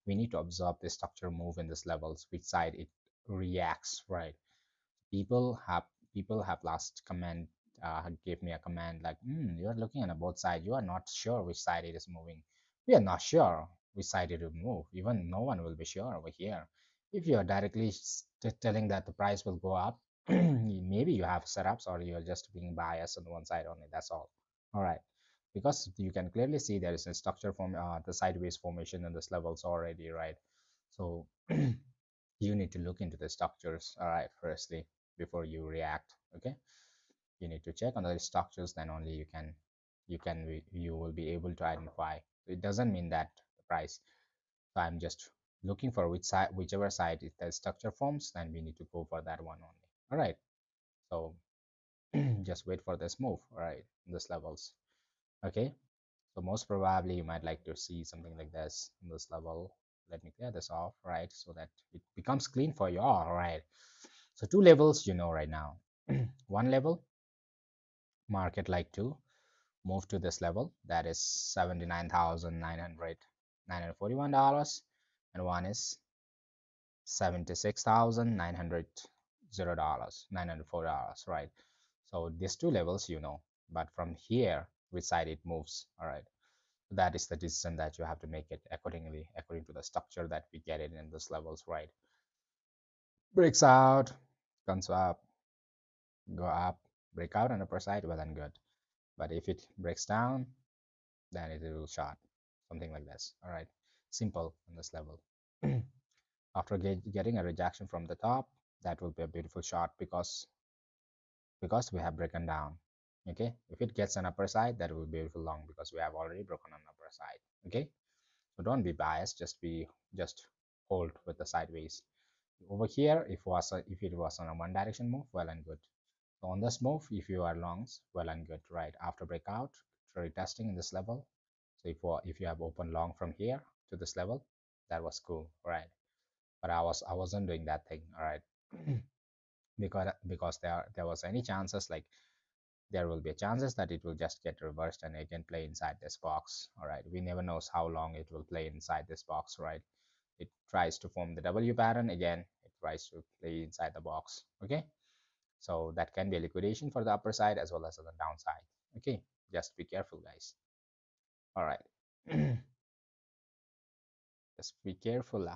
We need to observe the structural move in this levels, which side it reacts, right? People have last comment, gave me a comment like, you're looking at both sides, you are not sure which side it is moving. We are not sure which side it will move. Even no one will be sure over here. If you are directly telling that the price will go up, maybe you have setups or you're just being biased on one side only, that's all. All right, because you can clearly see there is a structure from the sideways formation in this levels already, right? So you need to look into the structures, all right, firstly, before you react. Okay, you need to check on the structures, then only you will be able to identify. It doesn't mean that the price. So I'm just looking for whichever side it the structure forms, then we need to go for that one only. All right, so just wait for this move, all right, this levels. Okay, so most probably you might like to see something like this in this level. Let me clear this off, right, so that it becomes clean for you all, right? So two levels, right now. One level, market like to move to this level, that is $79,941, and one is $76,900 $904, right? So these two levels, but from here which side it moves, all right, that is the decision that you have to make it accordingly, according to the structure that we get it in these levels, right? Breaks out, comes up, go up, break out on upper side, well and good. But if it breaks down, then it will short, something like this, all right? Simple on this level. After getting a rejection from the top, that will be a beautiful shot, because we have broken down. Okay, if it gets an upper side, that will be beautiful long, because we have already broken on upper side. Okay, so don't be biased, just hold with the sideways. Over here, if it was on a one direction move, well and good. So on this move, if you are longs, well and good, right? After breakout, retesting in this level, so if you have open long from here to this level, that was cool, right? But I wasn't doing that thing, all right? Because there was any chances, like there will be chances that it will just get reversed and again play inside this box, all right? We never knows how long it will play inside this box, right? It tries to form the W pattern again, it tries to play inside the box. Okay, so that can be a liquidation for the upper side as well as on the downside. Okay, just be careful, guys. All right. Just be careful.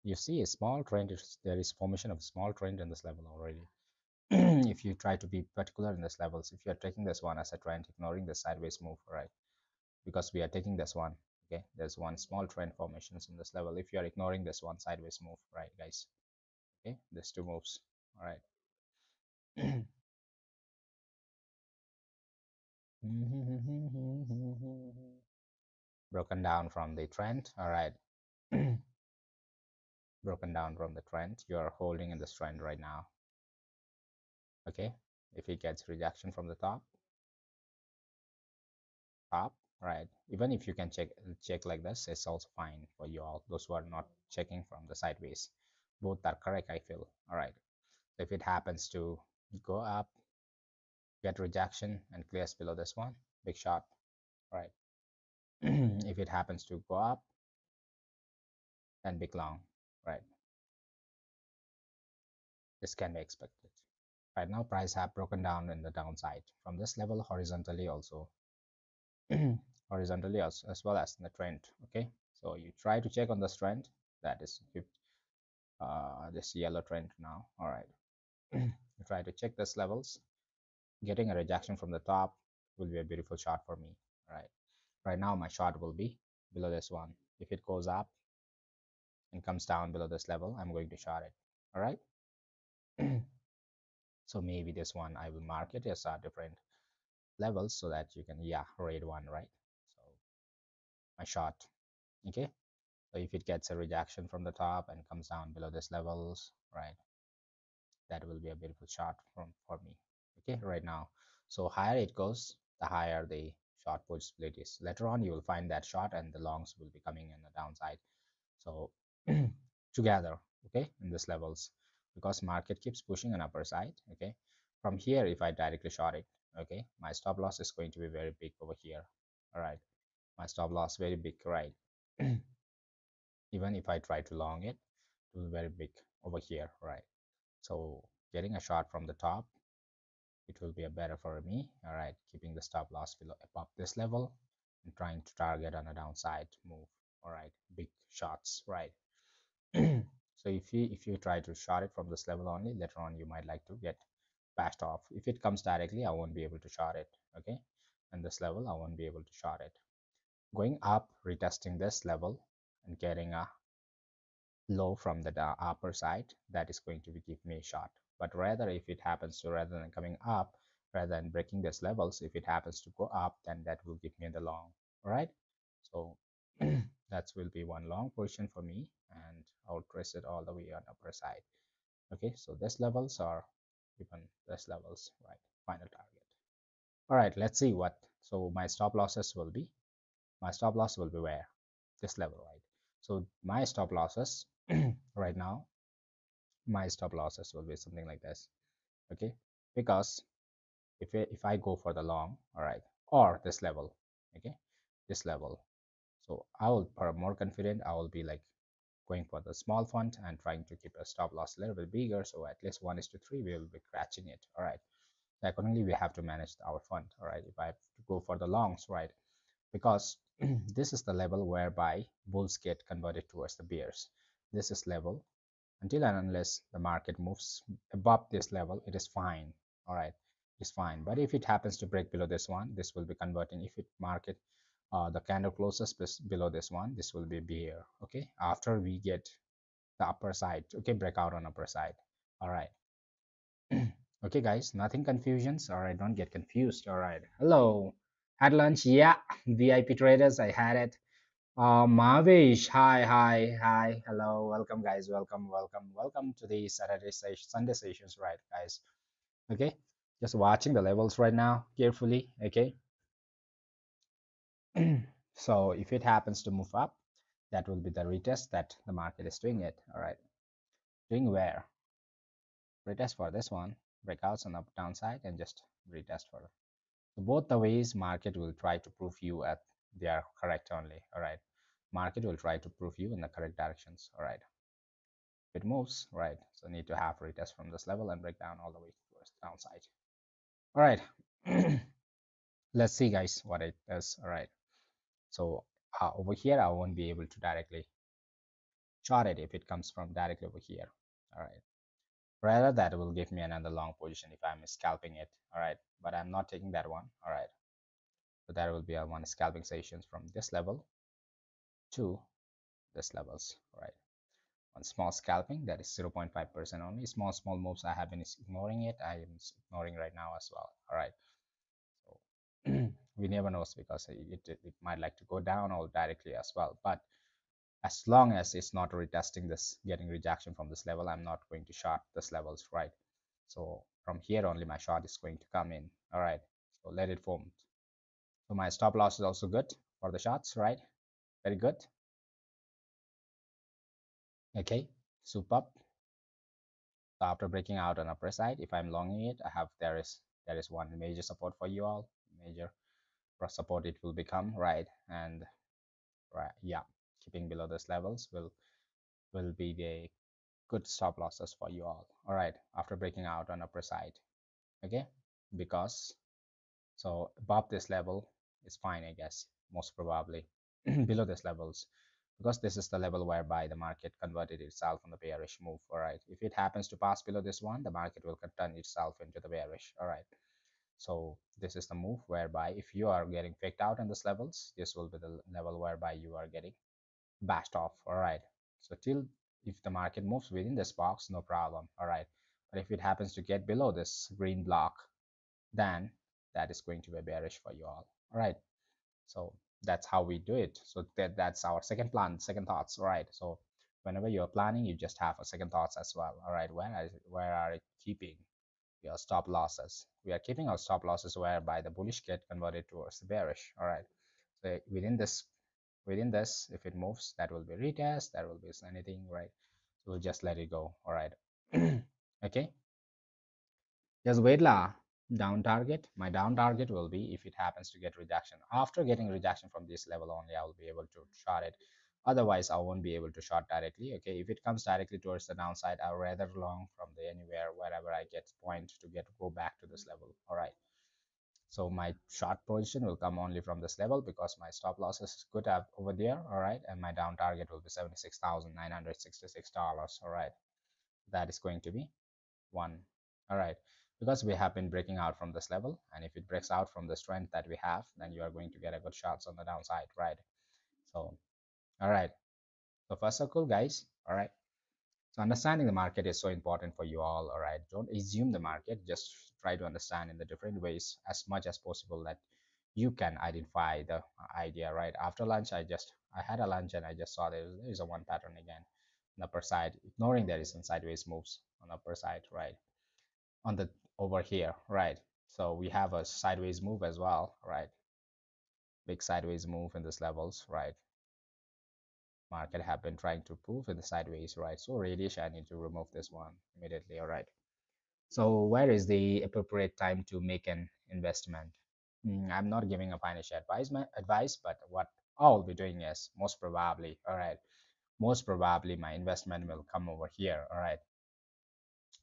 You see a small trend, there is formation of a small trend in this level already. If you try to be particular in this levels, if you are taking this one as a trend, ignoring the sideways move, right? Because we are taking this one. Okay, there's one small trend formations in this level. If you are ignoring this one sideways move, right, guys? Okay, there's two moves, all right. Broken down from the trend, all right. Broken down from the trend, you are holding in this trend right now. Okay, if it gets rejection from the top, right, even if you can check like this, it's also fine for you all, those who are not checking from the sideways. Both are correct, I feel. All right, if it happens to go up, get rejection and clears below this one, big shot, right? If it happens to go up, then big long, right? This can be expected. Right now, price have broken down in the downside from this level horizontally also, horizontally as well as in the trend. Okay, so you try to check on this trend, that is this yellow trend now. All right, you try to check this levels. Getting a rejection from the top will be a beautiful shot for me. All right, right now my shot will be below this one. If it goes up and comes down below this level, I'm going to short it. All right. So maybe this one I will mark it as a different levels, so that you can, yeah, rate one, right? So my shot. Okay, so if it gets a rejection from the top and comes down below this levels, right, that will be a beautiful shot for me. Okay, right now, so higher it goes, the higher the short possibility is. Later on you will find that short and the longs will be coming in the downside. So together, okay, in this levels. because market keeps pushing on upper side. Okay, from here if I directly short it, okay, my stop loss is going to be very big over here. All right, my stop loss very big, right? Even if I try to long it, it will be very big over here, right? So getting a shot from the top, it will be a better for me. All right, keeping the stop loss below above this level and trying to target on a downside move. All right, big shots, right? So if you try to short it from this level only, later on you might like to get bashed off. If it comes directly, I won't be able to short it. Okay, and this level I won't be able to short it. Going up, retesting this level and getting a low from the upper side, that is going to be give me a shot. But rather if it happens to, rather than coming up, rather than breaking these levels, if it happens to go up, then that will give me the long. All right, so that will be one long position for me, and I'll trace it all the way on upper side. Okay, so these levels are even these levels, right? Final target. All right, let's see what. So my stop losses will be, my stop loss will be where? This level, right? So my stop losses right now, my stop losses will be something like this. Okay, because if I go for the long, all right, or this level, okay, this level, so I will, for more confident, I will be like going for the small font and trying to keep a stop loss a little bit bigger, so at least 1:3 we will be catching it. All right, so accordingly we have to manage our fund. All right, if I have to go for the longs, right, because this is the level whereby bulls get converted towards the bears. This is level, until and unless the market moves above this level, it is fine. All right, it's fine. But if it happens to break below this one, this will be converting. If it market the candle closes below this one, this will be bear. Okay, after we get the upper side, okay, breakout on upper side. All right. Okay guys, nothing confusions. All right, don't get confused. All right, hello, had lunch? Yeah, VIP traders, I had it. Mavish, hi, hello, welcome guys, welcome to the Saturday session, Sunday sessions, right, guys? Okay, just watching the levels right now carefully. Okay, so if it happens to move up, that will be the retest that the market is doing it. All right, doing where? Retest for this one, breakouts on the downside, and just retest for. So both the ways market will try to prove you at they are correct only. All right, market will try to prove you in the correct directions. All right, if it moves, right, so need to have retest from this level and break down all the way towards the downside. All right, let's see guys what it does. All right, so over here I won't be able to directly chart it if it comes from directly over here. All right, rather that will give me another long position if I'm scalping it. All right, but I'm not taking that one. All right, so there will be a one scalping sessions from this level to this levels. All right, one small scalping, that is 0.5% only. Small moves I have been ignoring it, I am ignoring right now as well. All right, so we never knows, because it might like to go down or directly as well, but as long as it's not retesting this, getting rejection from this level, I'm not going to short this levels, right? So from here only my short is going to come in. All right, so let it form. So my stop loss is also good for the shots, right? Very good. Okay, super. So after breaking out on upper side, if I'm longing it, I have there is one major support for you all. Major support it will become, right? And right, yeah, keeping below those levels will be the good stop losses for you all. All right, after breaking out on upper side, okay, because so above this level is fine, I guess, most probably. Below this levels, because this is the level whereby the market converted itself on the bearish move. All right, if it happens to pass below this one, the market will turn itself into the bearish. All right, so this is the move whereby if you are getting faked out on these levels, this will be the level whereby you are getting bashed off. All right, so till if the market moves within this box, no problem. All right, but if it happens to get below this green block, then that is going to be bearish for you all. All right, so that's how we do it. So that's our second plan, second thoughts. All right, so whenever you're planning, you just have a second thoughts as well. All right, where are you keeping your stop losses? We are keeping our stop losses whereby the bullish get converted towards the bearish. All right, so within this if it moves, that will be retest, that will be anything, right? So we'll just let it go. All right, Okay, just wait la. Down target, my down target will be if it happens to get rejection. After getting rejection from this level only, I will be able to short it. Otherwise, I won't be able to short directly. Okay, if it comes directly towards the downside, I'll rather long from the anywhere wherever I get point to get go back to this level. All right. So my short position will come only from this level because my stop loss is good up over there. All right, and my down target will be $76,966. All right, that is going to be one. All right, because we have been breaking out from this level, and if it breaks out from the strength that we have, then you are going to get a good shots on the downside, right? So all right, so first circle, guys. All right, so understanding the market is so important for you all right? Don't assume the market, just try to understand in the different ways as much as possible that you can identify the idea, right? After lunch, I had a lunch and I just saw there is a one pattern again on the upper side, ignoring there is some sideways moves on the upper side, right? On the over here, right? So we have a sideways move as well, right? Big sideways move in this levels, right? Market have been trying to prove in the sideways, right? So radiation, I need to remove this one immediately, all right? So where is the appropriate time to make an investment? I'm not giving a financial advice, but what I'll be doing is most probably, all right, most probably my investment will come over here, all right.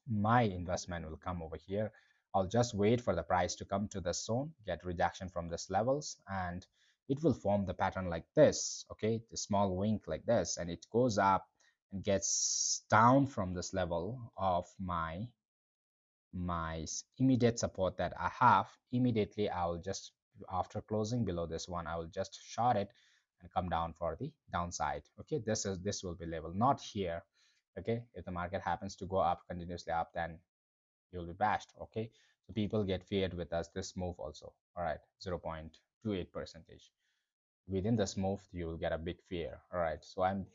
My investment will come over here. I'll just wait for the price to come to the zone, get rejection from this levels, and it will form the pattern like this, okay, the small wink like this, and it goes up and gets down from this level of my immediate support that I have. Immediately I will just, after closing below this one, I will just short it and come down for the downside. Okay, this will be level, not here. Okay, if the market happens to go up continuously up, then you'll be bashed. Okay, so people get feared with us this move also. All right, 0.28 percentage within this move you will get a big fear. All right, so I'm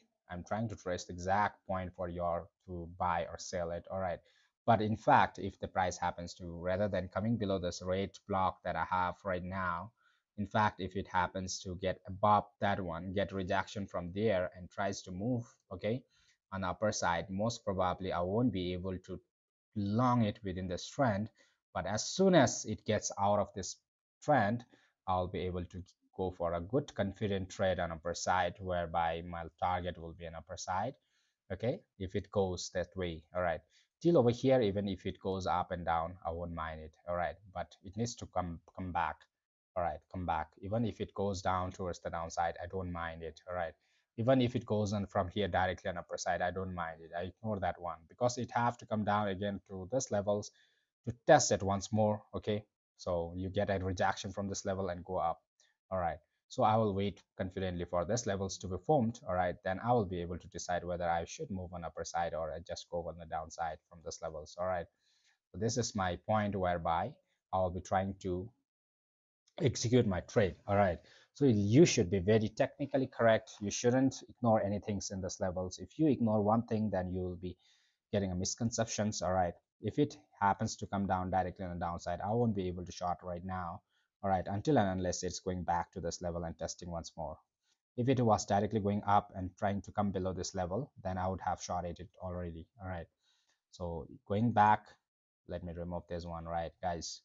trying to trace the exact point for your to buy or sell it. All right, but in fact if the price happens to, rather than coming below this rate block that I have right now, in fact if it happens to get above that one, get rejection from there and tries to move, okay, on the upper side, most probably I won't be able to long it within this trend. But as soon as it gets out of this trend, I'll be able to go for a good confident trade on upper side, whereby my target will be an upper side. Okay, if it goes that way. All right, till over here, even if it goes up and down, I won't mind it. All right, but it needs to come back. All right, come back. Even if it goes down towards the downside, I don't mind it. All right, even if it goes on from here directly on upper side, I don't mind it. I ignore that one because it have to come down again to this levels to test it once more. Okay, so you get a rejection from this level and go up. All right, so I will wait confidently for this levels to be formed. All right, then I will be able to decide whether I should move on upper side or I just go on the downside from this levels. All right, so this is my point whereby I will be trying to execute my trade. All right, so you should be very technically correct. You shouldn't ignore anything in this levels. If you ignore one thing, then you will be getting a misconceptions. All right, if it happens to come down directly on the downside, I won't be able to short right now. All right, until and unless it's going back to this level and testing once more. If it was directly going up and trying to come below this level, then I would have shorted it already. All right, so going back, let me remove this one, right, guys.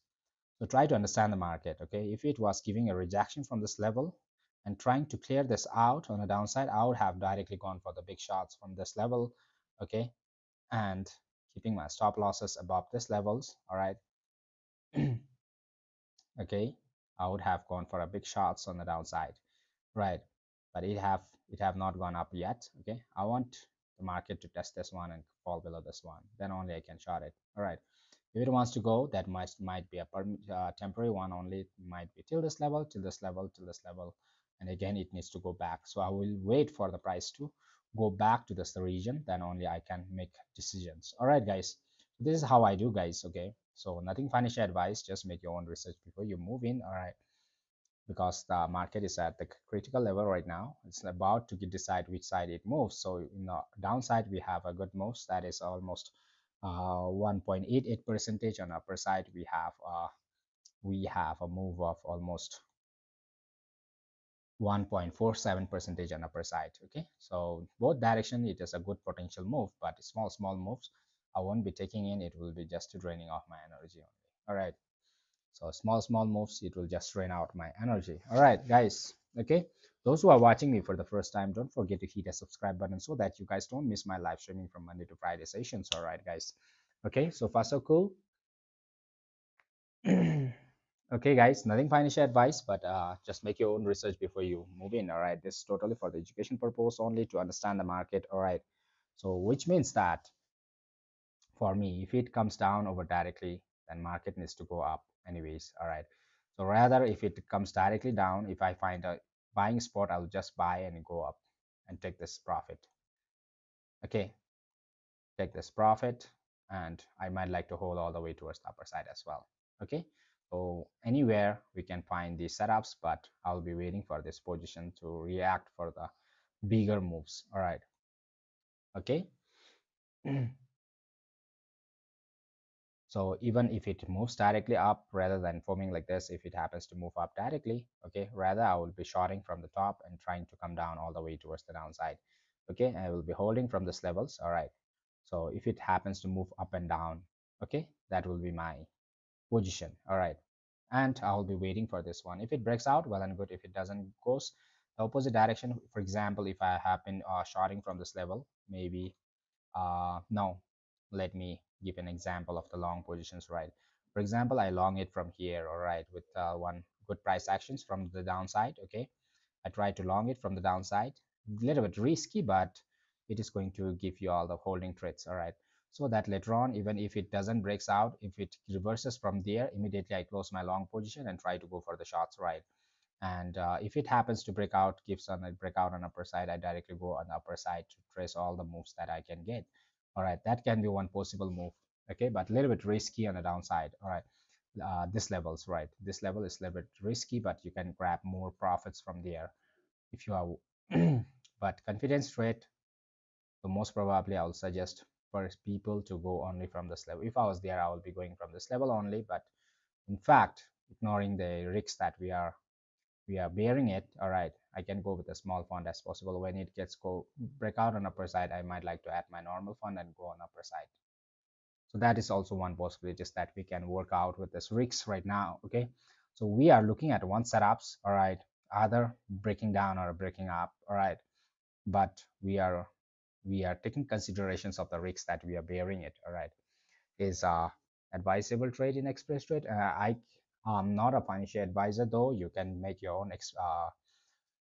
So try to understand the market. Okay, if it was giving a rejection from this level and trying to clear this out on the downside, I would have directly gone for the big shots from this level. Okay, and keeping my stop losses above this levels. All right. Okay, I would have gone for a big shots on the downside, right? But it have not gone up yet. Okay, I want the market to test this one and fall below this one, then only I can short it. All right, if it wants to go, that might be a temporary one only, might be till this level, till this level, till this level, and again it needs to go back. So I will wait for the price to go back to this region, then only I can make decisions. All right, guys, this is how I do, guys. Okay, so nothing financial advice, just make your own research before you move in. All right, because the market is at the critical level right now. It's about to decide which side it moves. So in the downside, we have a good moves that is almost 1.88 percentage. On upper side, we have a move of almost 1.47 percentage on upper side. Okay, so both direction it is a good potential move, but small moves I won't be taking in, it will be just draining off my energy only. All right. So small moves, it will just drain out my energy. All right, guys. Okay. Those who are watching me for the first time, don't forget to hit a subscribe button so that you guys don't miss my live streaming from Monday to Friday sessions. All right, guys. Okay. So far, so cool. Okay, guys. Nothing financial advice, but just make your own research before you move in. All right. This is totally for the education purpose only to understand the market. All right. So which means that for me, if it comes down over directly, then market needs to go up anyways. All right. So rather, if it comes directly down, if I find a buying spot, I'll just buy and go up and take this profit. Okay, take this profit, and I might like to hold all the way towards the upper side as well. Okay, so anywhere we can find these setups, but I'll be waiting for this position to react for the bigger moves. All right. Okay. So even if it moves directly up rather than forming like this, if it happens to move up directly, okay, rather I will be shorting from the top and trying to come down all the way towards the downside. Okay, I will be holding from this levels. All right. So if it happens to move up and down, okay, that will be my position. All right. And I'll be waiting for this one. If it breaks out, well and good. If it doesn't, goes the opposite direction. For example, if I have been shorting from this level, maybe no, let me give an example of the long positions, right? For example, I long it from here, all right, with one good price actions from the downside. Okay, I try to long it from the downside, a little bit risky, but it is going to give you all the holding trades. All right, so that later on, even if it doesn't breaks out, if it reverses from there, immediately I close my long position and try to go for the shots, right? And if it happens to break out, gives on a breakout on upper side, I directly go on the upper side to trace all the moves that I can get. All right, that can be one possible move. Okay, but a little bit risky on the downside. All right, this level's right, this level is a little bit risky, but you can grab more profits from there if you are but confidence trade, so most probably I will suggest for people to go only from this level. If I was there, I will be going from this level only, but in fact, ignoring the risks that we are bearing it. All right, I can go with a small fund as possible. When it gets go break out on upper side, I might like to add my normal fund and go on upper side. So that is also one possibility, is that we can work out with this risks right now. Okay, so we are looking at one setups, all right, either breaking down or breaking up. All right, but we are taking considerations of the risks that we are bearing it. All right, is advisable trade in express trade. I am not a financial advisor, though. You can make your own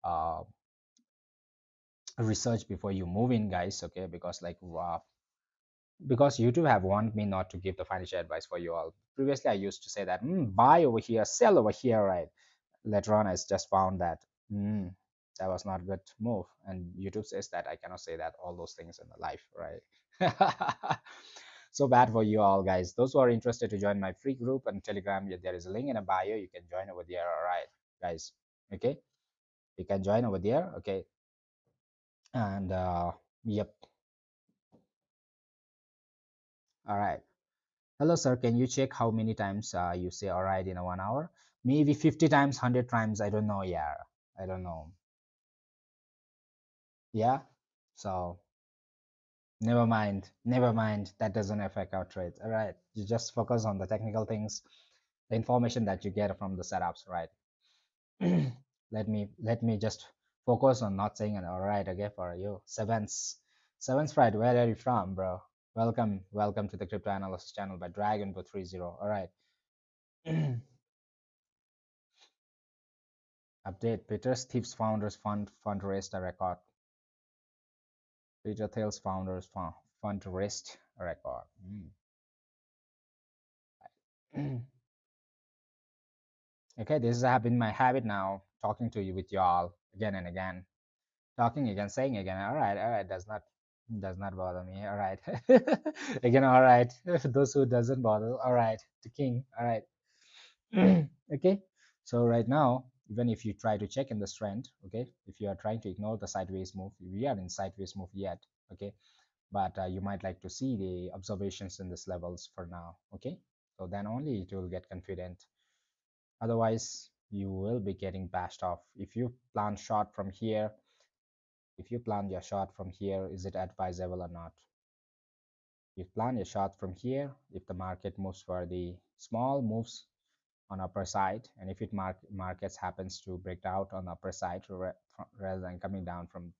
uh, research before you move in, guys. Okay, because because YouTube have warned me not to give the financial advice for you all. Previously I used to say that, buy over here, sell over here, right? Later on I just found that mm, that was not a good move, and YouTube says that I cannot say that all those things in the life, right? So bad for you all, guys. Those who are interested to join my free group on Telegram, yeah, there is a link in a bio, you can join over there. All right, guys. Okay, you can join over there. Okay, and yep. All right. Hello, sir. Can you check how many times you say all right in a 1 hour? Maybe 50 times, 100 times. I don't know. Yeah, I don't know. Yeah. So never mind. Never mind. That doesn't affect our trades. All right. You just focus on the technical things, the information that you get from the setups, right? Let me just focus on not saying an all right again for you. Sevens, right? Where are you from, bro? Welcome to the crypto analysis channel by Dragon 30. All right. Update: Peter Thiel's founders fund raised a record. Peter Thiel's founders fund raised a record. Okay, this has been my habit now, talking to you with y'all again and again, talking again, saying again. All right, does not bother me. All right, again. All right, those who doesn't bother. All right, the king. All right. Okay, so right now, even if you try to check in this trend, okay, if you are trying to ignore the sideways move, we are in sideways move yet. Okay, but you might like to see the observations in this levels for now. Okay, so then only it will get confident. Otherwise you will be getting bashed off. If you plan short from here, if you plan your short from here, is it advisable or not? You plan a shot from here if the market moves for the small moves on upper side, and if it markets happens to break out on the upper side rather than coming down from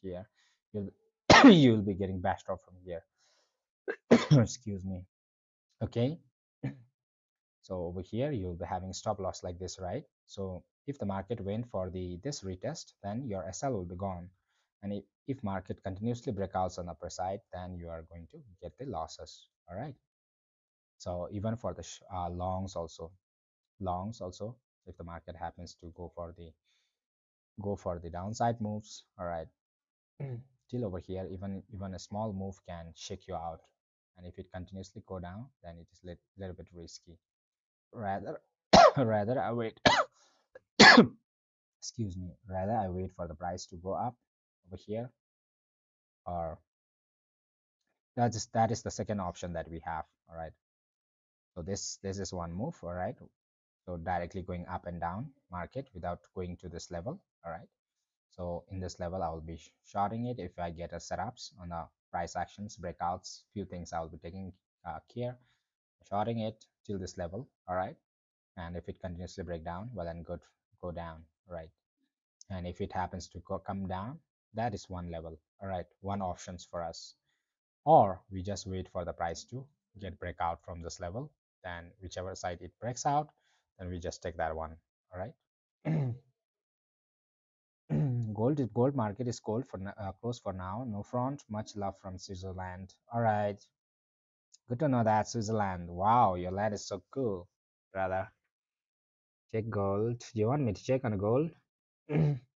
here, you'll you'll be getting bashed off from here. Excuse me. Okay. So over here you'll be having stop loss like this, right? So if the market went for the this retest, then your SL will be gone. And if market continuously breakouts on the upper side, then you are going to get the losses. All right. So even for the longs also, if the market happens to go for the downside moves, all right, till over here, even a small move can shake you out. And if it continuously go down, then it is little bit risky. Rather, rather I wait. Excuse me. Rather I wait for the price to go up over here, or that is the second option that we have. All right. So this is one move. All right. So directly going up and down market without going to this level. All right. So in this level, I will be shorting it if I get a setups on the price actions, breakouts, few things I will be taking care, shorting it till this level. All right. And if it continuously break down, well then good, go down. Right. And if it happens to come down, that is one level. All right. One options for us. Or we just wait for the price to get breakout from this level. Then whichever side it breaks out, then we just take that one. All right. Gold market is closed for now. No front. Much love from Switzerland. All right, good to know that Switzerland. Wow, your land is so cool, brother. Check gold. Do you want me to check on gold?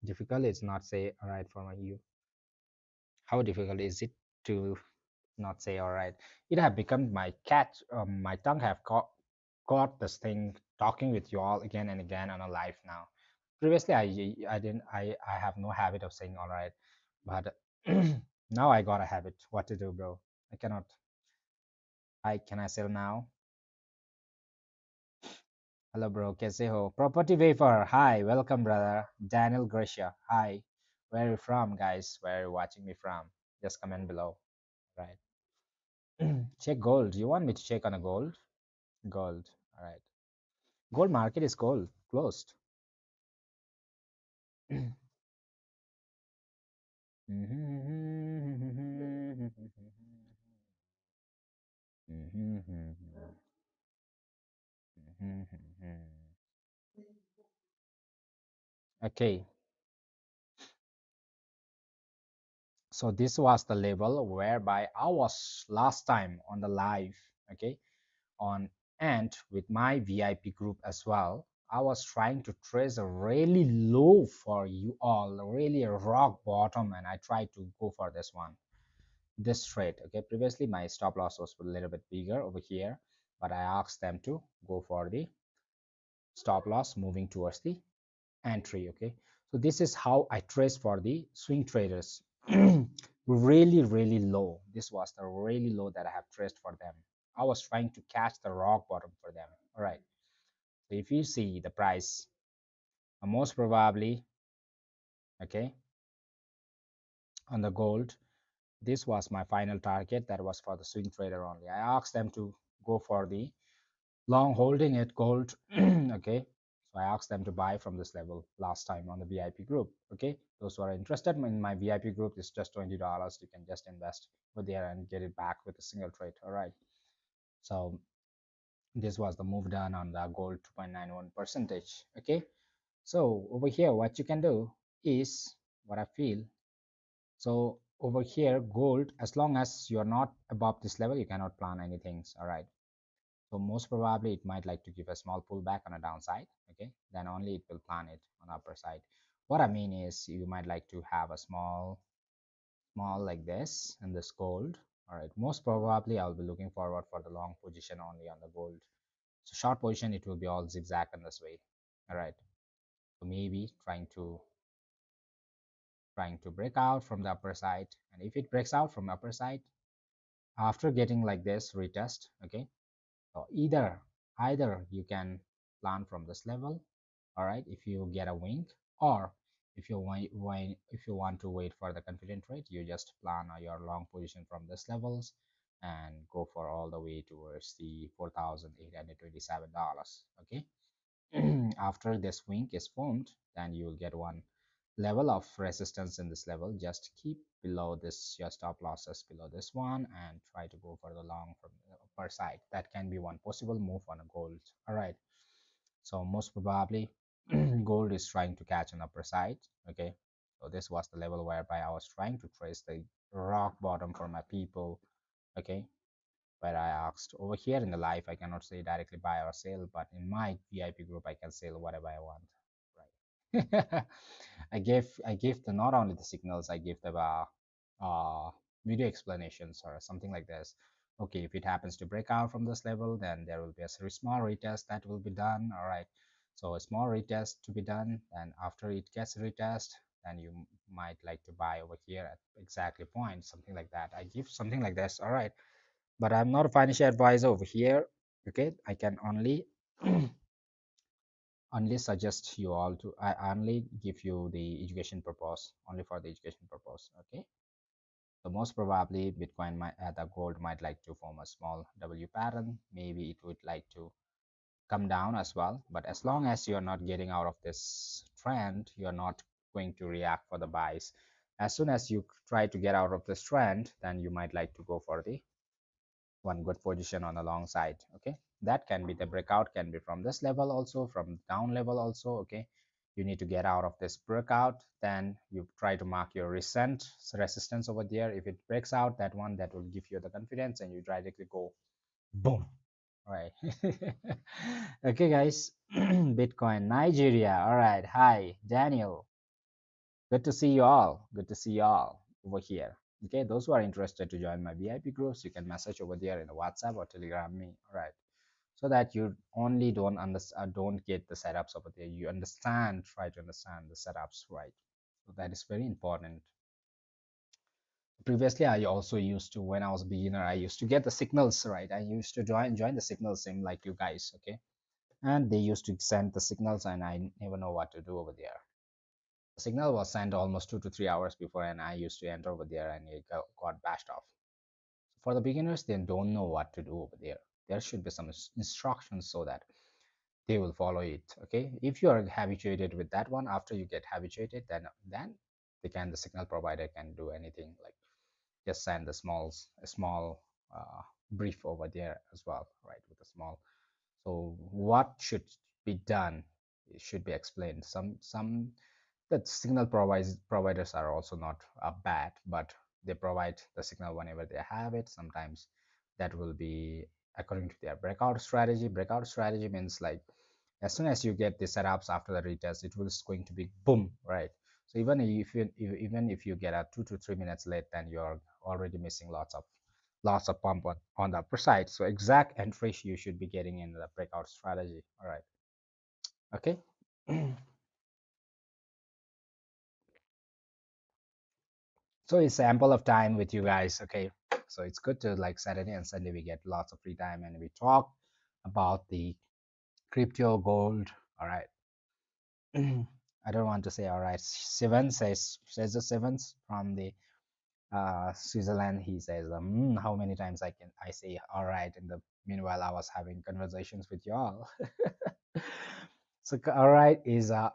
Difficult. It's not say all right for you. How difficult is it to not say all right? It have become my cat. My tongue have caught this thing talking with you all again and again on a live now. Previously, I didn't I have no habit of saying all right, but now I got a habit. What to do, bro? I cannot. I can I sell now? Hello, bro. Kaise ho? Property Vapor. Hi, welcome, brother. Daniel Gracia. Hi. Where are you from, guys? Where are you watching me from? Just comment below. Right. Check gold. You want me to check on a gold? Gold. All right. Gold market is gold closed. Okay, so this was the level whereby I was last time on the live, okay, on and with my VIP group as well. I was trying to trace a really low for you all, really a rock bottom, and I tried to go for this one, this trade. Okay, previously my stop loss was a little bit bigger over here, but I asked them to go for the stop loss moving towards the entry. Okay, so this is how I trace for the swing traders. Really low. This was the really low that I have traced for them. I was trying to catch the rock bottom for them. All right, so if you see the price, most probably, okay, on the gold, this was my final target. That was for the swing trader only. I asked them to go for the long holding it gold. Okay, so I asked them to buy from this level last time on the VIP group. Okay, those who are interested in my VIP group, is just $20. You can just invest over there and get it back with a single trade. All right, so this was the move done on the gold 2.91 percentage. Okay, so over here what you can do is what I feel. So over here gold, as long as you're not above this level, you cannot plan anything. All right, so most probably it might like to give a small pullback on a downside. Okay, then only it will plan it on the upper side. What I mean is you might like to have a small like this in this gold. All right, most probably I'll be looking forward for the long position only on the gold. So short position, it will be all zigzag in this way. All right, so maybe trying to break out from the upper side, and if it breaks out from the upper side after getting like this retest, okay, so either you can plan from this level, all right, if you get a wink, or if you want to wait for the confident trade, you just plan your long position from this levels, and go for all the way towards the $4,827. Okay. After this wing is formed, then you will get one level of resistance in this level. Just keep below this, your stop losses below this one, and try to go for the long from the upper side. That can be one possible move on a gold. All right. So most probably gold is trying to catch an upper side. Okay. So this was the level whereby I was trying to trace the rock bottom for my people. Okay. Where I asked over here in the live, I cannot say directly buy or sell, but in my VIP group, I can sell whatever I want. Right. I gave the not only the signals, I give the video explanations or something like this. Okay, if it happens to break out from this level, then there will be a small retest that will be done. All right. So a small retest to be done, and after it gets retest, then you might like to buy over here at exactly point, something like that. I give something like this. All right, but I'm not a financial advisor over here. Okay, I can only only suggest you all to, I only give you the education purpose, only for the education purpose. Okay, so most probably Bitcoin might, the gold might like to form a small W pattern. Maybe it would like to come down as well, but as long as you're not getting out of this trend, you're not going to react for the buys. As soon as you try to get out of this trend, then you might like to go for the one good position on the long side. Okay, that can be the breakout, can be from this level also, from down level also. Okay, you need to get out of this breakout, then you try to mark your recent resistance over there. If it breaks out, that one, that will give you the confidence, and you directly go boom. All right. Okay, guys. Bitcoin Nigeria. All right, hi Daniel, good to see you all. Good to see you all over here. Okay, those who are interested to join my VIP groups, you can message over there in the WhatsApp or Telegram me. All right, so that you only don't understand, don't get the setups over there. You understand, try to understand the setups, right? So that is very important. Previously, I also used to, when I was a beginner, I used to get the signals, right? I used to join the signals same like you guys, okay? And they used to send the signals, and I never know what to do over there. The signal was sent almost 2 to 3 hours before, and I used to enter over there, and it got bashed off. For the beginners, they don't know what to do over there. There should be some instructions so that they will follow it. Okay, if you are habituated with that one, after you get habituated, then the signal provider can do anything, like just send a small brief over there as well, right? With a small, so what should be done, it should be explained. Some the signal providers are also not bad, but they provide the signal whenever they have it. Sometimes that will be according to their breakout strategy. Breakout strategy means like as soon as you get the setups after the retest, it was going to be boom, right? So even if you get a 2 to 3 minutes late, then you're already missing lots of pump on the upper side. So exact entry you should be getting in the breakout strategy. All right, okay. So it's ample of time with you guys. Okay, so it's good to, like, Saturday and Sunday we get lots of free time and we talk about the crypto gold. All right. I don't want to say all right. Seven says the sevens from the Switzerland. He says, how many times I say all right in the meanwhile I was having conversations with y'all. So all right is a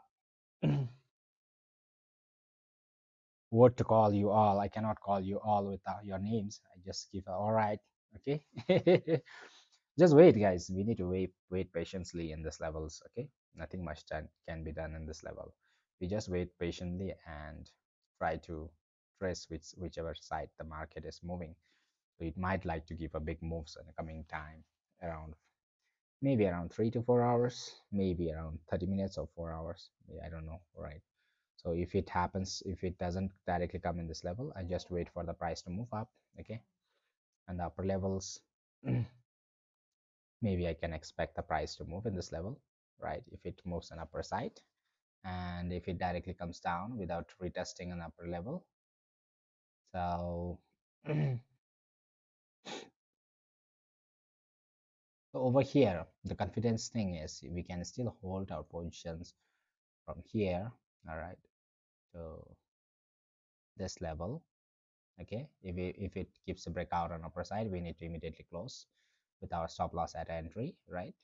word to call you all. I cannot call you all without your names. I just give a all right. Okay. Just wait, guys. We need to wait patiently in this levels. Okay, nothing much can be done in this level. We just wait patiently and try to trace whichever side the market is moving. So it might like to give a big moves in the coming time, around maybe around 3 to 4 hours, maybe around 30 minutes or 4 hours. I don't know, right? So if it happens, if it doesn't directly come in this level, I just wait for the price to move up. Okay, and the upper levels, maybe I can expect the price to move in this level, right? If it moves an upper side, and if it directly comes down without retesting an upper level. So, so over here, the confidence thing is we can still hold our positions from here, all right, to this level, Okay, if it keeps a breakout on upper side, we need to immediately close with our stop loss at entry, right?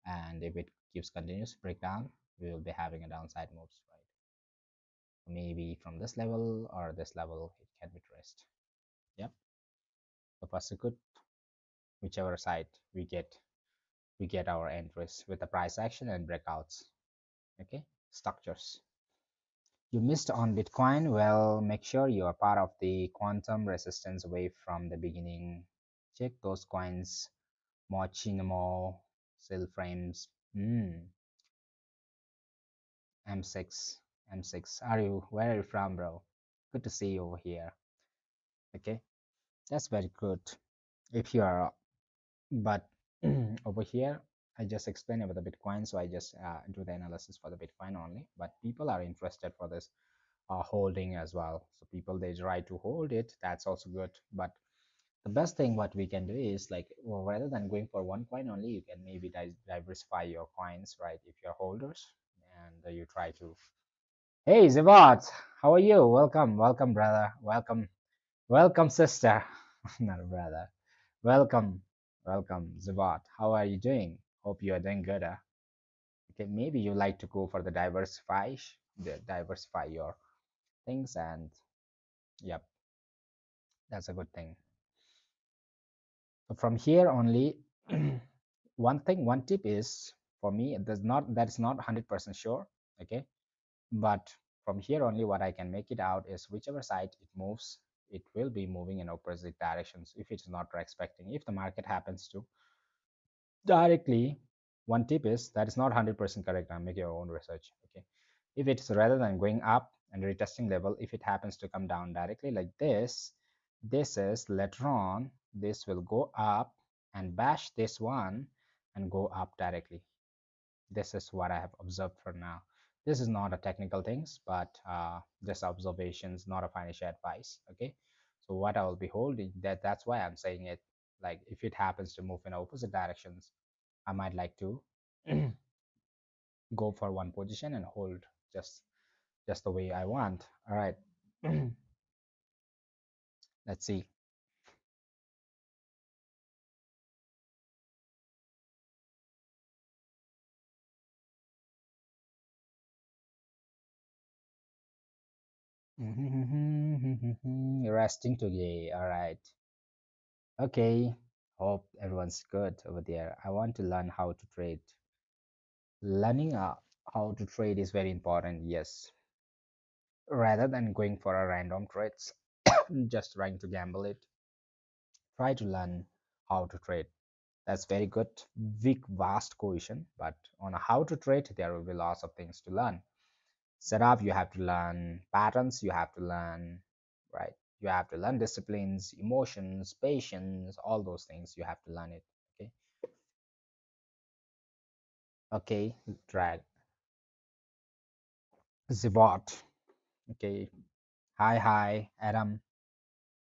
And if it keeps continuous breakdown, we will be having a downside moves, right? Maybe from this level or this level it can be traced. Yep. So first good, whichever side we get our entries with the price action and breakouts. Okay, structures. You missed on Bitcoin. Well, make sure you are part of the quantum resistance wave from the beginning. Check those coins, Mochinimo, Sil frames. M6, M6. Where are you from, bro? Good to see you over here. Okay, that's very good. If you are, but over here, I just explained about the Bitcoin, so I just do the analysis for the Bitcoin only. But people are interested for this holding as well. So people they try to hold it. That's also good. But the best thing what we can do is like, well, rather than going for one coin only, you can maybe diversify your coins, right? If you're holders and you try to. Hey, Zivat, how are you? Welcome, welcome, brother. Welcome, welcome, sister. Not a brother. Welcome, welcome, Zivat. How are you doing? Hope you are doing good. Okay, maybe you like to go for the diversify your things, and yep, that's a good thing. So from here only, one tip is for me, that's not 100% sure. Okay, but from here only, what I can make it out is whichever side it moves, it will be moving in opposite directions if it's not expecting. If the market happens to directly, one tip is that is not 100% correct. Make your own research. Okay, if it's rather than going up and retesting level, if it happens to come down directly like this is later on this will go up and bash this one and go up directly. This is what I have observed for now. This is not a technical things, but just observations, not a financial advice. Okay, so what I will be holding, that's why I'm saying it. Like if it happens to move in opposite directions, I might like to go for one position and hold just just the way I want. All right. Let's see. Resting today. All right. Okay. Hope everyone's good over there. I want to learn how to trade. Learning how to trade is very important. Yes. Rather than going for a random trades, just trying to gamble it, try to learn how to trade. That's very good, big, vast question. But on how to trade, there will be lots of things to learn. Setup, you have to learn patterns, you have to learn, right? You have to learn disciplines, emotions, patience, all those things. You have to learn it. Okay. Okay. Drag. Zibot. Okay. Hi, hi, Adam.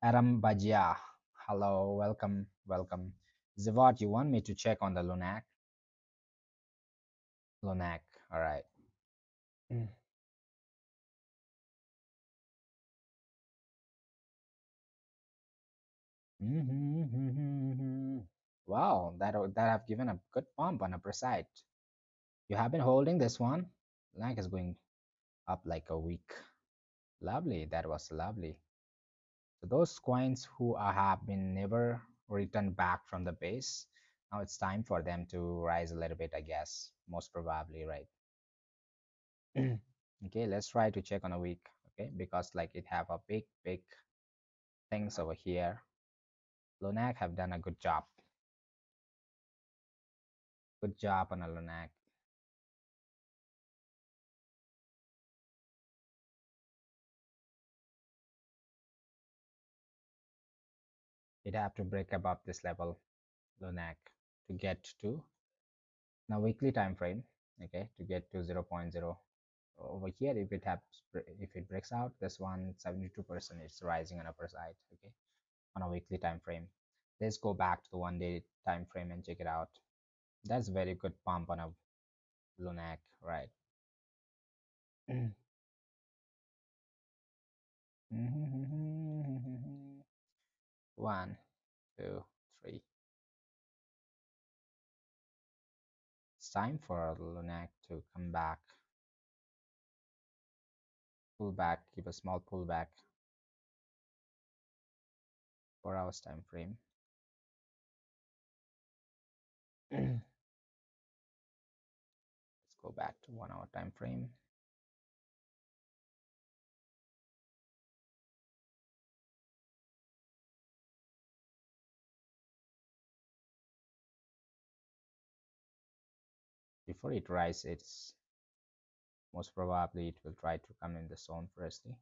Adam Bajia. Hello. Welcome. Welcome. Zivot, you want me to check on the Lunac? Lunac. All right. Wow, that have given a good pump on upper side. You have been holding this one. Lunac is going up like a week. Lovely. That was lovely. So those coins who have been never returned back from the base, now it's time for them to rise a little bit, I guess. Most probably, right? Okay, let's try to check on a week. Okay, because like it have a big things over here. Lunac have done a good job. Good job on a Lunac. It have to break above this level, Lunac, to get to now weekly time frame. Okay, to get to 0.0 over here. If it breaks out, this one 72% is rising on upper side. Okay, on a weekly time frame. Let's go back to the 1 day time frame and check it out. That's very good pump on a Lunac, right? One, two, three. It's time for Lunac to come back, pull back, give a small pullback. 4 hours time frame. Let's go back to 1 hour time frame. Before it rises, it's most probably it will try to come in the zone firstly.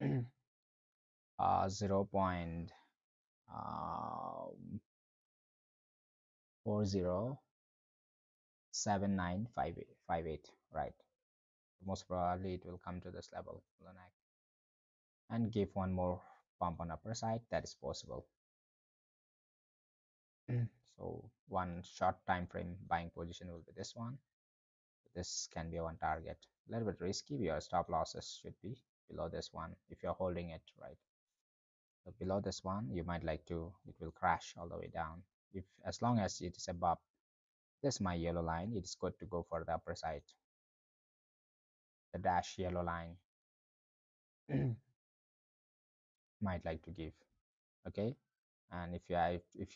0.407958, right? Most probably it will come to this level and give one more pump on upper side. That is possible. So one short time frame buying position will be this one. This can be one target. A little bit risky. Your stop losses should be below this one if you're holding it, right? So below this one, you might like to, it will crash all the way down. If as long as it is above this my yellow line, it's good to go for the upper side. The dash yellow line might like to give, okay? And if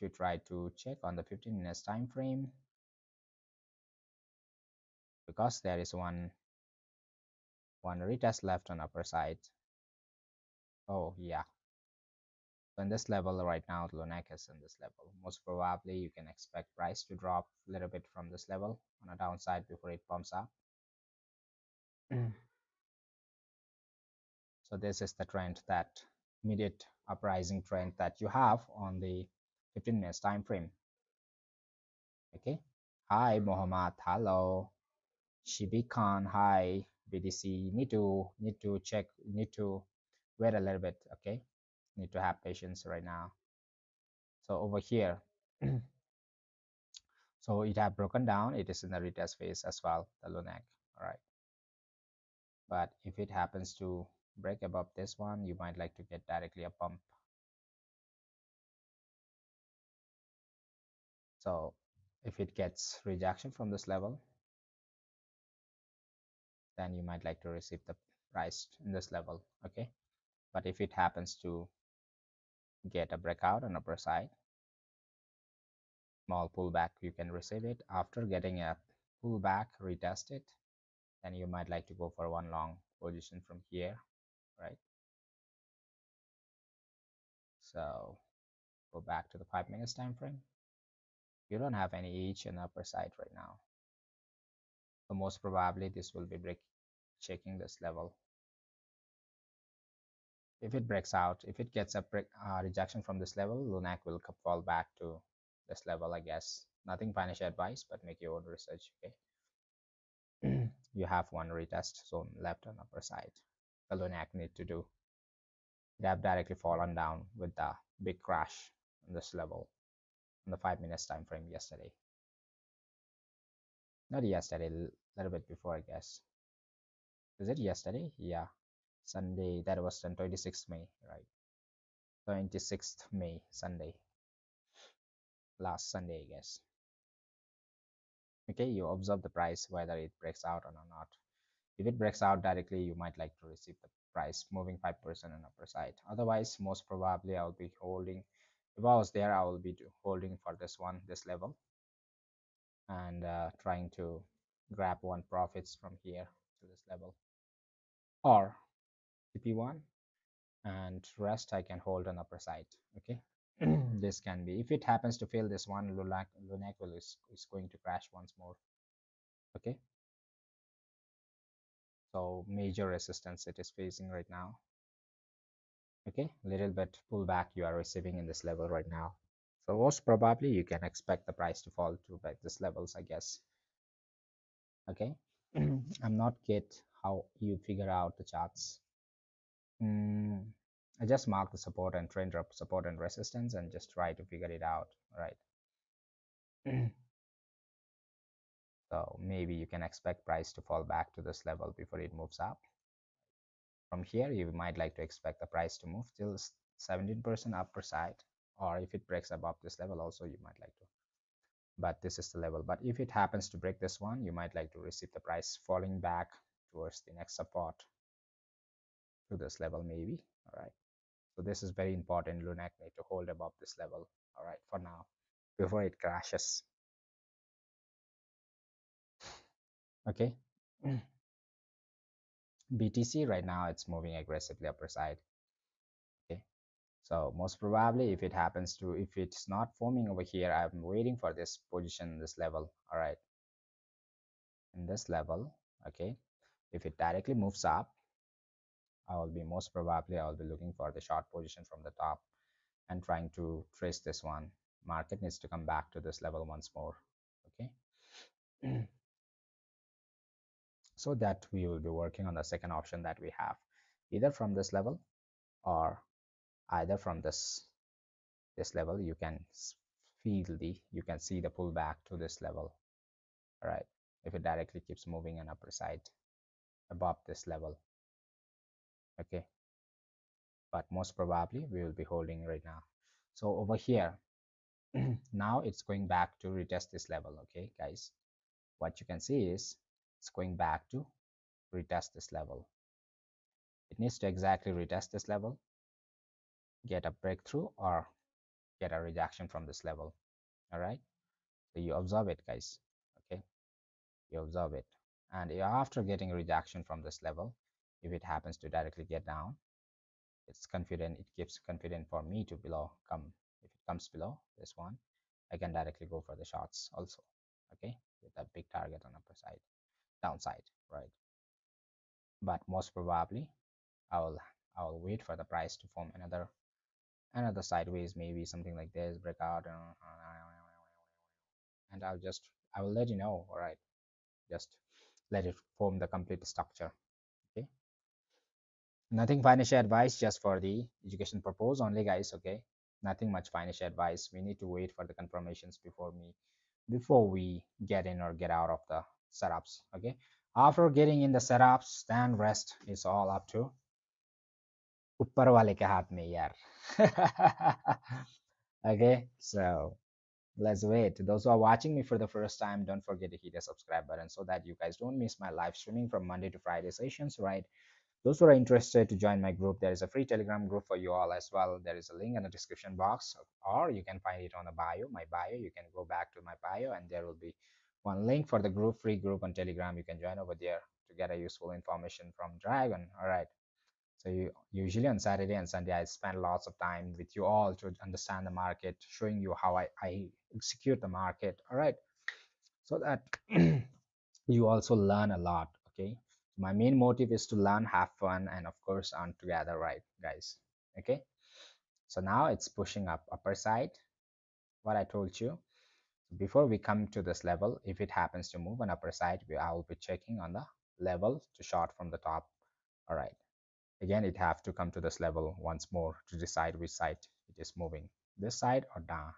you try to check on the 15 minutes time frame, because there is one retest left on upper side. Oh yeah, so in this level right now, Lunac is in this level. Most probably you can expect price to drop a little bit from this level on a downside before it pumps up. So this is the trend, that immediate uprising trend that you have on the 15 minutes time frame. Okay. Hi Mohammed, hello. Shibi Khan, hi. BTC, need to check, need to wait a little bit, okay? Need to have patience right now. So over here, so it have broken down. It is in the retest phase as well, the Lunac. All right. But if it happens to break above this one, you might like to get directly a pump. So if it gets rejection from this level, then you might like to receive the price in this level, okay? But if it happens to get a breakout on upper side, small pullback, you can receive it. After getting a pullback, retest it, then you might like to go for one long position from here, right? So go back to the 5 minutes time frame. You don't have any edge on the upper side right now, so most probably this will be checking this level. If it breaks out, if it gets a rejection from this level, Lunac will fall back to this level, I guess. Nothing financial advice, but make your own research, okay? You have one retest zone left on upper side. The Lunac need to do. They have directly fallen down with the big crash on this level on the 5 minutes time frame yesterday. Not yesterday, a little bit before, I guess. Is it yesterday? Yeah. Sunday, that was on 26th May, right? 26th May, Sunday. Last Sunday, I guess. Okay, you observe the price whether it breaks out or not. If it breaks out directly, you might like to receive the price moving 5% on upper side. Otherwise, most probably I will be holding. If I was there, I will be holding for this one, this level, and trying to grab one profits from here to this level, or CP1, and rest I can hold on upper side. Okay. This can be, if it happens to fail this one, Lunac is going to crash once more. Okay. So major resistance it is facing right now. Okay, little bit pullback you are receiving in this level right now. So most probably you can expect the price to fall to back this levels, I guess. Okay. I'm not get how you figure out the charts. I just mark the support and trend up, support and resistance, and just try to figure it out, right? So maybe you can expect price to fall back to this level before it moves up. From here, you might like to expect the price to move till 17% upper side, or if it breaks above this level also you might like to, but this is the level. But if it happens to break this one, you might like to receive the price falling back towards the next support to this level maybe. All right, so this is very important. Lunac need to hold above this level, all right, for now, before it crashes. Okay. BTC right now it's moving aggressively upper side. Okay, so most probably if it happens to, if it's not forming over here, I'm waiting for this position in this level. All right, in this level. Okay, if it directly moves up, I will be most probably I will be looking for the short position from the top and trying to trace this one. Market needs to come back to this level once more. Okay. So that we will be working on the second option that we have, either from this level or either from this level. You can feel the, you can see the pullback to this level. All right, if it directly keeps moving on upper side above this level. Okay, but most probably we will be holding right now. So over here now it's going back to retest this level. Okay guys, what you can see is it's going back to retest this level. It needs to exactly retest this level, get a breakthrough, or get a rejection from this level. All right, so you observe it guys. Okay, you observe it, and after getting a rejection from this level, if it happens to directly get down, it's confident, it gives confident for me to below come. If it comes below this one, I can directly go for the shots also. Okay, with a big target on upper side, downside, right? But most probably i will I will wait for the price to form another sideways, maybe something like this breakout, and I will let you know. All right, just let it form the complete structure. Okay, nothing financial advice, just for the education purpose only guys. Okay, nothing much financial advice. We need to wait for the confirmations before we get in or get out of the setups. Okay, after getting in the setups, then rest is all up to ऊपर वाले के हाथ में यार. Okay, so let's wait. Those who are watching me for the first time, don't forget to hit the subscribe button so that you guys don't miss my live streaming from Monday to Friday sessions, right? Those who are interested to join my group, there is a free Telegram group for you all as well. There is a link in the description box, or you can find it on the bio, my bio. You can go back to my bio, and there will be one link for the group, free group on Telegram. You can join over there to get a useful information from Dragon. All right. So usually on Saturday and Sunday, I spend lots of time with you all to understand the market, showing you how I execute the market. All right, so that you also learn a lot. Okay, my main motive is to learn, have fun, and of course earn together, right, guys? Okay, so now it's pushing up upper side. What I told you before we come to this level, if it happens to move on upper side, I will be checking on the level to short from the top. All right. Again, it have to come to this level once more to decide which side it is moving, this side or down.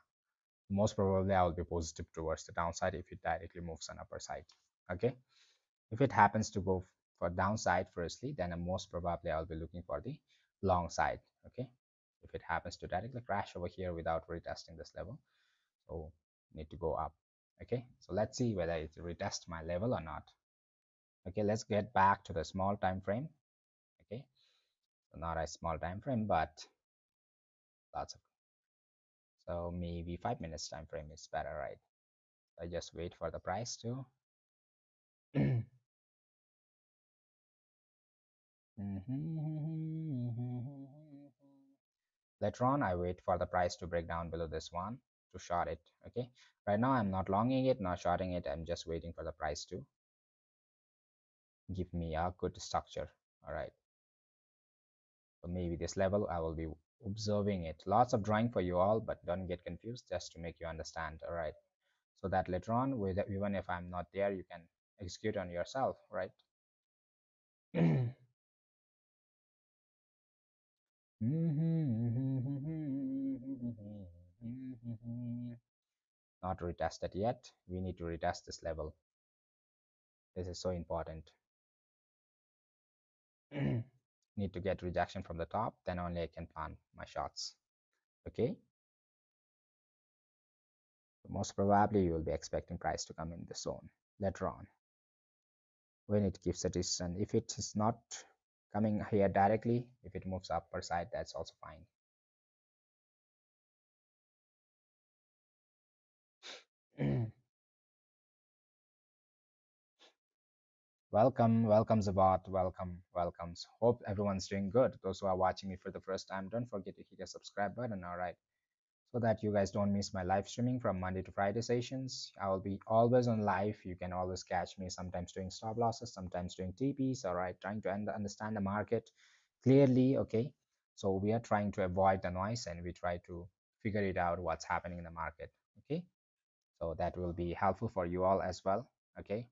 Most probably I will be positive towards the downside if it directly moves on upper side. Okay, if it happens to go for downside firstly, then most probably I will be looking for the long side. Okay, if it happens to directly crash over here without retesting this level, so need to go up. Okay, so let's see whether it retest my level or not. Okay, let's get back to the small time frame. Okay, so not a small time frame, but lots of, so maybe 5 minutes time frame is better, right? I just wait for the price to later on I wait for the price to break down below this one to short it. Okay, right now I'm not longing it, not shorting it. I'm just waiting for the price to give me a good structure. All right, so maybe this level I will be observing it. Lots of drawing for you all, but don't get confused, just to make you understand. All right, so that later on, with even if I'm not there, you can execute on yourself, right? Not retested yet. We need to retest this level. This is so important. Need to get rejection from the top, then only I can plan my shots. Okay, most probably you will be expecting price to come in the zone later on when it gives a resistance. If it is not coming here directly, if it moves upper side, that's also fine. Welcome Zabat, welcomes. Hope everyone's doing good. Those who are watching me for the first time, don't forget to hit the subscribe button, alright, so that you guys don't miss my live streaming from Monday to Friday sessions. I will be always on live. You can always catch me sometimes doing stop losses, sometimes doing TPs, alright, trying to understand the market clearly, okay? So we are trying to avoid the noise and we try to figure it out what's happening in the market, okay? So that will be helpful for you all as well, okay?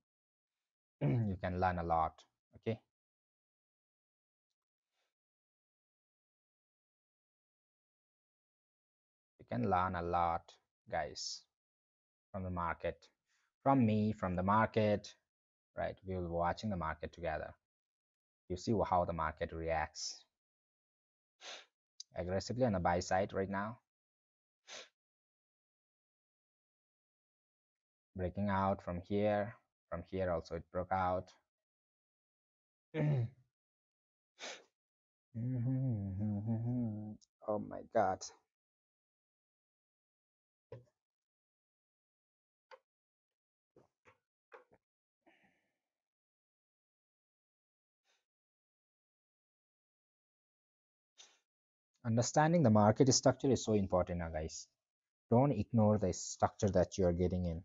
You can learn a lot, okay? You can learn a lot, guys, from the market, from me, from the market, right? We will be watching the market together. You see how the market reacts aggressively on the buy side right now, breaking out from here. From here also it broke out. Oh my God. Understanding the market structure is so important now, guys. Don't ignore the structure that you're getting in.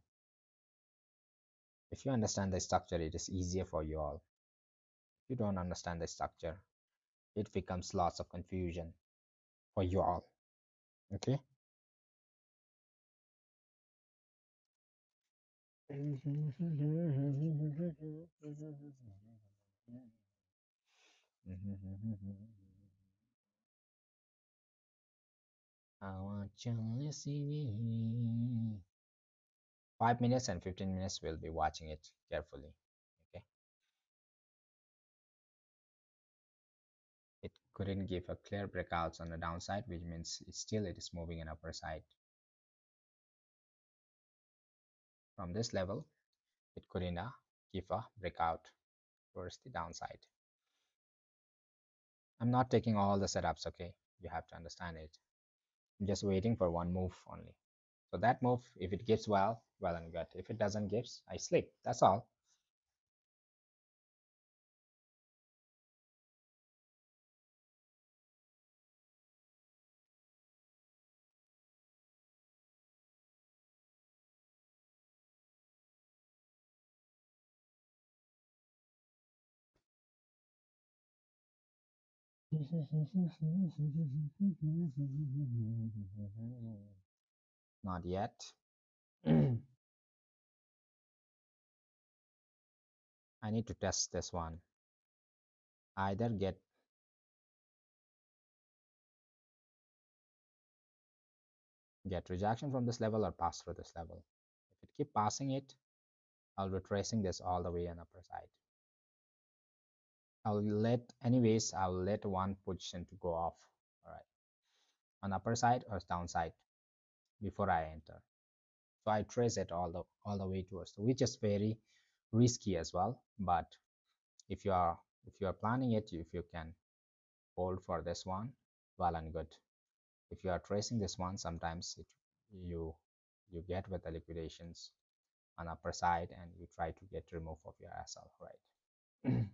If you understand the structure, it is easier for you all. If you don't understand the structure, it becomes lots of confusion for you all. Okay. I want you to listen. 5 minutes and 15 minutes we'll be watching it carefully. Okay. It couldn't give a clear breakouts on the downside, which means it is moving in upper side. From this level, it couldn't give a breakout towards the downside. I'm not taking all the setups, okay? You have to understand it. I'm just waiting for one move only. So that move, if it gives well and good. If it doesn't gives, I sleep. That's all. Not yet. I need to test this one. Either get rejection from this level or pass through this level. If it keep passing it, I'll be tracing this all the way on upper side. I'll let one position to go off, all right, on upper side or downside before I enter. So I trace it all the way towards, which is very risky as well. But if you are planning it, if you can hold for this one, well and good. If you are tracing this one, sometimes you you get with the liquidations on upper side and you try to get remove of your SL, right?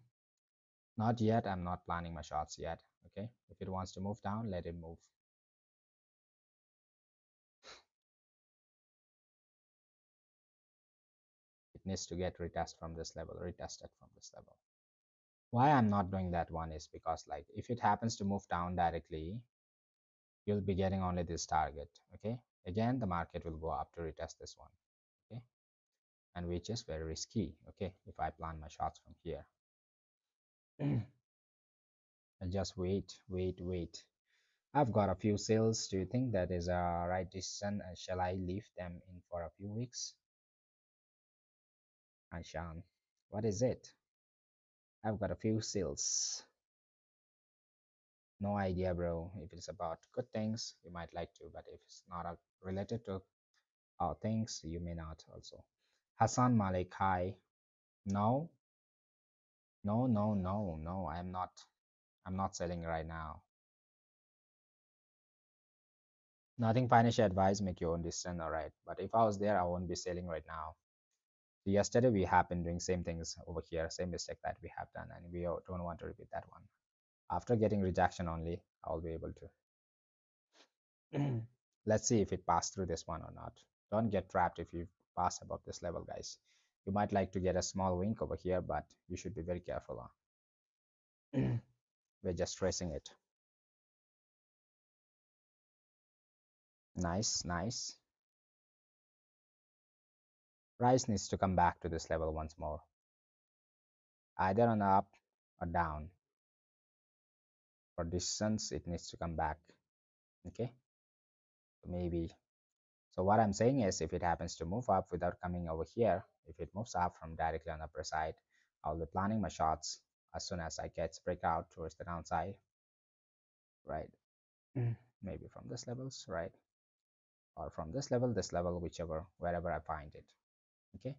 Not yet. I'm not planning my shots yet. Okay, if it wants to move down, let it move. It needs to get retest from this level, retested from this level. Why I'm not doing that one is because, like, if it happens to move down directly, you'll be getting only this target. Okay, again the market will go up to retest this one. Okay, and which is very risky. Okay, if I plan my shots from here. And just wait. I've got a few sales. Do you think that is a right decision? Shall I leave them in for a few weeks? Anshan, what is it? I've got a few sales. No idea, bro. If it's about good things, you might like to, but if it's not related to things, you may not also. Hassan Malik, hi. No, no, no, no, no. I'm not. I'm not selling right now. Nothing financial advice. Make your own decision, all right. But if I was there, I won't be selling right now. So yesterday we have been doing same things over here, same mistake that we have done, and we don't want to repeat that one. After getting rejection only, I'll be able to. Let's see if it passed through this one or not. Don't get trapped if you pass above this level, guys. You might like to get a small wink over here, but you should be very careful. Huh? We're just tracing it. Nice, nice. Price needs to come back to this level once more, either on up or down. For distance, it needs to come back. Okay, maybe. So what I'm saying is, if it happens to move up without coming over here, if it moves up from directly on the upper side, I'll be planning my shots as soon as I get breakout towards the downside, right? Maybe from this levels, right? Or from this level, whichever, wherever I find it. Okay,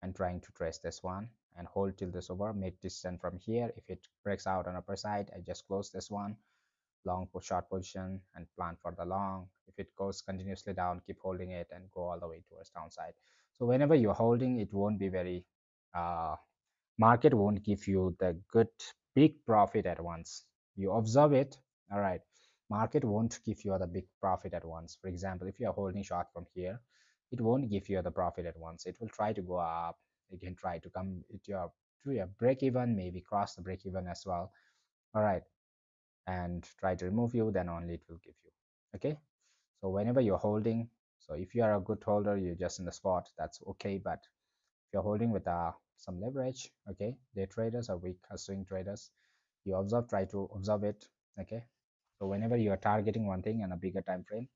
and trying to trace this one and hold till this over, make distance from here. If it breaks out on upper side, I just close this one, long for short position and plan for the long. If it goes continuously down, keep holding it and go all the way towards downside. So whenever you're holding, it won't be very uh, market won't give you the good big profit at once. You observe it, all right. Market won't give you the big profit at once. For example, if you are holding short from here, it won't give you the profit at once. It will try to go up. It can try to come to your break even, maybe cross the break even as well, all right, and try to remove you, then only it will give you. Okay, so whenever you're holding, so if you are a good holder, you're just in the spot, that's okay. But if you're holding with some leverage, okay, day traders are weak swing traders, you observe, try to observe it. Okay, so whenever you are targeting one thing on a bigger time frame,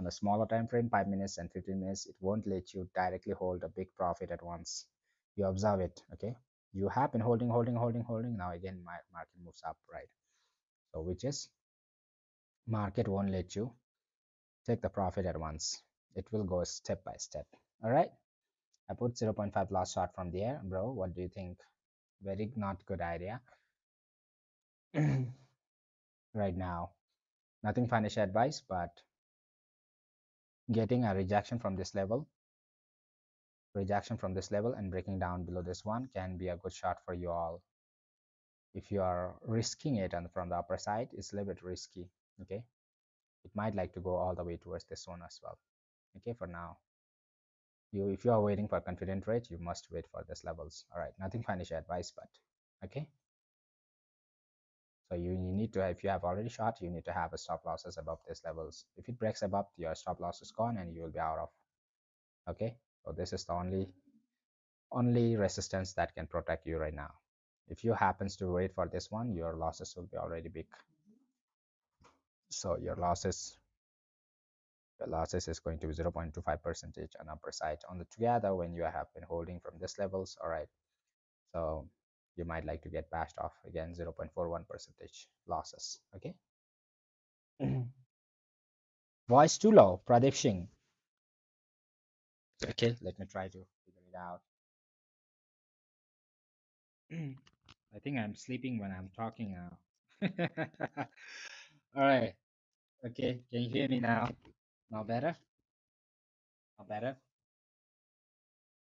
on a smaller time frame, 5 minutes and 15 minutes, it won't let you directly hold a big profit at once. You observe it. Okay, you have been holding. Now again my market moves up, right? So which is, market won't let you take the profit at once. It will go step by step. All right, I put zero point 0.5 loss short from there, bro. What do you think? Very not good idea. Right now, nothing financial advice, but getting a rejection from this level and breaking down below this one can be a good shot for you all. If you are risking it and from the upper side, it's a little bit risky. Okay, it might like to go all the way towards this one as well. Okay, for now, if you are waiting for confident rate, you must wait for these levels. All right, nothing financial advice, but okay. So you need to, if you have already shot, you need to have a stop losses above these levels. If it breaks above, your stop loss is gone and you will be out of. Okay, so this is the only resistance that can protect you right now. If you happens to wait for this one, your losses will be already big. So the losses is going to be 0.25 percentage on upper side on the together when you have been holding from this levels. All right, so you might like to get bashed off again, 0.41 percentage losses. Okay. Voice too low, Pradeep Singh. Okay, let me try to figure it out. I think I'm sleeping when I'm talking now. All right. Okay, can you hear me now? Now better? Now better?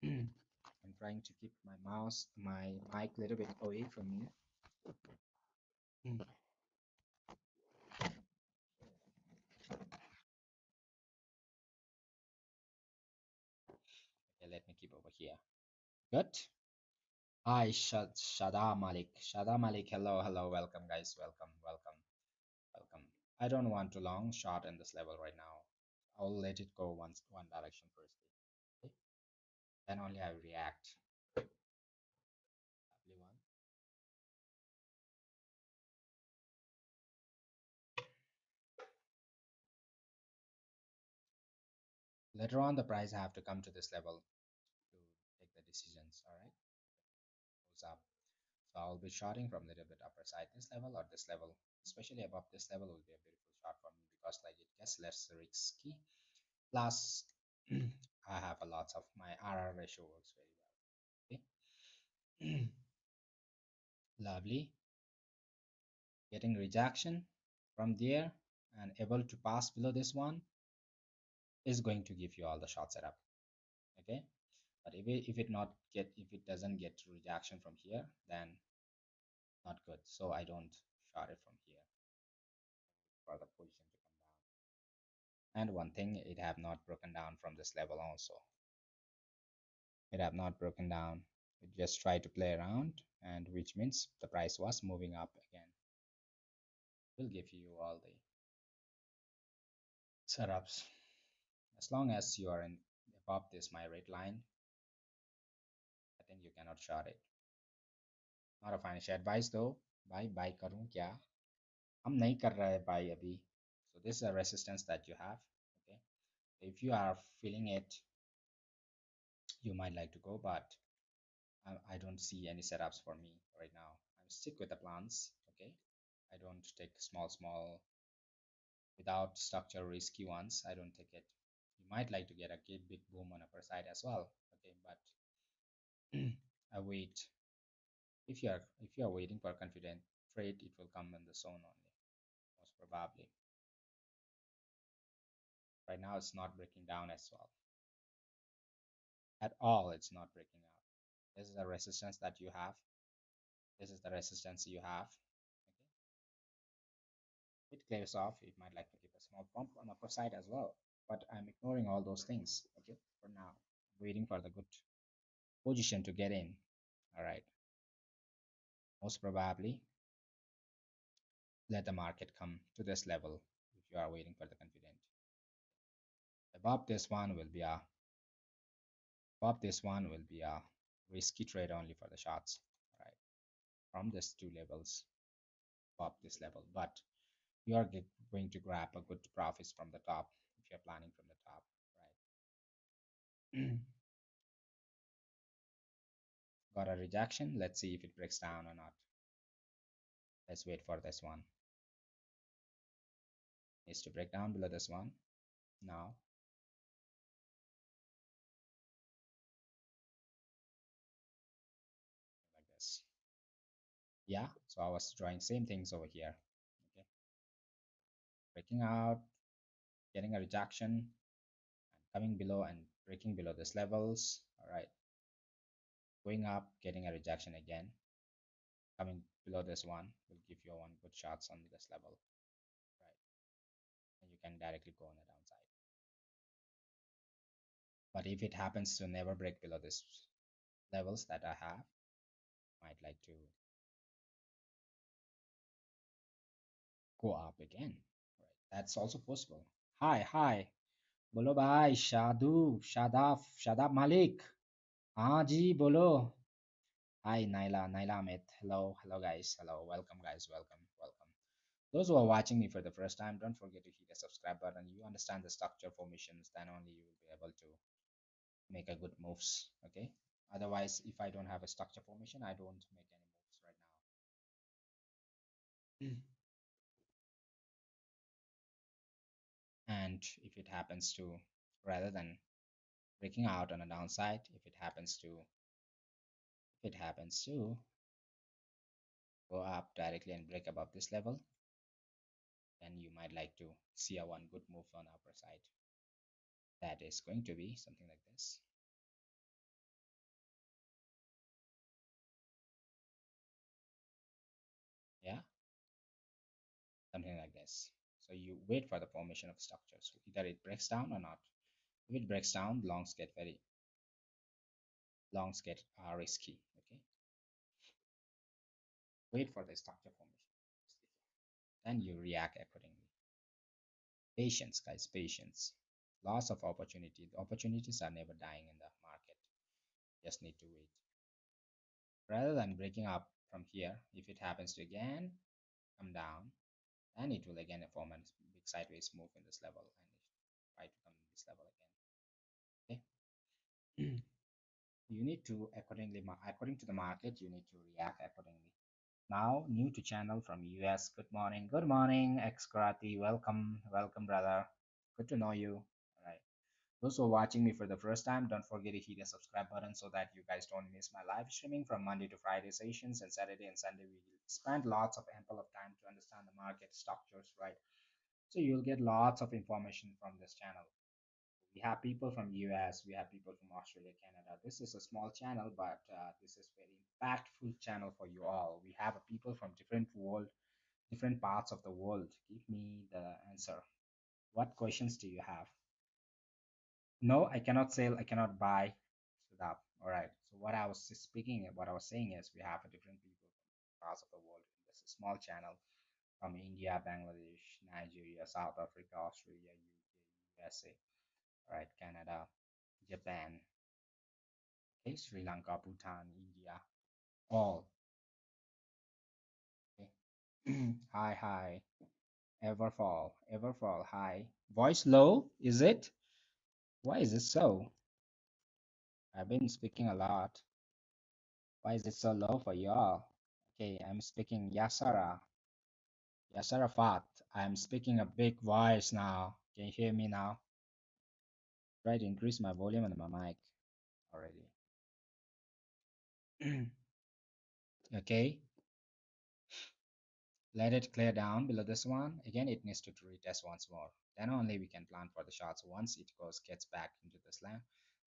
I'm trying to keep my mic a little bit away from me. Okay, let me keep over here. Good. Hi, Shada Malik. Shada Malik, hello, hello, welcome, guys. Welcome, welcome, welcome. I don't want to long shot in this level right now. I'll let it go one direction first. Okay? Then only I react. W1. Later on, the price have to come to this level to take the decisions. All right, goes up. So I'll be shorting from a little bit upper side this level or this level, especially above this level will be a beautiful shot for me because like it gets less risky. Plus, I have a lot of my RR ratio works very well. Okay, lovely. Getting rejection from there and able to pass below this one is going to give you all the short setup. Okay, but if it doesn't get rejection from here, then not good. So I don't short it from here for the position to come down. And one thing, it have not broken down from this level also. It have not broken down. It just tried to play around, and which means the price was moving up again. Will give you all the setups. As long as you are in above this my rate line, I think you cannot short it. Not a financial advice though. भाई buy करूं क्या? हम नहीं कर रहे buy अभी. So this is a resistance that you have. Okay. If you are feeling it, you might like to go, but I don't see any setups for me right now. I'm stick with the plans. Okay. I don't take small without structure risky ones. I don't take it. You might like to get a big boom on upper side as well. Okay, but I wait. If you are waiting for a confident trade, it will come in the zone only, most probably. Right now, it's not breaking down as well. At all, it's not breaking out. This is the resistance that you have. This is the resistance you have. Okay, it clears off. It might like to give a small pump on upper side as well. But I'm ignoring all those things. Okay, for now, waiting for the good position to get in. All right, most probably let the market come to this level if you are waiting for the confident. Above this one will be a risky trade only for the shots, right? From these two levels, above this level, but you are going to grab a good profits from the top if you're planning from the top, right? Got a rejection. Let's see if it breaks down or not. Let's wait for this one. Needs to break down below this one now. Like this. Yeah, so I was drawing same things over here. Okay, breaking out, getting a rejection, and coming below and breaking below these levels. All right, going up, getting a rejection again, coming below this one will give you one good shots on this level, right? And you can directly go on the downside. But if it happens to never break below these levels that I have, might like to go up again, right? That's also possible. Hi, बोलो भाई शादू शादाब मालिक. हाँ जी बोलो. Hi Naila Amit. Hello guys. Hello, welcome guys. Welcome. Those who are watching me for the first time, don't forget to hit the subscribe button. You understand the structure formations, then only you will be able to make a good moves. Okay. Otherwise, if I don't have a structure formation, I don't make any moves right now. And if it happens to, rather than breaking out on a downside, if it happens to go up directly and break above this level, then you might like to see a one good move on upper side. That is going to be something like this. Yeah, something like this. So you wait for the formation of structures. Either it breaks down or not. If it breaks down, longs get risky. Okay, wait for the structure formation, then you react accordingly. Patience, guys, patience. Loss of opportunity. The opportunities are never dying in the market. Just need to wait. Rather than breaking up from here, if it happens to again come down, then it will again form a big sideways move in this level and it try to come in this level again. Okay. You need to accordingly, according to the market, you need to react accordingly. Now, new to channel from US. Good morning. Good morning, ex karate. Welcome, welcome, brother. Good to know you. All right. Those who are watching me for the first time, don't forget to hit the subscribe button so that you guys don't miss my live streaming from Monday to Friday sessions, and Saturday and Sunday we will spend lots of ample of time to understand the market structures, right? So you'll get lots of information from this channel. We have people from US, we have people from Australia, Canada. This is a small channel, but this is very impactful channel for you all. We have people from different parts of the world. Give me the answer. What questions do you have? No, I cannot sell, I cannot buy. So that, all right. So what I was saying is we have a different people from parts of the world. This is a small channel from India, Bangladesh, Nigeria, South Africa, Australia, UK, USA, all right, Canada, Japan, okay, Sri Lanka, Bhutan, India, all. Okay. Hi, hi. Everfall, hi. Voice low, is it? Why is it so? I've been speaking a lot. Why is it so low for y'all? Okay, I'm speaking Yasara. Yasarafat. I'm speaking a big voice now. Can you hear me now? Try to increase my volume on my mic already. Okay, let it clear down below this one. Again, it needs to retest once more. Then only we can plan for the shots once it gets back into this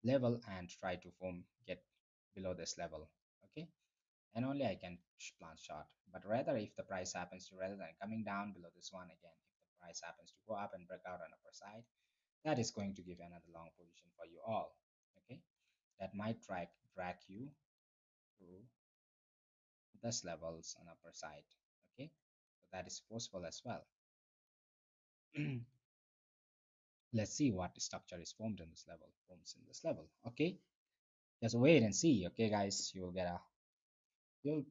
level and try to get below this level. Okay, and only I can plan short. But rather, if the price happens to, rather than coming down below this one again, if the price happens to go up and break out on upper side, that is going to give another long position for you all. Okay, that might drag you to this levels on upper side. Okay, so that is possible as well. Let's see what structure is formed in this level, okay, just wait and see. Okay guys, you'll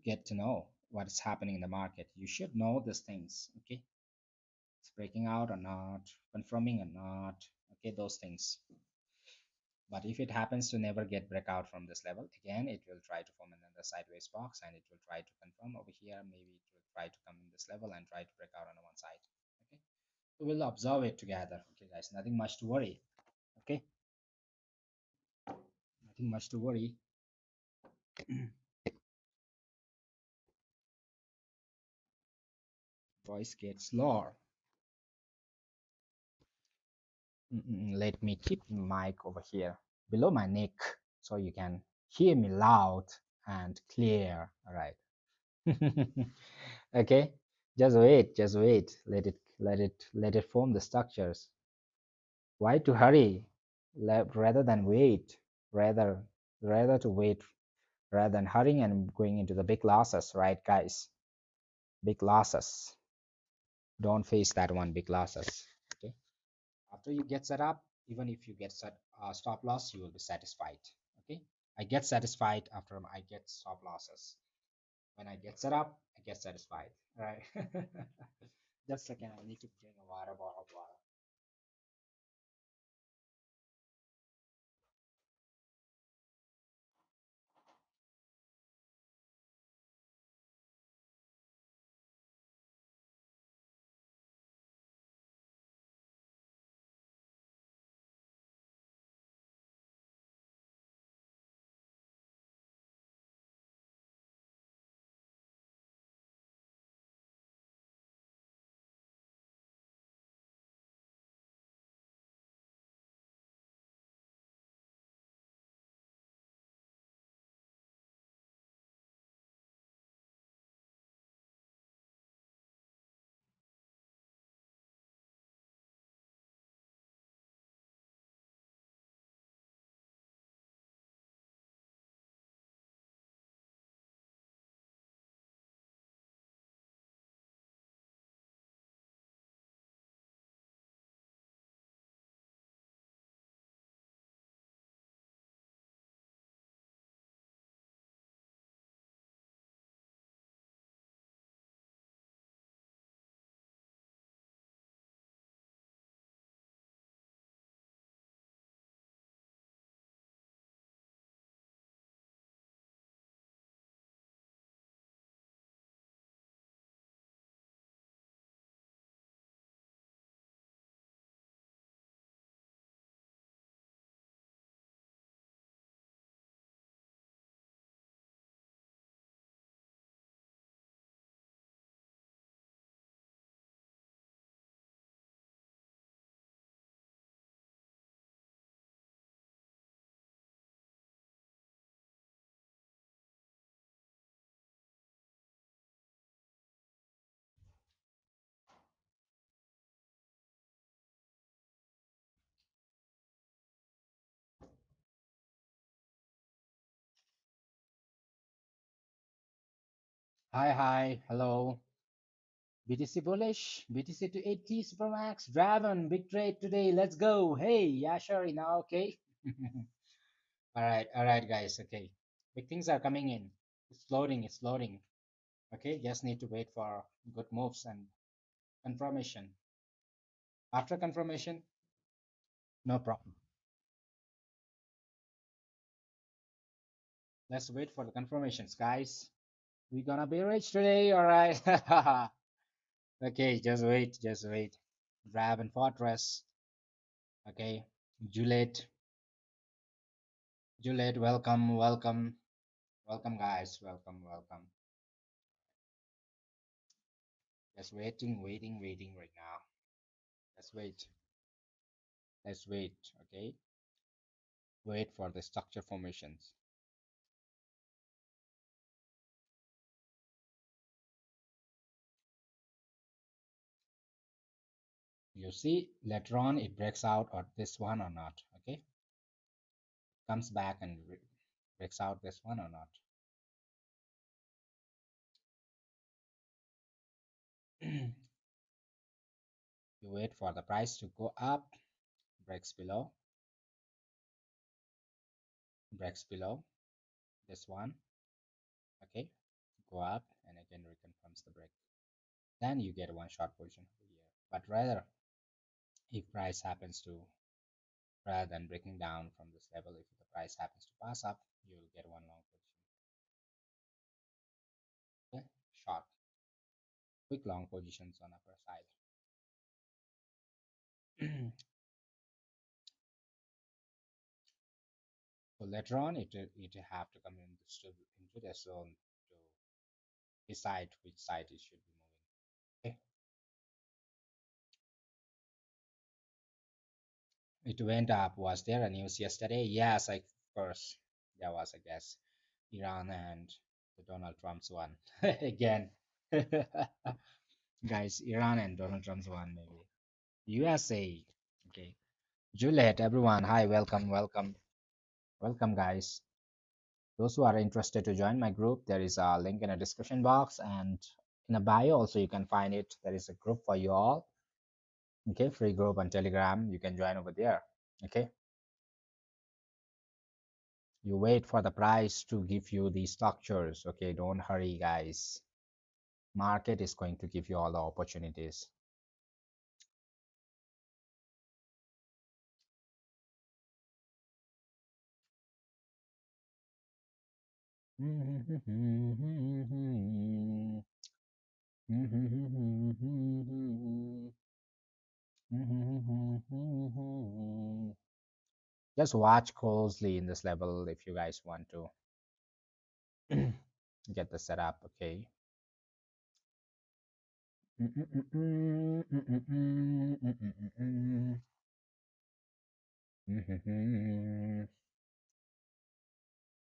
get to know what is happening in the market. You should know these things. Okay, it's breaking out or not, confirming or not, okay, those things. But if it happens to never get breakout from this level, again it will try to form another sideways box and it will try to confirm over here. Maybe it will try to come in this level and try to break out on one side. Okay, so we'll observe it together. Okay guys, nothing much to worry. Okay, nothing much to worry. Voice gets lower. Let me keep the mic over here below my neck so you can hear me loud and clear. All right. Okay, just wait, let it form the structures. Why to hurry? Rather than wait, rather rather to wait rather than hurrying and going into the big losses, right guys? Big losses, don't face that one. Big losses. Okay, after you get set up, even if you get set stop loss, you will be satisfied. Okay, I get satisfied after I get stop losses. When I get set up, I get satisfied. Right. Just a second, I need to bring a water bottle of water. Hi, hi, hello. BTC bullish, BTC to 80 Supermax, Draven, big trade today. Let's go. Hey, yeah, sure, now okay. All right, guys. Okay, big things are coming in. It's loading, it's loading. Okay, just need to wait for good moves and confirmation. After confirmation, no problem. Let's wait for the confirmations, guys. We're gonna be rich today, all right. Okay, just wait, just wait. Draven Fortress. Okay, Juliet. Juliet, welcome, welcome, welcome, guys. Welcome, welcome. Just waiting, waiting, waiting right now. Let's wait. Let's wait. Okay. Wait for the structure formations. You see, later on it breaks out or this one or not. Okay. Comes back and breaks out this one or not. You wait for the price to go up, breaks below, this one. Okay. Go up and again reconfirms the break. Then you get one short position over here. But rather, if price happens to, rather than breaking down from this level, if the price happens to pass up, you will get one long position. Okay, short, quick long positions on upper side. So later on, it have to come into the zone to decide which side it should be moving. Okay, it went up. Was there a news yesterday? Yes, of course there was. I guess Iran and the Donald Trump's one again. Guys, Iran and Donald Trump's one maybe. USA. Okay. Juliet, everyone. Hi, welcome, welcome, welcome, guys. Those who are interested to join my group, there is a link in a description box and in a bio also you can find it. There is a group for you all. Okay, free group on Telegram. You can join over there. Okay. You wait for the price to give you the structures. Okay, don't hurry, guys. Market is going to give you all the opportunities. Just watch closely in this level if you guys want to get the setup. Okay.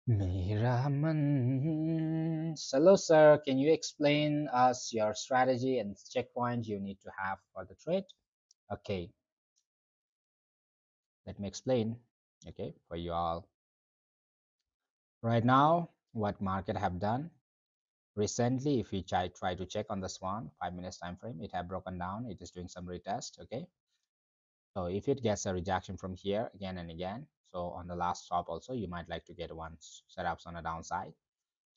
Mera man. Hello, sir. Can you explain us your strategy and checkpoint you need to have for the trade? Okay, let me explain. Okay, for you all. Right now, what market have done recently, if you try to check on the swan 5 minutes time frame, it have broken down. It is doing some retest. Okay, so if it gets a rejection from here again and again, so on the last stop also you might like to get one setups on a downside.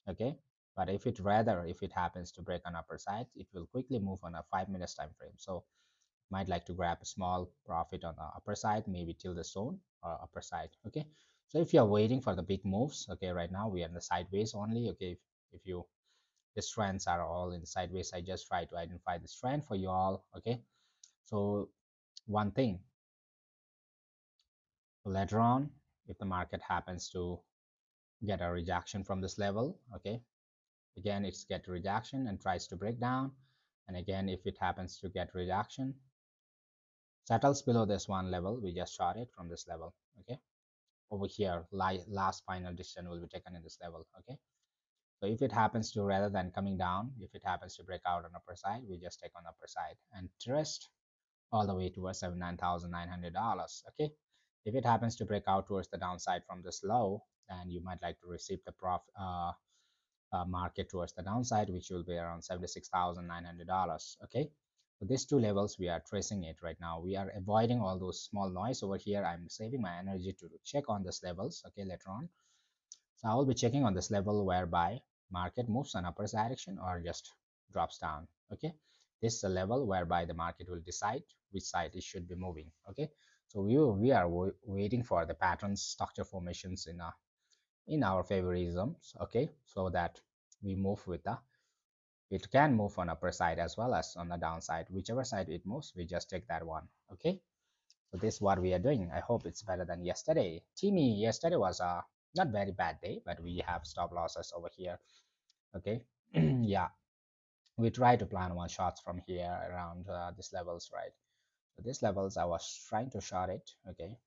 Okay, but if it happens to break on upper side, it will quickly move on a 5 minutes time frame. So might like to grab a small profit on the upper side, maybe till the zone or upper side. Okay, so if you're waiting for the big moves, okay, right now we are in the sideways only. Okay, if you the trends are all in sideways, I just try to identify this trend for you all. Okay, so one thing, later on, if the market happens to get a rejection from this level, okay, again it's get rejection and tries to break down, and again if it happens to get rejection, settles below this one level, we just short it from this level. Okay, over here last final decision will be taken in this level. Okay, so if it happens to, rather than coming down, if it happens to break out on upper side, we just take on upper side and trust all the way towards $79,900. Okay, if it happens to break out towards the downside from this low, then you might like to receive the profit, market towards the downside, which will be around $76,900. Okay, so these two levels we are tracing it right now. We are avoiding all those small noise over here. I'm saving my energy to check on these levels, okay, later on. So I will be checking on this level whereby market moves in upwards direction or just drops down. Okay, this is a level whereby the market will decide which side it should be moving. Okay, so we are waiting for the patterns structure formations in our favorisms. Okay, so that we move with the, it can move on upper side as well as on the downside. Whichever side it moves, we just take that one. Okay, so this is what we are doing. I hope it's better than yesterday. Timmy, yesterday was a not very bad day, but we have stop losses over here. Okay, yeah, we try to plan one shots from here around these levels, right? So these levels I was trying to short it. Okay,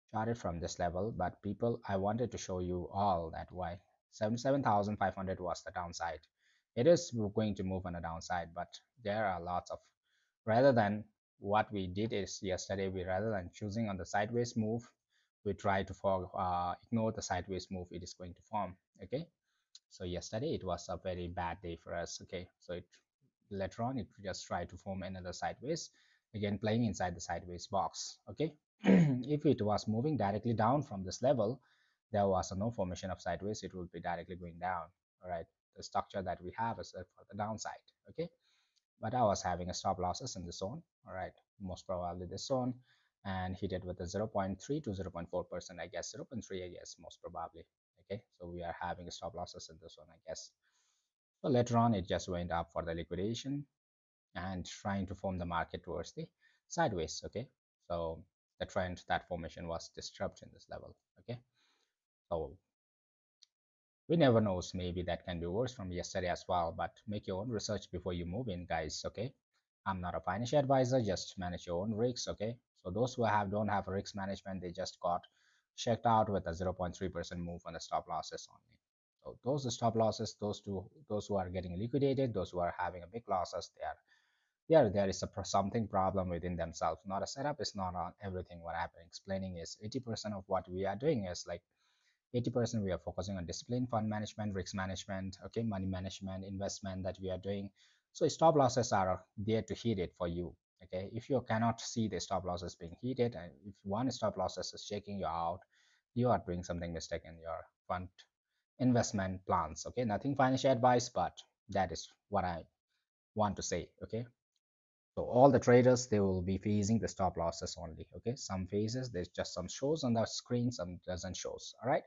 started from this level, but people, I wanted to show you all that why 77,500 was the downside. It is going to move on the downside, but there are lots of, rather than what we did is yesterday, we rather than choosing on the sideways move, we try to ignore the sideways move it is going to form. Okay, so yesterday it was a very bad day for us. Okay, so it later on it just tried to form another sideways, again playing inside the sideways box. Okay, if it was moving directly down from this level, there was no formation of sideways, it would be directly going down. All right, the structure that we have is for the downside. Okay, but I was having a stop losses in the zone. All right, most probably this zone, and hit it with a 0.3 to 0.4%, I guess 0.3, I guess most probably. Okay, so we are having a stop losses in this one, I guess. So later on it just went up for the liquidation and trying to form the market towards the sideways. Okay, so the trend, that formation was disturbed in this level. Okay, so we never knows, maybe that can be worse from yesterday as well, but make your own research before you move in, guys. Okay, I'm not a financial advisor, just manage your own risks. Okay, so those who don't have risk management, they just got checked out with a 0.3% move on the stop losses only. So those stop losses, those who are getting liquidated, those who are having a big losses, they are, yeah, there is something problem within themselves, not a setup, is not on everything. What I've been explaining is 80% of what we are doing is like 80% we are focusing on discipline, fund management, risk management, okay, money management, investment that we are doing. So stop losses are there to hit it for you. Okay, if you cannot see the stop losses being heated, and if one stop losses is shaking you out, you are doing something mistake in your fund investment plans. Okay, nothing financial advice, but that is what I want to say. Okay, so all the traders, they will be facing the stop losses only. Okay, some phases there's just some shows on the screen, some doesn't shows. All right.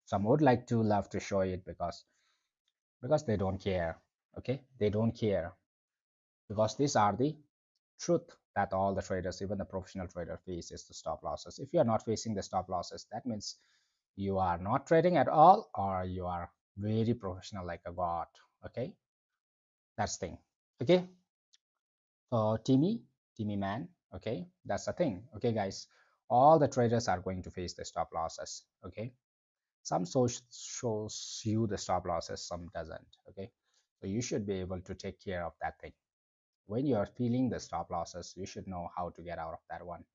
Some would like to love to show it because they don't care. Okay, they don't care because these are the truth that all the traders, even the professional trader, faces the stop losses. If you are not facing the stop losses, that means you are not trading at all, or you are very professional like a god. Okay, that's thing. Okay, so Timmy man. Okay, that's the thing. Okay, guys, all the traders are going to face the stop losses. Okay, some shows you the stop losses, some doesn't. Okay, so you should be able to take care of that thing. When you're feeling the stop losses, you should know how to get out of that one.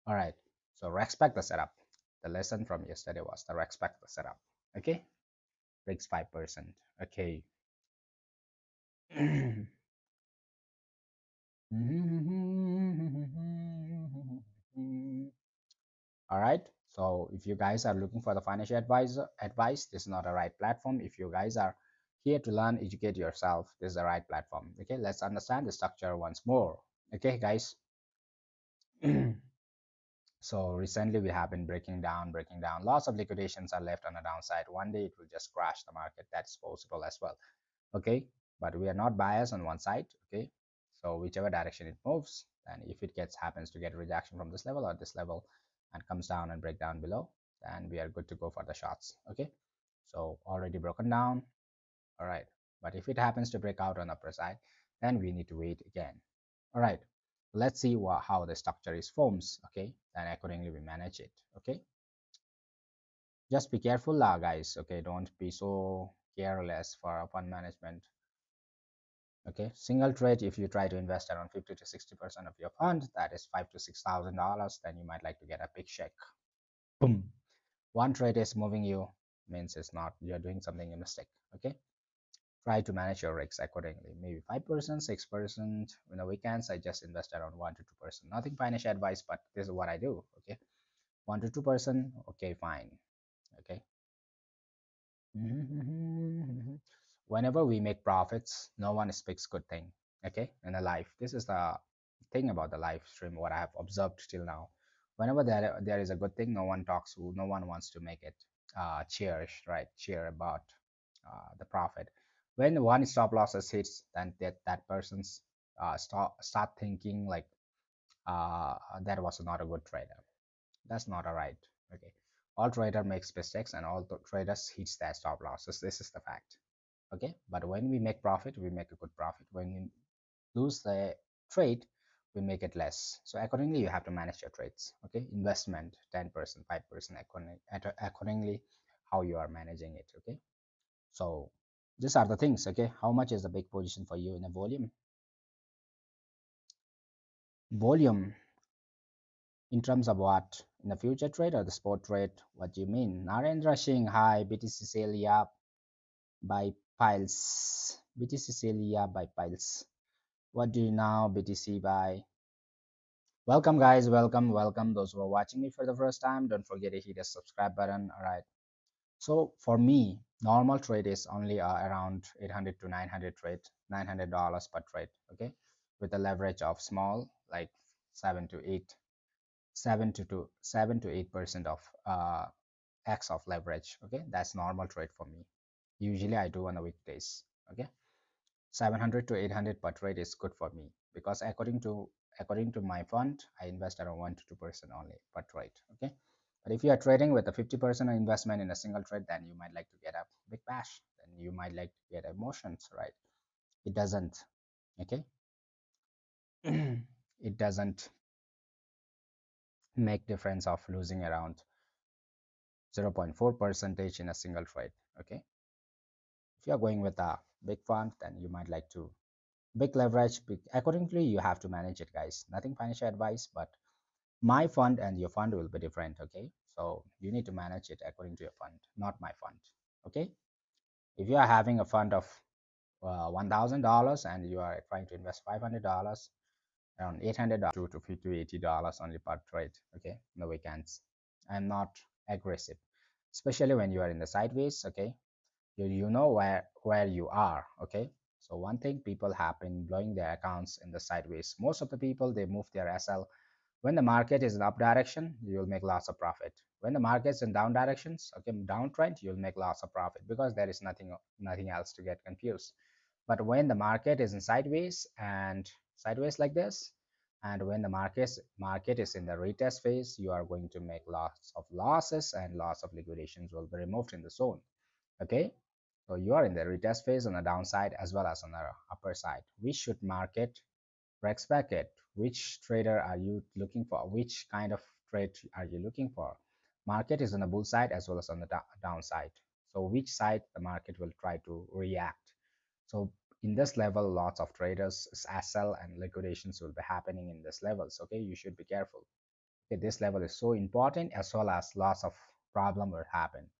All right, so respect the setup. The lesson from yesterday was the respect the setup. Okay, breaks 5%. Okay. All right, so if you guys are looking for the financial advice, this is not a right platform. If you guys are here to learn, educate yourself, this is the right platform. Okay, let's understand the structure once more. Okay, guys. So recently we have been breaking down, lots of liquidations are left on the downside. One day it will just crash the market, that's possible as well. Okay, but we are not biased on one side. Okay, so whichever direction it moves, and if it happens to get rejection from this level or this level and comes down and break down below, then we are good to go for the shots. Okay, so already broken down. All right, but if it happens to break out on upper side, then we need to wait again. All right, let's see how the structure is forms. Okay, then accordingly we manage it. Okay, just be careful, guys. Okay, don't be so careless for fund management. Okay, single trade, if you try to invest around 50 to 60% of your fund, that is $5,000 to $6,000, then you might like to get a big check. Boom, one trade is moving you means it's not, you're doing something a mistake. Okay, try to manage your risks accordingly. Maybe 5%, 6%. In the weekends, I just invest around 1 to 2%. Nothing financial advice, but this is what I do. Okay, 1 to 2%. Okay, fine. Okay. Whenever we make profits, no one speaks good thing. Okay, in a life, this is the thing about the live stream. What I have observed till now, whenever there is a good thing, no one talks. No one wants to make it cheerish, right? Cheer about the profit. When one stop losses hits, then that person's start thinking like that was not a good trader. That's not a right. Okay, all trader makes mistakes and all traders hits their stop losses. This is the fact. Okay, but when we make profit, we make a good profit. When we lose the trade, we make it less. So accordingly, you have to manage your trades. Okay, investment 10%, 5% accordingly, how you are managing it. Okay, so these are the things. Okay, how much is a big position for you in a volume? Volume in terms of what? In the future trade or the spot trade? What do you mean? Narendra Singh, hi. BTC Celia by piles. BTC Celia by piles. What do you now? BTC by. Welcome, guys. Welcome. Those who are watching me for the first time, don't forget to hit the subscribe button. All right. So for me, normal trade is only around 800 to 900 trade, $900 per trade. Okay, with a leverage of small, like 7 to 8 7 to 8% of x of leverage. Okay, that's normal trade for me. Usually I do on the weekdays. Okay, 700 to 800 per trade is good for me because according to my fund, I invest around 1 to 2% only per trade. Okay, but if you are trading with a 50% investment in a single trade, then you might like to get a big bash, then you might like to get emotions, right? It doesn't. Okay, it doesn't make difference of losing around 0.4 percentage in a single trade. Okay, if you are going with a big fund, then you might like to big leverage. Accordingly, you have to manage it, guys. Nothing financial advice, but my fund and your fund will be different. Okay, so you need to manage it according to your fund, not my fund. Okay, if you are having a fund of $1,000 and you are trying to invest $500, around $800 to $50 to $80 only per trade. Okay, in the weekends. I'm not aggressive, especially when you are in the sideways. Okay, you know where you are. Okay, so one thing, people have been blowing their accounts in the sideways. Most of the people, they move their SL. When the market is in up direction, you'll make lots of profit. When the market's in down directions, okay, downtrend, you'll make lots of profit because there is nothing else to get confused. But when the market is in sideways and sideways like this, and when the market is in the retest phase, you are going to make lots of losses and lots of liquidations will be removed in the zone. Okay, so you are in the retest phase on the downside as well as on the upper side. We should market respect it. Which trader are you looking for? Which kind of trade are you looking for? Market is on the bull side as well as on the downside. So which side the market will try to react? So in this level, lots of traders sell and liquidations will be happening in this levels. Okay, you should be careful. Okay, this level is so important as well as lots of problem will happen.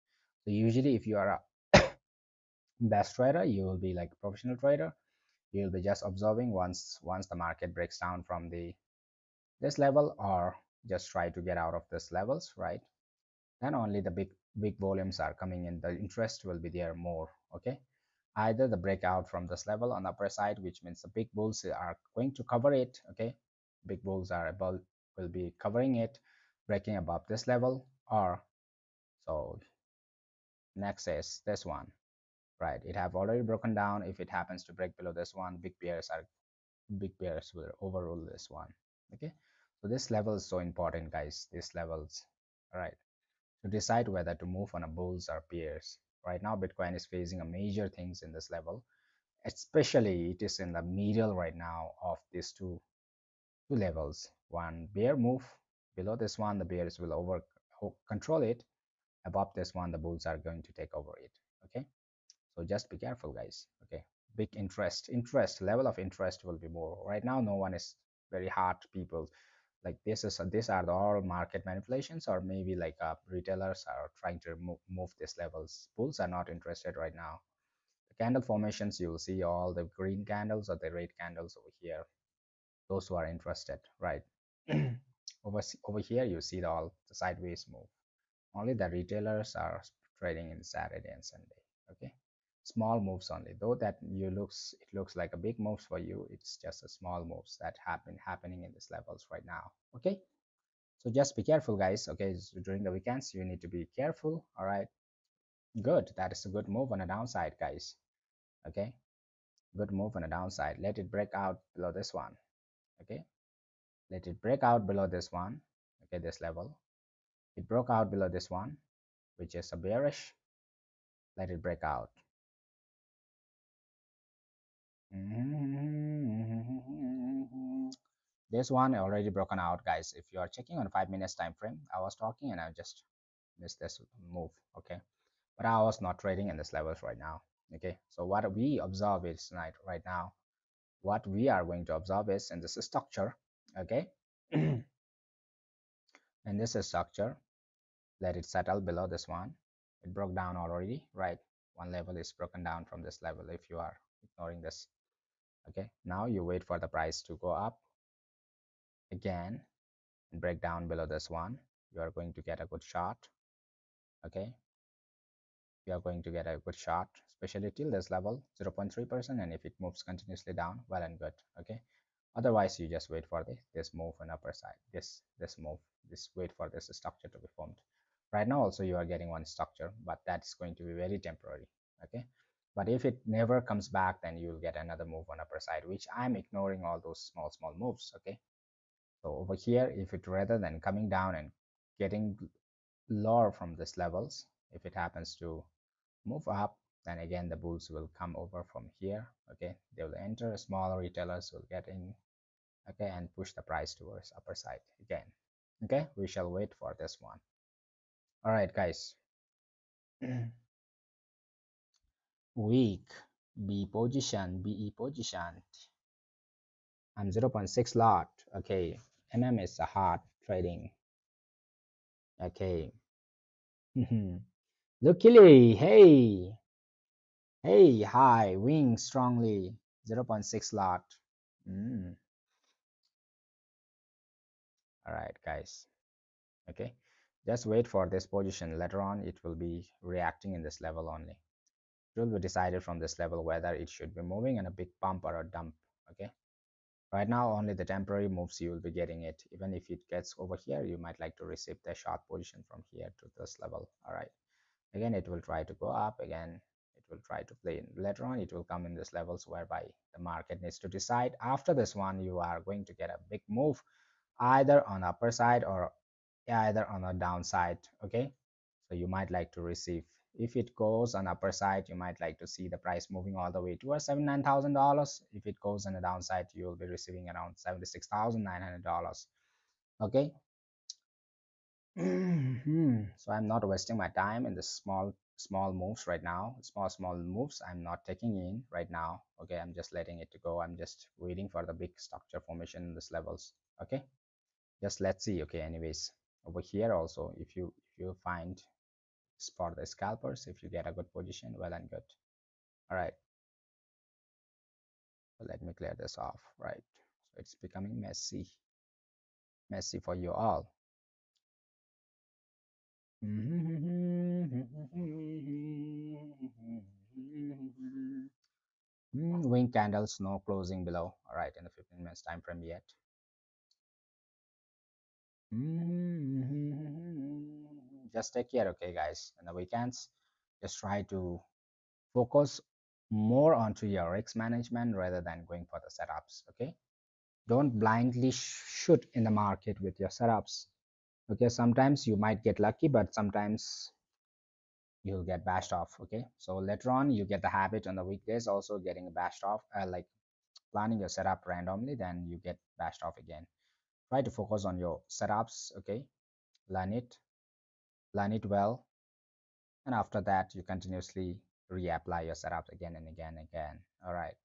So usually if you are a best trader, you will be like a professional trader. You'll be just observing once the market breaks down from this level, or just try to get out of this levels, right? Then only the big volumes are coming in, the interest will be there more. Okay, either the breakout from this level on the upper side, which means the big bulls are going to cover it. Okay, big bulls are about will be covering it, breaking above this level, or so next is this one, right? It have already broken down. If it happens to break below this one, big bears will overrule this one. Okay, so this level is so important, guys. These levels, all right, to decide whether to move on a bulls or bears. Right now Bitcoin is facing a major things in this level, especially it is in the middle right now of these two levels. One bear move below this one, the bears will over control it. Above this one, the bulls are going to take over it. Okay, so just be careful, guys. Okay, big interest level of interest will be more. Right now no one is very hard people like these are the all market manipulations, or maybe like retailers are trying to move these levels. Bulls are not interested right now. The candle formations, you will see all the green candles or the red candles over here, those who are interested, right? Over here you see all the sideways move. Only the retailers are trading in Saturday and Sunday. Okay, small moves only. Though that it looks like a big moves for you, it's just a small moves that happen happening in these levels right now. Okay, so just be careful, guys. Okay, so during the weekends you need to be careful. All right, good. That is a good move on the downside, guys. Okay, good move on the downside. Let it break out below this one. Okay, let it break out below this one. Okay, this level. It broke out below this one, which is a bearish. Let it break out. This one already broken out, guys. If you are checking on 5 minutes time frame, I was talking and I just missed this move. Okay, but I was not trading in this levels right now. Okay, so what we observe is right now, what we are going to observe is in this structure. Okay, and this is structure. Let it settle below this one. It broke down already, right? One level is broken down from this level if you are ignoring this. Okay, now you wait for the price to go up again and break down below this one. You are going to get a good shot. Okay, you are going to get a good shot, especially till this level 0.3%, and if it moves continuously down, well and good. Okay, otherwise you just wait for this move on upper side, this move, this wait for this structure to be formed. Right now also you are getting one structure, but that's going to be very temporary. Okay, but if it never comes back, then you will get another move on upper side, which I'm ignoring all those small moves. Okay, so over here, if it rather than coming down and getting lower from this levels, if it happens to move up, then again the bulls will come over from here. Okay, they will enter, smaller retailers will get in. Okay, and push the price towards upper side again. Okay, we shall wait for this one. All right, guys. Weak B position, BE position. I'm 0.6 lot. Okay, is a hard trading. Okay. Luckily, hey, high, wing strongly, 0.6 lot. All right, guys. Okay, just wait for this position. Later on, it will be reacting in this level only. It will be decided from this level whether it should be moving in a big pump or a dump. Okay, right now only the temporary moves you will be getting it. Even if it gets over here, you might like to receive the short position from here to this level. All right, again it will try to go up, again it will try to play in. Later on it will come in these levels whereby the market needs to decide. After this one, you are going to get a big move either on upper side or either on a downside. Okay, so you might like to receive, if it goes on upper side, you might like to see the price moving all the way towards $79,000. If it goes on the downside, you will be receiving around $76,900. Okay. So I'm not wasting my time in the small moves right now. Small moves I'm not taking in right now. Okay, I'm just letting it go. I'm just waiting for the big structure formation in these levels. Okay, just let's see. Okay, anyways, over here also, if you find spot the scalpers, if you get a good position, well and good. All right, so let me clear this off. Right, so it's becoming messy for you all. Wing candles, no closing below. All right, in the 15 minutes time frame yet. Just take care, okay, guys. On the weekends, just try to focus more onto your risk management rather than going for the setups. Okay, don't blindly shoot in the market with your setups. Okay, sometimes you might get lucky, but sometimes you'll get bashed off. Okay, so later on you get the habit on the weekdays also getting bashed off, like planning your setup randomly, then you get bashed off again. Try to focus on your setups. Okay, learn it learn it well, and after that you continuously reapply your setups again and again and again. All right,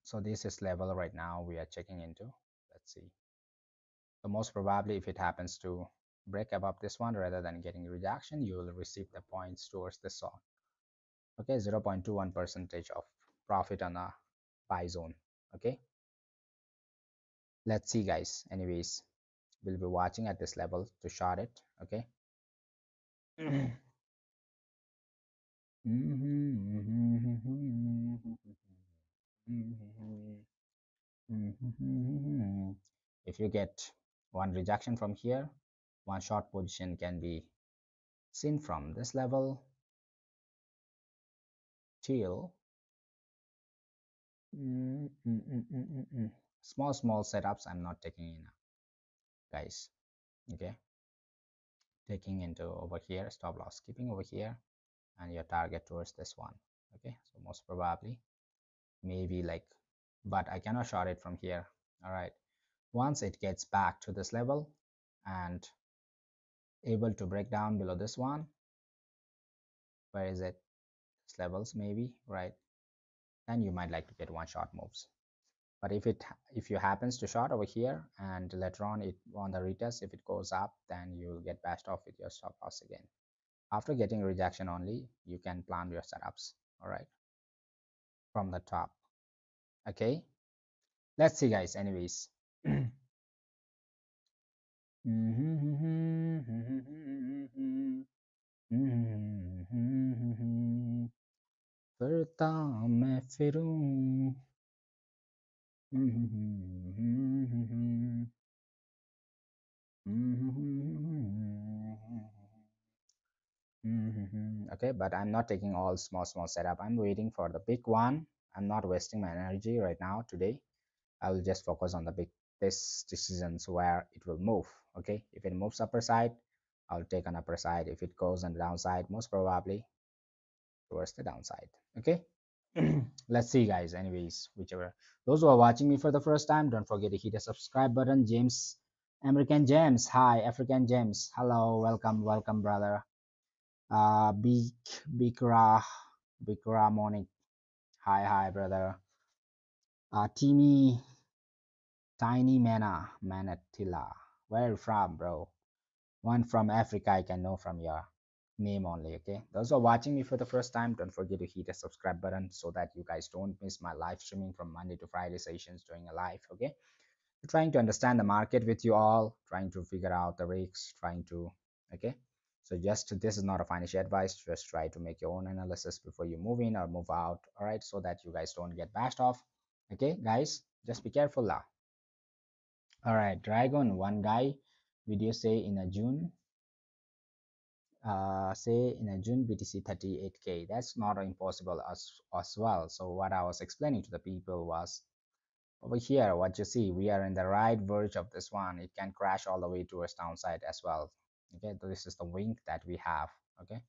So this is level right now we are checking into. Let's see. So most probably if it happens to break above this one rather than getting rejection, you will receive the points towards the zone. Okay, 0.21 percentage of profit on a buy zone. Okay, let's see guys. Anyways, we'll be watching at this level to short it. Okay. If you get one rejection from here, one short position can be seen from this level till small setups. I'm not taking in, guys. Okay, taking into over here, stop loss, keeping over here, and your target towards this one. Okay, so most probably maybe like, but I cannot short it from here. All right, once it gets back to this level and able to break down below this one, where is it, this levels maybe, right, then you might like to get one short moves. But if you happens to short over here and later on it on the retest, if it goes up, then you'll get bashed off with your stop loss again. After getting rejection only, you can plan your setups. All right, from the top. Okay, let's see guys. Anyways, फिरता मैं फिरूं okay, but I'm not taking all small setup. I'm waiting for the big one. I'm not wasting my energy right now today. I will just focus on the big this decisions where it will move. Okay, if it moves upper side, I'll take an upper side. If it goes on the downside, most probably towards the downside. Okay. Let's see guys. Anyways, whichever, those who are watching me for the first time, don't forget to hit the subscribe button. James, American James, hi. African James, hello, welcome brother. Big Bikra, Bikra Monic, hi brother. Timmy, Tiny Manatilla, where you from bro? One from Africa, I can know from your name only. Okay, those who are watching me for the first time, don't forget to hit the subscribe button so that you guys don't miss my live streaming from Monday to Friday sessions doing a live. Okay, trying to understand the market with you all, trying to figure out the risks, trying to, okay, so just this is not a financial advice, just try to make your own analysis before you move in or move out. All right, so that you guys don't get bashed off. Okay guys, just be careful now. All right, Dragon, one guy video say in a June, say in a June BTC 38K. That's not impossible as well. So what I was explaining to the people was, over here what you see, we are in the right verge of this one. It can crash all the way towards downside as well. Okay, so this is the wing that we have. Okay,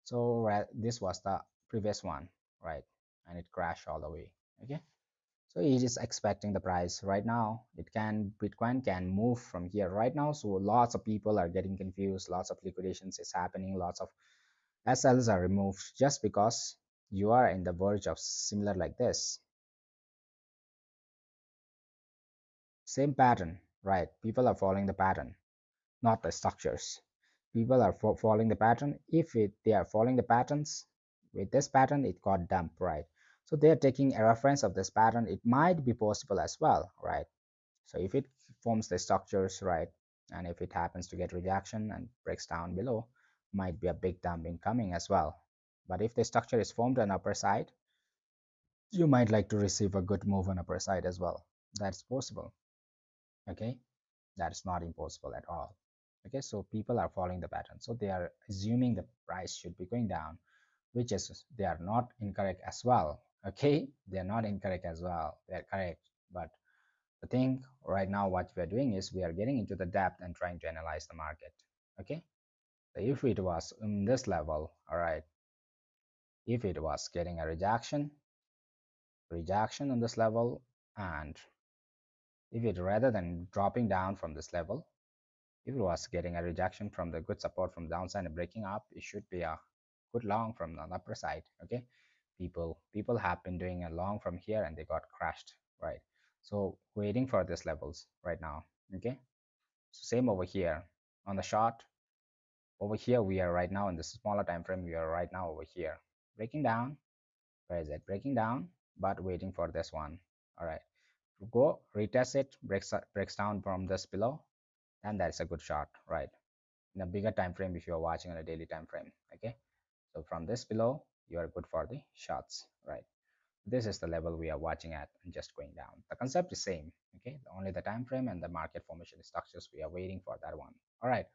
so this was the previous one, right, and it crashed all the way. Okay, so he is expecting the price right now. It can, Bitcoin can move from here right now. So lots of people are getting confused, lots of liquidations is happening, lots of SLs are removed just because you are in the verge of similar like this same pattern, right? People are following the pattern, not the structures. People are following the pattern. If they are following the patterns, with this pattern it got dumped, right? So they are taking a reference of this pattern. It might be possible as well, right? So if it forms the structures, right, and if it happens to get rejection and breaks down below, might be a big dump incoming as well. But if the structure is formed on upper side, you might like to receive a good move on upper side as well. That's possible. Okay, that's not impossible at all. Okay, so people are following the pattern, so they are assuming the price should be going down, which is, they are not incorrect as well. Okay, they are not incorrect as well, they are correct. But the thing right now what we are doing is we are getting into the depth and trying to analyze the market. Okay, so if it was in this level, all right, if it was getting a rejection on this level, and if it, rather than dropping down from this level, if it was getting a rejection from the good support from downside and breaking up, it should be a good long from the upper side. Okay, People have been doing a long from here and they got crashed, right? So waiting for these levels right now. Okay, so same over here on the short. Over here we are right now in the smaller time frame. We are right now over here breaking down. Where is it? Breaking down, but waiting for this one. All right, go retest it, breaks down from this below, and that's a good shot, right? In a bigger time frame if you are watching on a daily time frame. Okay, so from this below you are good for the shots, right? This is the level we are watching at and just going down. The concept is same. Okay, only the time frame and the market formation structures we are waiting for that one. All right,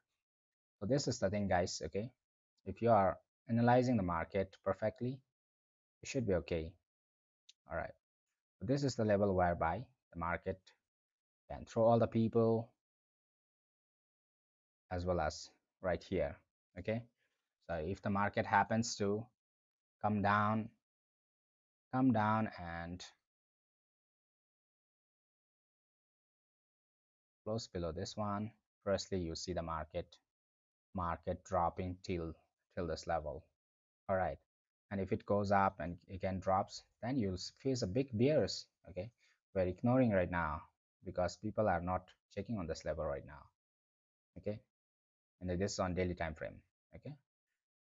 so this is the thing, guys. Okay, if you are analyzing the market perfectly, it should be okay. All right, so this is the level whereby the market can throw all the people as well as right here. Okay, so if the market happens to come down and close below this one, firstly you see the market dropping till this level. All right, and if it goes up and again drops, then you'll face a big bears. Okay, we're ignoring right now because people are not checking on this level right now. Okay, and this is on daily time frame. Okay,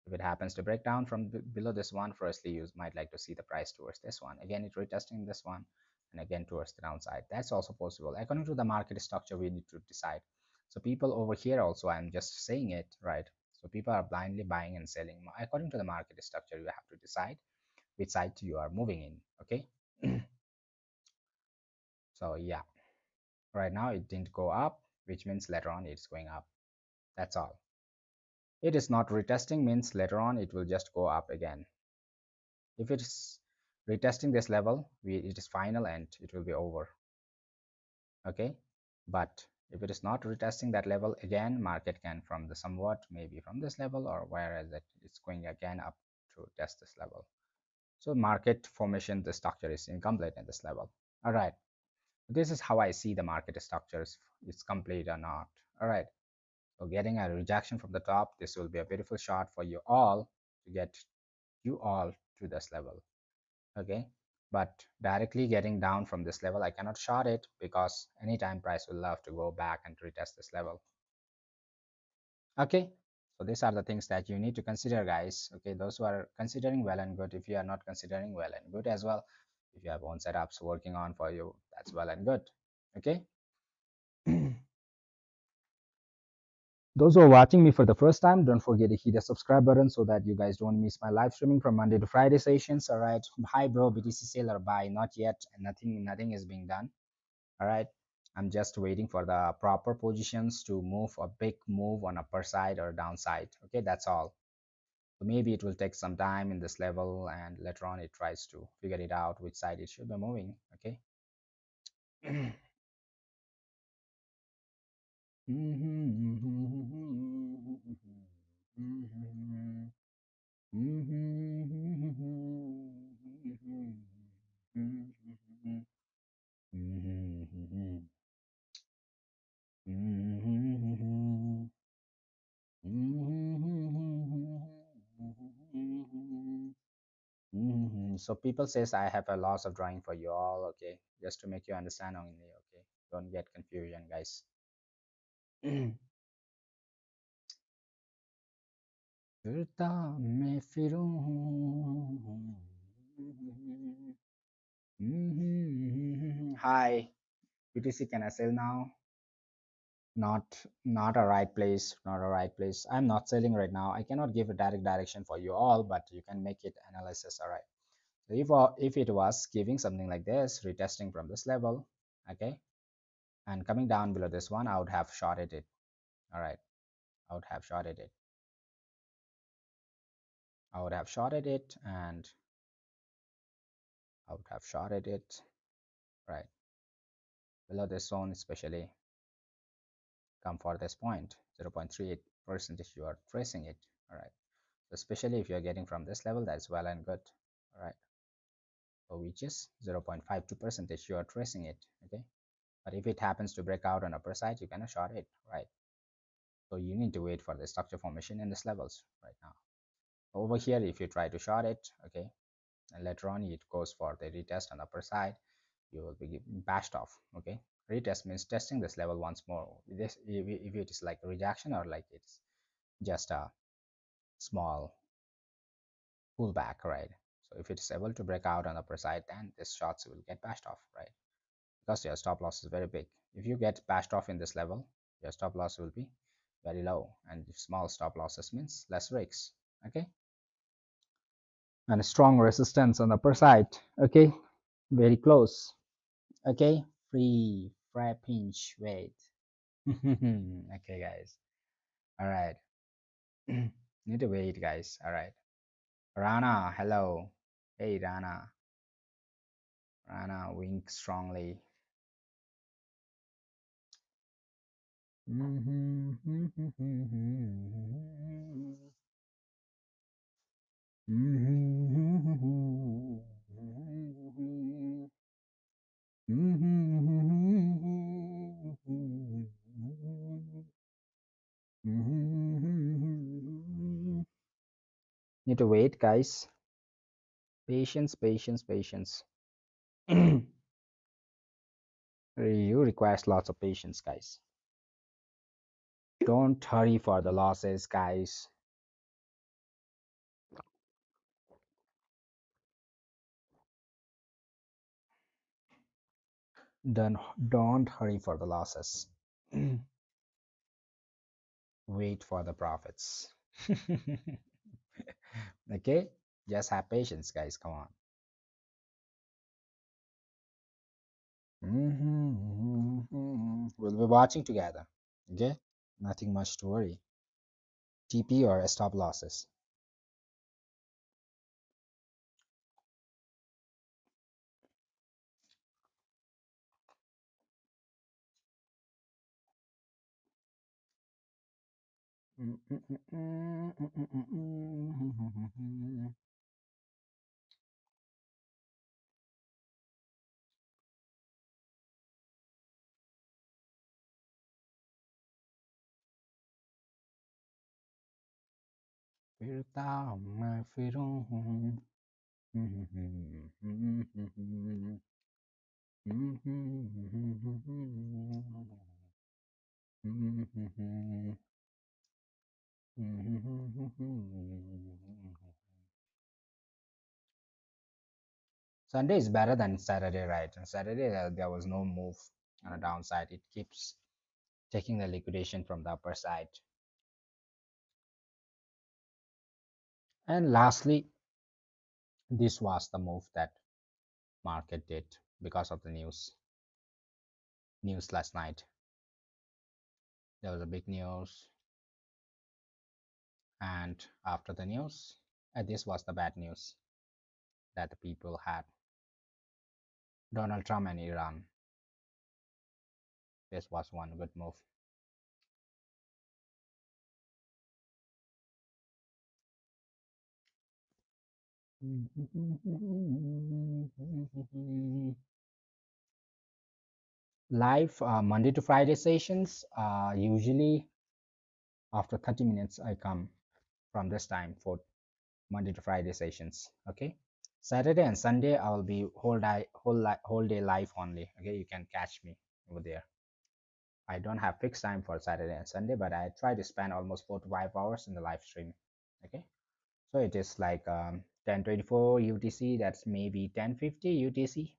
if it happens to break down from below this one, firstly you might like to see the price towards this one, again it retesting this one, and again towards the downside. That's also possible according to the market structure. We need to decide. So people over here also, I'm just saying it, right? So people are blindly buying and selling according to the market structure. You have to decide which side you are moving in. Okay. So yeah, right now it didn't go up, which means later on it's going up. That's all. It is not retesting means later on it will just go up again. If it is retesting this level, it is final and it will be over. Okay, but if it is not retesting that level, again market can from the somewhat maybe from this level, or whereas it's going again up to test this level. So market formation, the structure is incomplete at this level. All right, this is how I see the market structures, it's complete or not. All right, so getting a rejection from the top, this will be a beautiful shot for you all to get you all to this level. Okay, but directly getting down from this level I cannot short it because anytime price will love to go back and retest this level. Okay, so these are the things that you need to consider, guys. Okay, those who are considering, well and good. If you are not considering, well and good as well. If you have own setups working on for you, that's well and good. Okay. Those who are watching me for the first time, don't forget to hit the subscribe button so that you guys don't miss my live streaming from Monday to Friday sessions. All right, hi bro, BTC sale or buy? Not yet, nothing is being done. All right, I'm just waiting for the proper positions to move a big move on upper side or downside. Okay, that's all. So maybe it will take some time in this level and later on it tries to figure it out which side it should be moving. Okay. So people says I have a loss of drawing for you all. Okay, just to make you understand only. Okay, don't get confusion, guys. फिरता मैं फिरूं. Hi, BTC, can I sell now? Not a right place, not a right place. I'm not selling right now. I cannot give a direct direction for you all, but you can make it analysis. All right. So if it was giving something like this, retesting from this level, okay, and coming down below this one, I would have shorted it. All right, I would have shorted it. I would have shorted it, and I would have shorted it right below this zone, especially come for this point 0.38% if you are tracing it. All right, so especially if you are getting from this level, that's well and good. All right, so which is 0.52% if you are tracing it. Okay, but if it happens to break out on upper side, you cannot short it, right? So you need to wait for the structure formation in these levels right now. Over here, if you try to short it, okay, and later on it goes for the retest on the upper side, you will be bashed off. Okay, retest means testing this level once more. This, if it is like a rejection or like it's just a small pullback, right? So if it is able to break out on the upper side, then this shots will get bashed off, right? Because your stop loss is very big. If you get bashed off in this level, your stop loss will be very low, and small stop losses means less risks. Okay, and a strong resistance on the upper side. Okay, very close. Okay, free pinch, wait. Okay, guys. All right. Need to wait, guys. All right. Rana, hello. Hey, Rana. Rana, wink strongly. Need to wait, guys. Patience, patience, patience. You requires lots of patience, guys. Don't hurry for the losses, guys. Don't hurry for the losses. Wait for the profits. Okay, just have patience, guys. Come on. We'll be watching together. Okay, nothing much to worry. TP or stop losses. फिरता मैं फिरूं Sunday is better than Saturday, right? And Saturday there was no move on the downside. It keeps taking the liquidation from the upper side. And lastly, this was the move that market did because of the news last night. There was a big news, and after the news, this was the bad news that the people had. Donald Trump and Iran. This was one good move. Live Monday to Friday sessions. Usually after 30 minutes, I come from this time for Monday to Friday sessions. Okay. Saturday and Sunday, I will be whole day live only. Okay, you can catch me over there. I don't have fixed time for Saturday and Sunday, but I try to spend almost 4 to 5 hours in the live stream. Okay, so it is like 10:24 UTC. That's maybe 10:50 UTC.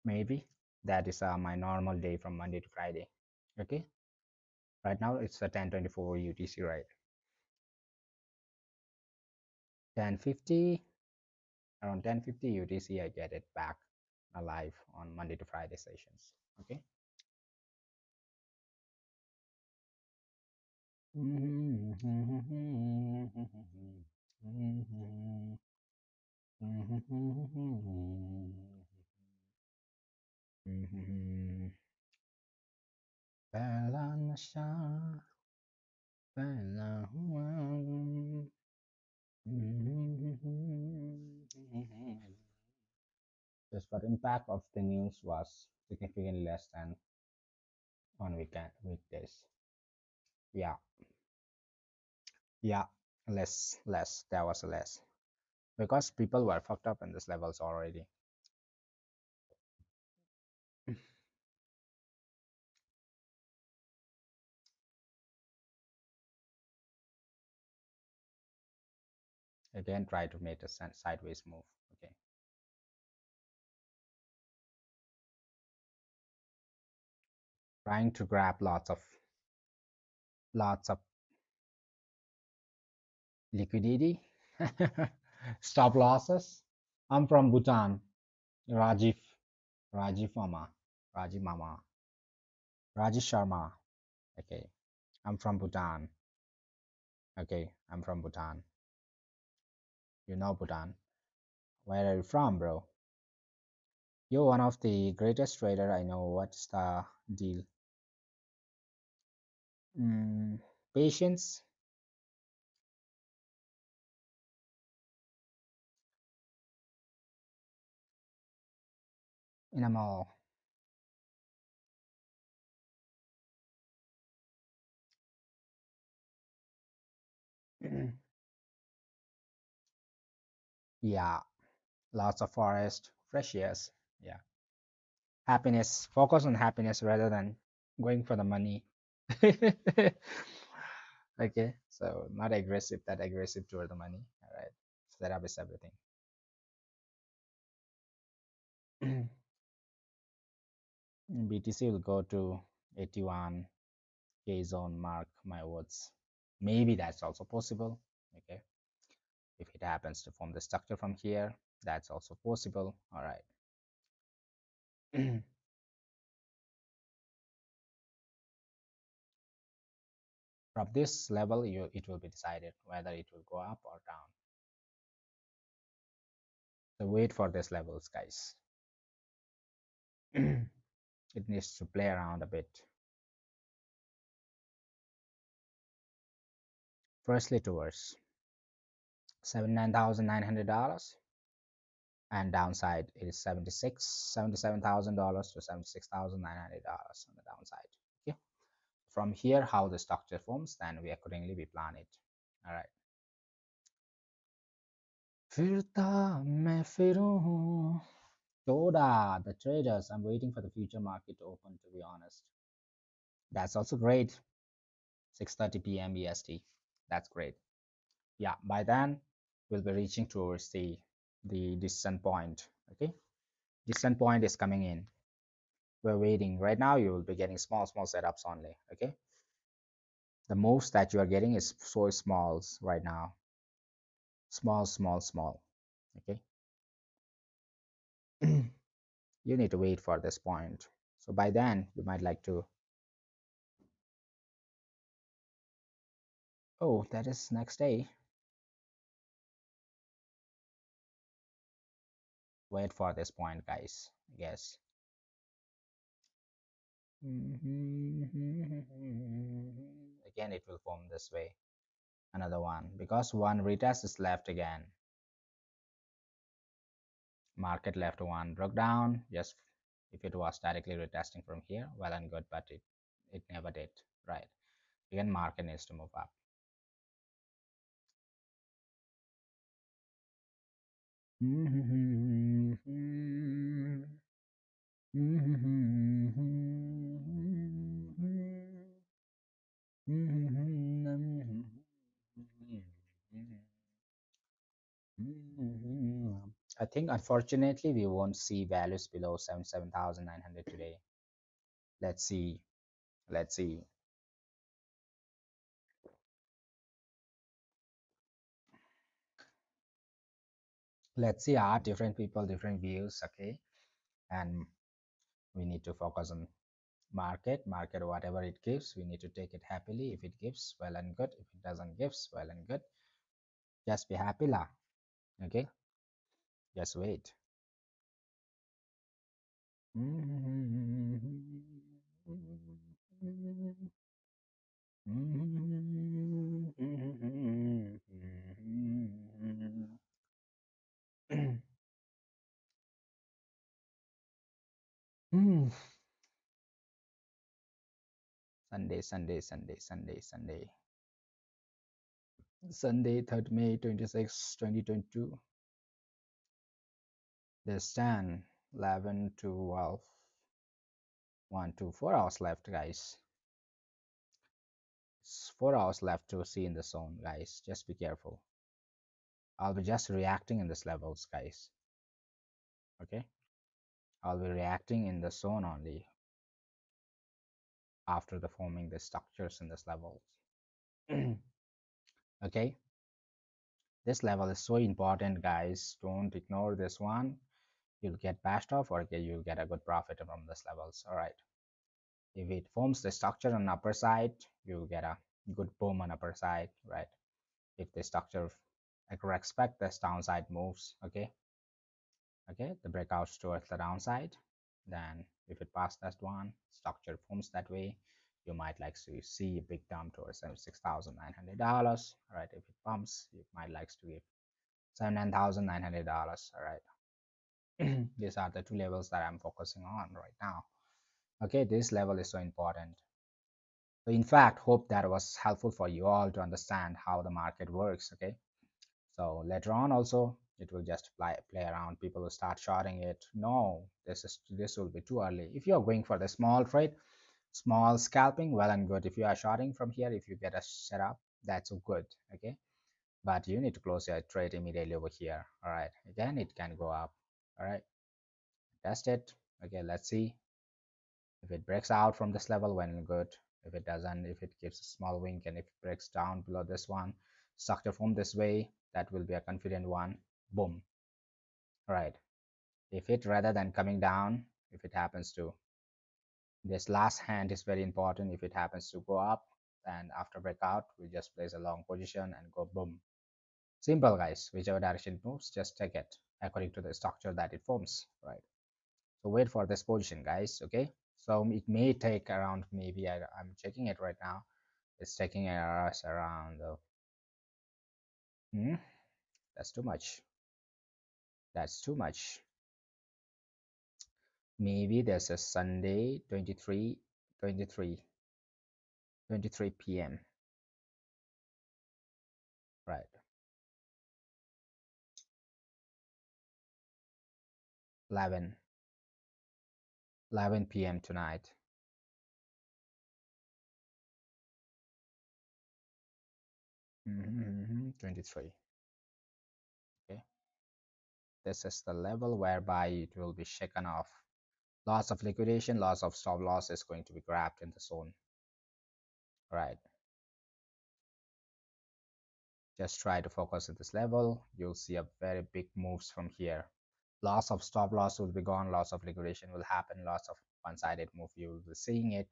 Maybe that is my normal day from Monday to Friday. Okay, right now it's 10:24 UTC, right? 10:50, around 10:50 UTC, I get it back alive on Monday to Friday sessions. Okay. Bella Nasha, Bella Just for impact of the news was significantly less than on weekdays. Yeah, yeah, less. There was less. because people were fucked up in these levels already. Again, try to make a sideways move. Okay, trying to grab lots of liquidity. Stop losses. I'm from Bhutan. Rajiv, Rajiv Mama, Rajiv Mama, Rajiv Sharma. Okay, I'm from Bhutan. Okay, I'm from Bhutan. You know Bhutan. Where are you from, bro? You're one of the greatest trader I know. What's the deal? Mm, patience in a mall. Yeah, lots of forest, fresh airs. Yeah, happiness. Focus on happiness rather than going for the money. Okay, so not aggressive, that aggressive toward the money. All right, so that is everything. BTC will go to 81K zone, mark my words. Maybe that's also possible. Okay, if it happens to form the structure from here, that's also possible. All right. From this level, it will be decided whether it will go up or down. So wait for these levels, guys. It needs to play around a bit. Firstly towards $79,900, and downside it is $77,000 to $76,900 on the downside. Okay, from here how the structure forms, then we accordingly we plan it. All right. फिरता मैं फिरूं हूं. Toda, the traders, I'm waiting for the future market to open, to be honest. That's also great. 6:30 p.m. EST. That's great. Yeah, by then we'll be reaching towards the descent point. Okay, descent point is coming in. We're waiting. Right now you will be getting small setups only. Okay, the moves that you are getting is so small right now. Small. Okay. You need to wait for this point. So by then you might like to, oh, that is next day. Wait for this point, guys. Yes. Again it will form this way. Another one, because one retest is left again. Market left one, broke down. Just if it was directly retesting from here, well and good, but it never did. Right. Again, market needs to move up. I think unfortunately we won't see values below 77,900 today. Let's see. Let's see. Let's see our different people, different views. Okay. And we need to focus on market whatever it gives, we need to take it happily. If it gives, well and good. If it doesn't gives, well and good. Just be happy lah. Okay, just wait. Sunday 3rd May 26 2022. There's 10, 11, 12, 1, 2, 4 hours left, guys. It's 4 hours left to see in the zone, guys. Just be careful. I'll be just reacting in this levels, guys. Okay, I'll be reacting in the zone only after the forming the structures in this level. Okay, this level is so important, guys. Don't ignore this one. You'll get bashed off, or okay, you'll get a good profit from this levels. All right, if it forms the structure on upper side, you'll get a good boom on upper side, right? If the structure respect this downside moves, okay, the breakouts towards the downside, then if it passed that one, structure forms that way, you might like to see a big dump towards $6,900. All right, if it pumps, you might like to give $79,900. All right, these are the two levels that I'm focusing on right now. Okay, this level is so important. So in fact, hope that was helpful for you all to understand how the market works. Okay, so later on also it will just play around. People will start shorting it. No, this will be too early. If you are going for the small trade, small scalping, well and good. If you are shorting from here, if you get a setup, that's good. Okay, but you need to close your trade immediately over here. All right, again it can go up. All right, test it. Okay, let's see if it breaks out from this level, when good. If it doesn't, if it gives a small wink, and if it breaks down below this one, structure from this way, that will be a confident one. Boom. All right, if it, rather than coming down, if it happens to, this last hand is very important. If it happens to go up, and after breakout we just place a long position and go boom. Simple, guys. Whichever direction it moves, just take it according to the structure that it forms, right? So wait for this position, guys. Okay, so it may take around, maybe I'm checking it right now, it's taking us around hmm, that's too much, that's too much. Maybe there's a Sunday 23 p.m. right, 11 p.m. tonight. 23. Okay, this is the level whereby it will be shaken off. Loss of liquidation, loss of stop loss is going to be grabbed in the zone, right? Just try to focus at this level. You'll see a very big moves from here. Loss of stop loss will be gone, loss of liquidation will happen, loss of one-sided move, you will be seeing it.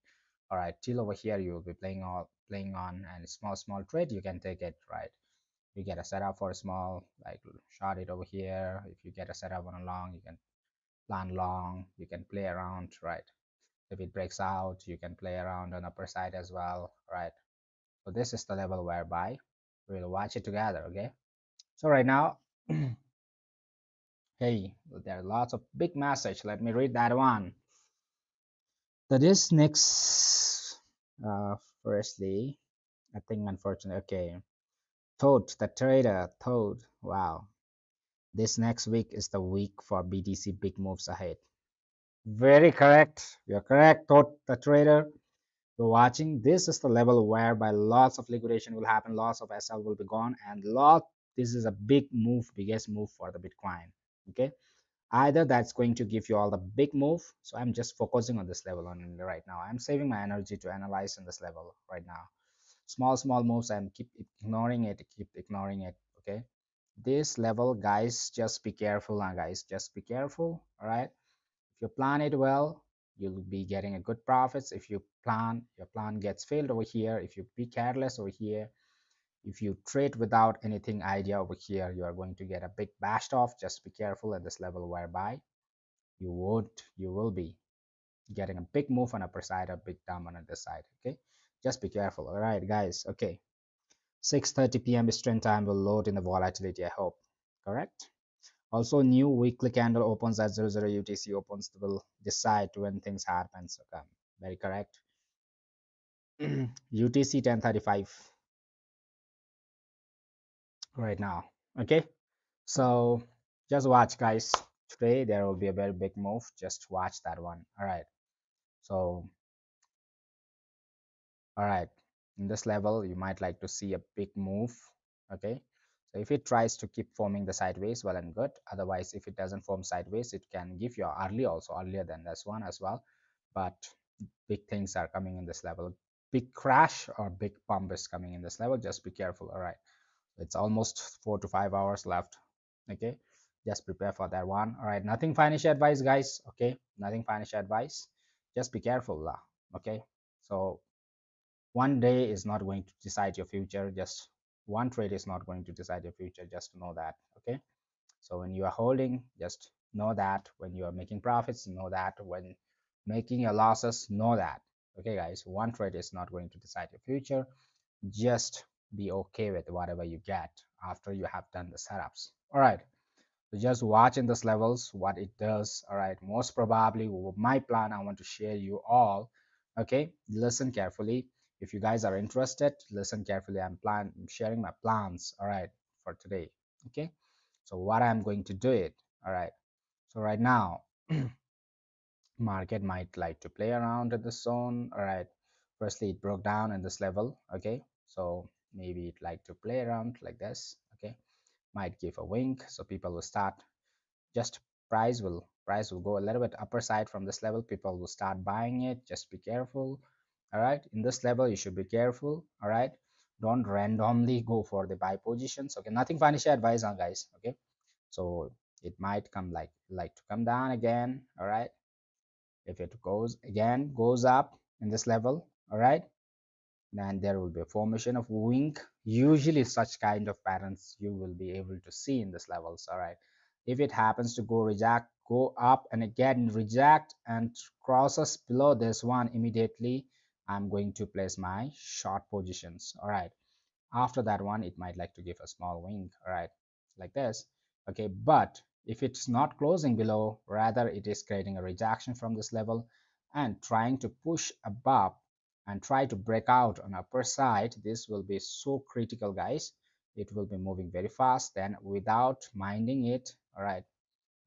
All right, till over here you will be playing on, and small trade you can take it, right? You get a setup for a small, like short it over here. If you get a setup on a long, you can plan long, you can play around, right? If it breaks out, you can play around on upper side as well, right? So this is the level whereby we'll watch it together. Okay, so right now hey, there are lots of big message. Let me read that one. So this next, firstly, I think unfortunately, okay, Toad, the trader, Toad, wow. This next week is the week for BTC big moves ahead. Very correct. You're correct, Toad, the trader. You're watching. This is the level whereby lots of liquidation will happen, lots of SL will be gone, and this is a big move, biggest move for the Bitcoin. Okay, either that's going to give you all the big move, so I'm just focusing on this level only right now. I'm saving my energy to analyze in this level right now. Small moves, I'm keep ignoring it, okay? This level, guys, just be careful, guys, just be careful. All right, if you plan it well, you'll be getting a good profits. If your plan gets failed over here, if you be careless over here, if you trade without anything idea over here, you are going to get a big bashed off. Just be careful at this level, whereby you will be getting a big move on upper side, a big dump on the other side. Okay, just be careful. All right, guys. Okay, 6:30 p.m. Eastern time will load in the volatility, I hope. Correct. Also, new weekly candle opens at 00 UTC opens will decide when things happens. Okay, very correct. UTC 10:35 right now. Okay, so just watch, guys. today there will be a very big move. Just watch that one. All right. So all right, in this level you might like to see a big move. Okay, so if it tries to keep forming the sideways, well and good. Otherwise, if it doesn't form sideways, it can give you early, also earlier than this one as well. But big things are coming in this level. Big crash or big pump is coming in this level. Just be careful. All right, it's almost 4 to 5 hours left. Okay, just prepare for that one. All right, nothing financial advice, guys. Okay, nothing financial advice. Just be careful lah. Okay, so one day is not going to decide your future. Just one trade is not going to decide your future. Just know that. Okay, so when you are holding, just know that. When you are making profits, know that. When making your losses, know that. Okay guys, one trade is not going to decide your future. Just be okay with whatever you get after you have done the setups. All right, so just watch in these levels what it does. All right, most probably my plan I want to share you all. Okay, listen carefully. If you guys are interested, listen carefully. I'm sharing my plans. All right, for today. Okay, so what I'm going to do it. All right, so right now market might like to play around at the zone. All right, firstly it broke down in this level. Okay, so maybe it like to play around like this. Okay, might give a wink, so people will start, just price will go a little bit upper side from this level. People will start buying it. Just be careful. All right, in this level you should be careful. All right, don't randomly go for the buy positions. Okay, nothing financial advice on, guys. Okay, so it might come like to come down again. All right, if it goes up in this level, all right, then there will be a formation of wing. Usually such kind of patterns you will be able to see in this levels. All right, if it happens to go up and again reject and crosses below this one, immediately I'm going to place my short positions. All right, after that one it might like to give a small wing. All right, like this. Okay, but if it's not closing below, rather it is creating a rejection from this level and trying to push above and try to break out on upper side, this will be so critical, guys. It will be moving very fast, then without minding it. All right,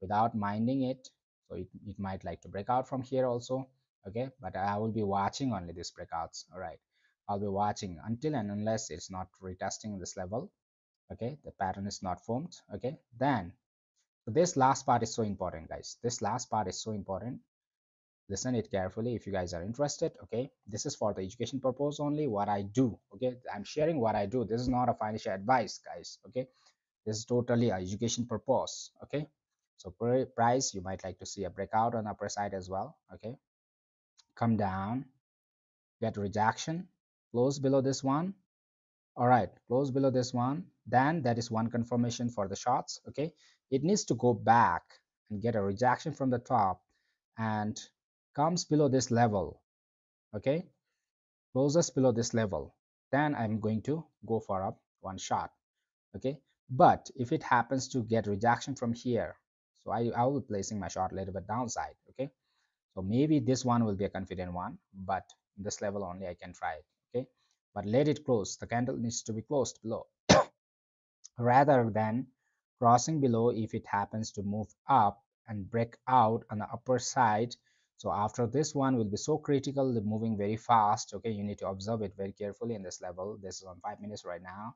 without minding it, so it might like to break out from here also. Okay, but I will be watching only these breakouts. All right, I'll be watching until and unless it's not retesting this level. Okay, the pattern is not formed. Okay, then so this last part is so important, guys. This last part is so important. Listen it carefully if you guys are interested. Okay, this is for the education purpose only, what I do. Okay, I'm sharing what I do. This is not a financial advice, guys. Okay, this is totally a education purpose. Okay, so price you might like to see a breakout on upper side as well. Okay, come down, get rejection, close below this one. All right, close below this one, then that is one confirmation for the shots. Okay, it needs to go back and get a rejection from the top and comes below this level. Okay, closes below this level, then I'm going to go for a one shot. Okay, but if it happens to get rejection from here, so I will be placing my shot a little bit downside. Okay, so maybe this one will be a confident one, but this level only I can try it. Okay, but let it close, the candle needs to be closed below rather than crossing below. If it happens to move up and break out on the upper side, so after this one will be so critical, moving very fast. Okay, you need to observe it very carefully in this level. This is on 5 minutes right now.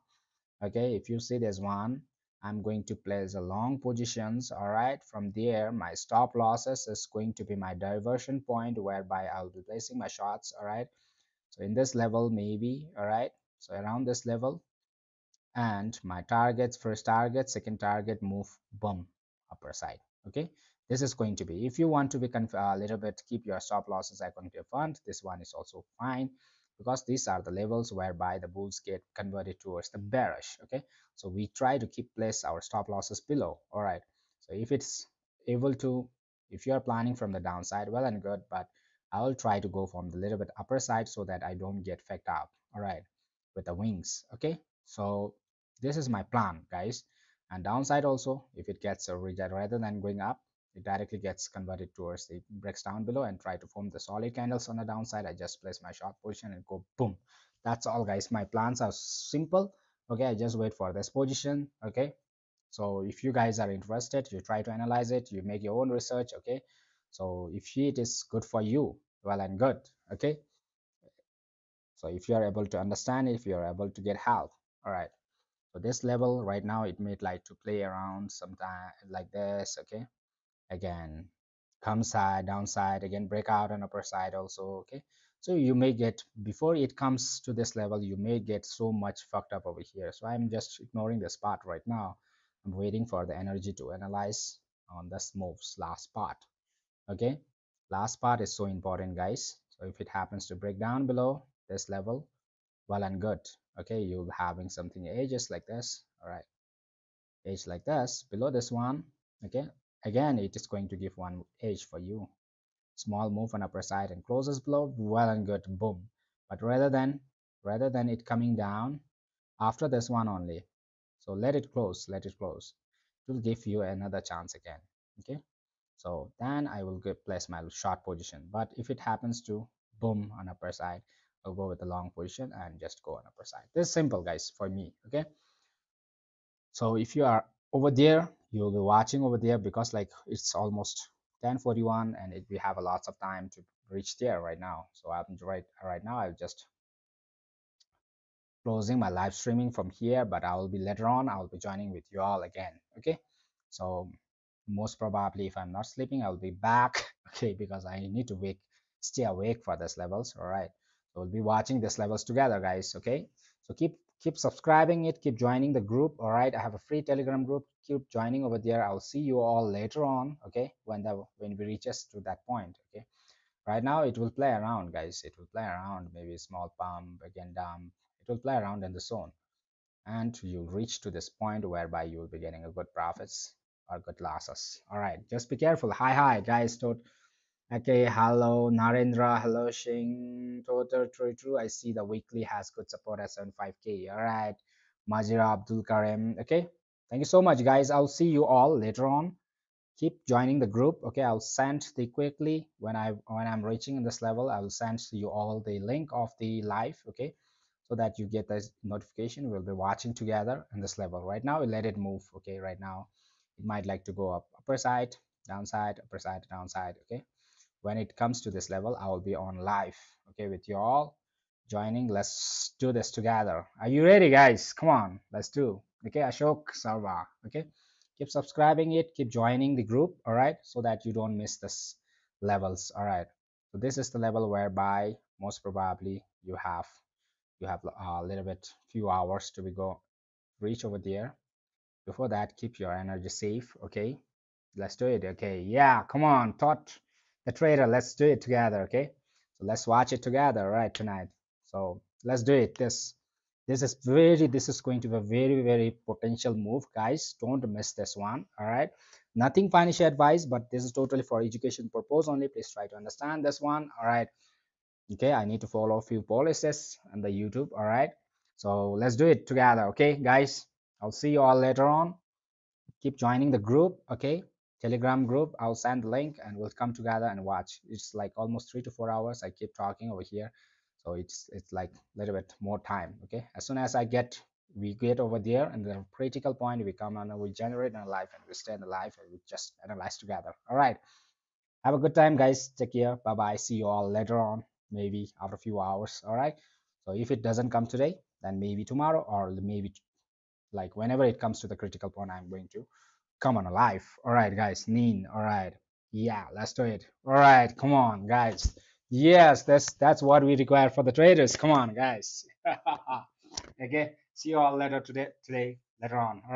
Okay, if you see there's one, I'm going to place a long positions. All right, from there my stop losses is going to be my diversion point whereby I'll be placing my shots. All right, so in this level maybe. All right, so around this level, and my targets, first target, second target, move boom upper side. Okay, this is going to be, if you want to be a little bit keep your stop losses according to your fund, this one is also fine, because these are the levels whereby the bulls get converted towards the bearish. Okay, so we try to keep place our stop losses below. All right, so if it's able to, if you are planning from the downside, well and good, but I will try to go from the little bit upper side so that I don't get fecked up. All right, with the wings. Okay, so this is my plan, guys. And downside also, if it gets a reject, rather than going up, it directly gets converted towards the breaks down below and try to form the solid candles on the downside. I just place my short position and go boom. That's all, guys. My plans are simple. Okay, I just wait for this position. Okay, So if you guys are interested, you try to analyze it, you make your own research, okay? So if it is good for you, well and good, okay? So if you are able to understand, if you are able to get help, all right. So this level right now, it may like to play around sometime like this, okay? Again, come side, downside, again breakout and upper side also, okay? So you may get, before it comes to this level, you may get so much fucked up over here. So I'm just ignoring this part right now. I'm waiting for the energy to analyze on this moves last part, okay? Last part is so important, guys. So if it happens to break down below this level, well and good, okay? You're having something edges like this, all right? Edge like this below this one, okay? Again, it is going to give one edge for you. Small move on upper side and closes below, well and good, boom. But rather than it coming down after this one only, so let it close, let it close. It will give you another chance again, okay? So then I will place my short position. But if it happens to boom on upper side, I'll go with the long position and just go on upper side. This is simple, guys, for me, okay? So if you are over there, you'll be watching over there, because like it's almost 10:41 and we have a lots of time to reach there right now. So I'm right now, I'll just closing my live streaming from here, but I will be later on, I will be joining with you all again, okay? So most probably, if I'm not sleeping, I'll be back okay, because I need to stay awake for this levels, all right? So we'll be watching these levels together, guys, okay? So keep subscribing it, keep joining the group, all right? I have a free Telegram group, keep joining over there. I'll see you all later on, okay, when we reaches to that point, okay? Right now it will play around, guys, it will play around, maybe small pump, again dump. It will play around in the zone, and you'll reach to this point whereby you will be getting a good profits or good losses. All right, just be careful. Hi guys. Okay, hello Narendra, hello Shing, Total True. I see the weekly has good support at 75k. All right, Majira Abdul Karim. Okay, thank you so much, guys. I'll see you all later on. Keep joining the group, okay? I'll send the quickly when I'm reaching this level, I will send you all the link of the live, okay? So that you get this notification. We'll be watching together in this level. Right now we let it move, okay? Right now it might like to go up, upper side, downside, upper side, downside, okay? When it comes to this level, I will be on live, okay, with you all joining. Let's do this together. Are you ready, guys? Come on, let's do. Okay, Ashok Sarva. Okay, keep subscribing it, keep joining the group, all right, so that you don't miss this levels. All right, so this is the level whereby most probably you have a little bit few hours to be go reach over there. Before that, keep your energy safe, okay? Let's do it, okay? Yeah, come on, thought the trader, let's do it together, okay? So let's watch it together, right, tonight. So let's do it. This is going to be a very potential move, guys. Don't miss this one, all right? Nothing financial advice, but this is totally for education purpose only. Please try to understand this one, all right? Okay, I need to follow a few policies on the YouTube, all right? So let's do it together, okay, guys? I'll see you all later on. Keep joining the group, okay? Telegram group, I'll send the link and we'll come together and watch. It's like almost 3 to 4 hours I keep talking over here, so it's like a little bit more time, okay? As soon as we get over there and the critical point, we come on, we generate in a life and we stay in the life and we just analyze together. All right, have a good time, guys. Take care. Bye bye. See you all later on, maybe after a few hours. All right, so if it doesn't come today, then maybe tomorrow, or maybe like whenever it comes to the critical point, I'm going to come on alive. All right, guys. Neen. All right. Yeah, let's do it. All right, come on, guys. Yes, that's what we require for the traders. Come on, guys. Okay. See you all later today later on. All right.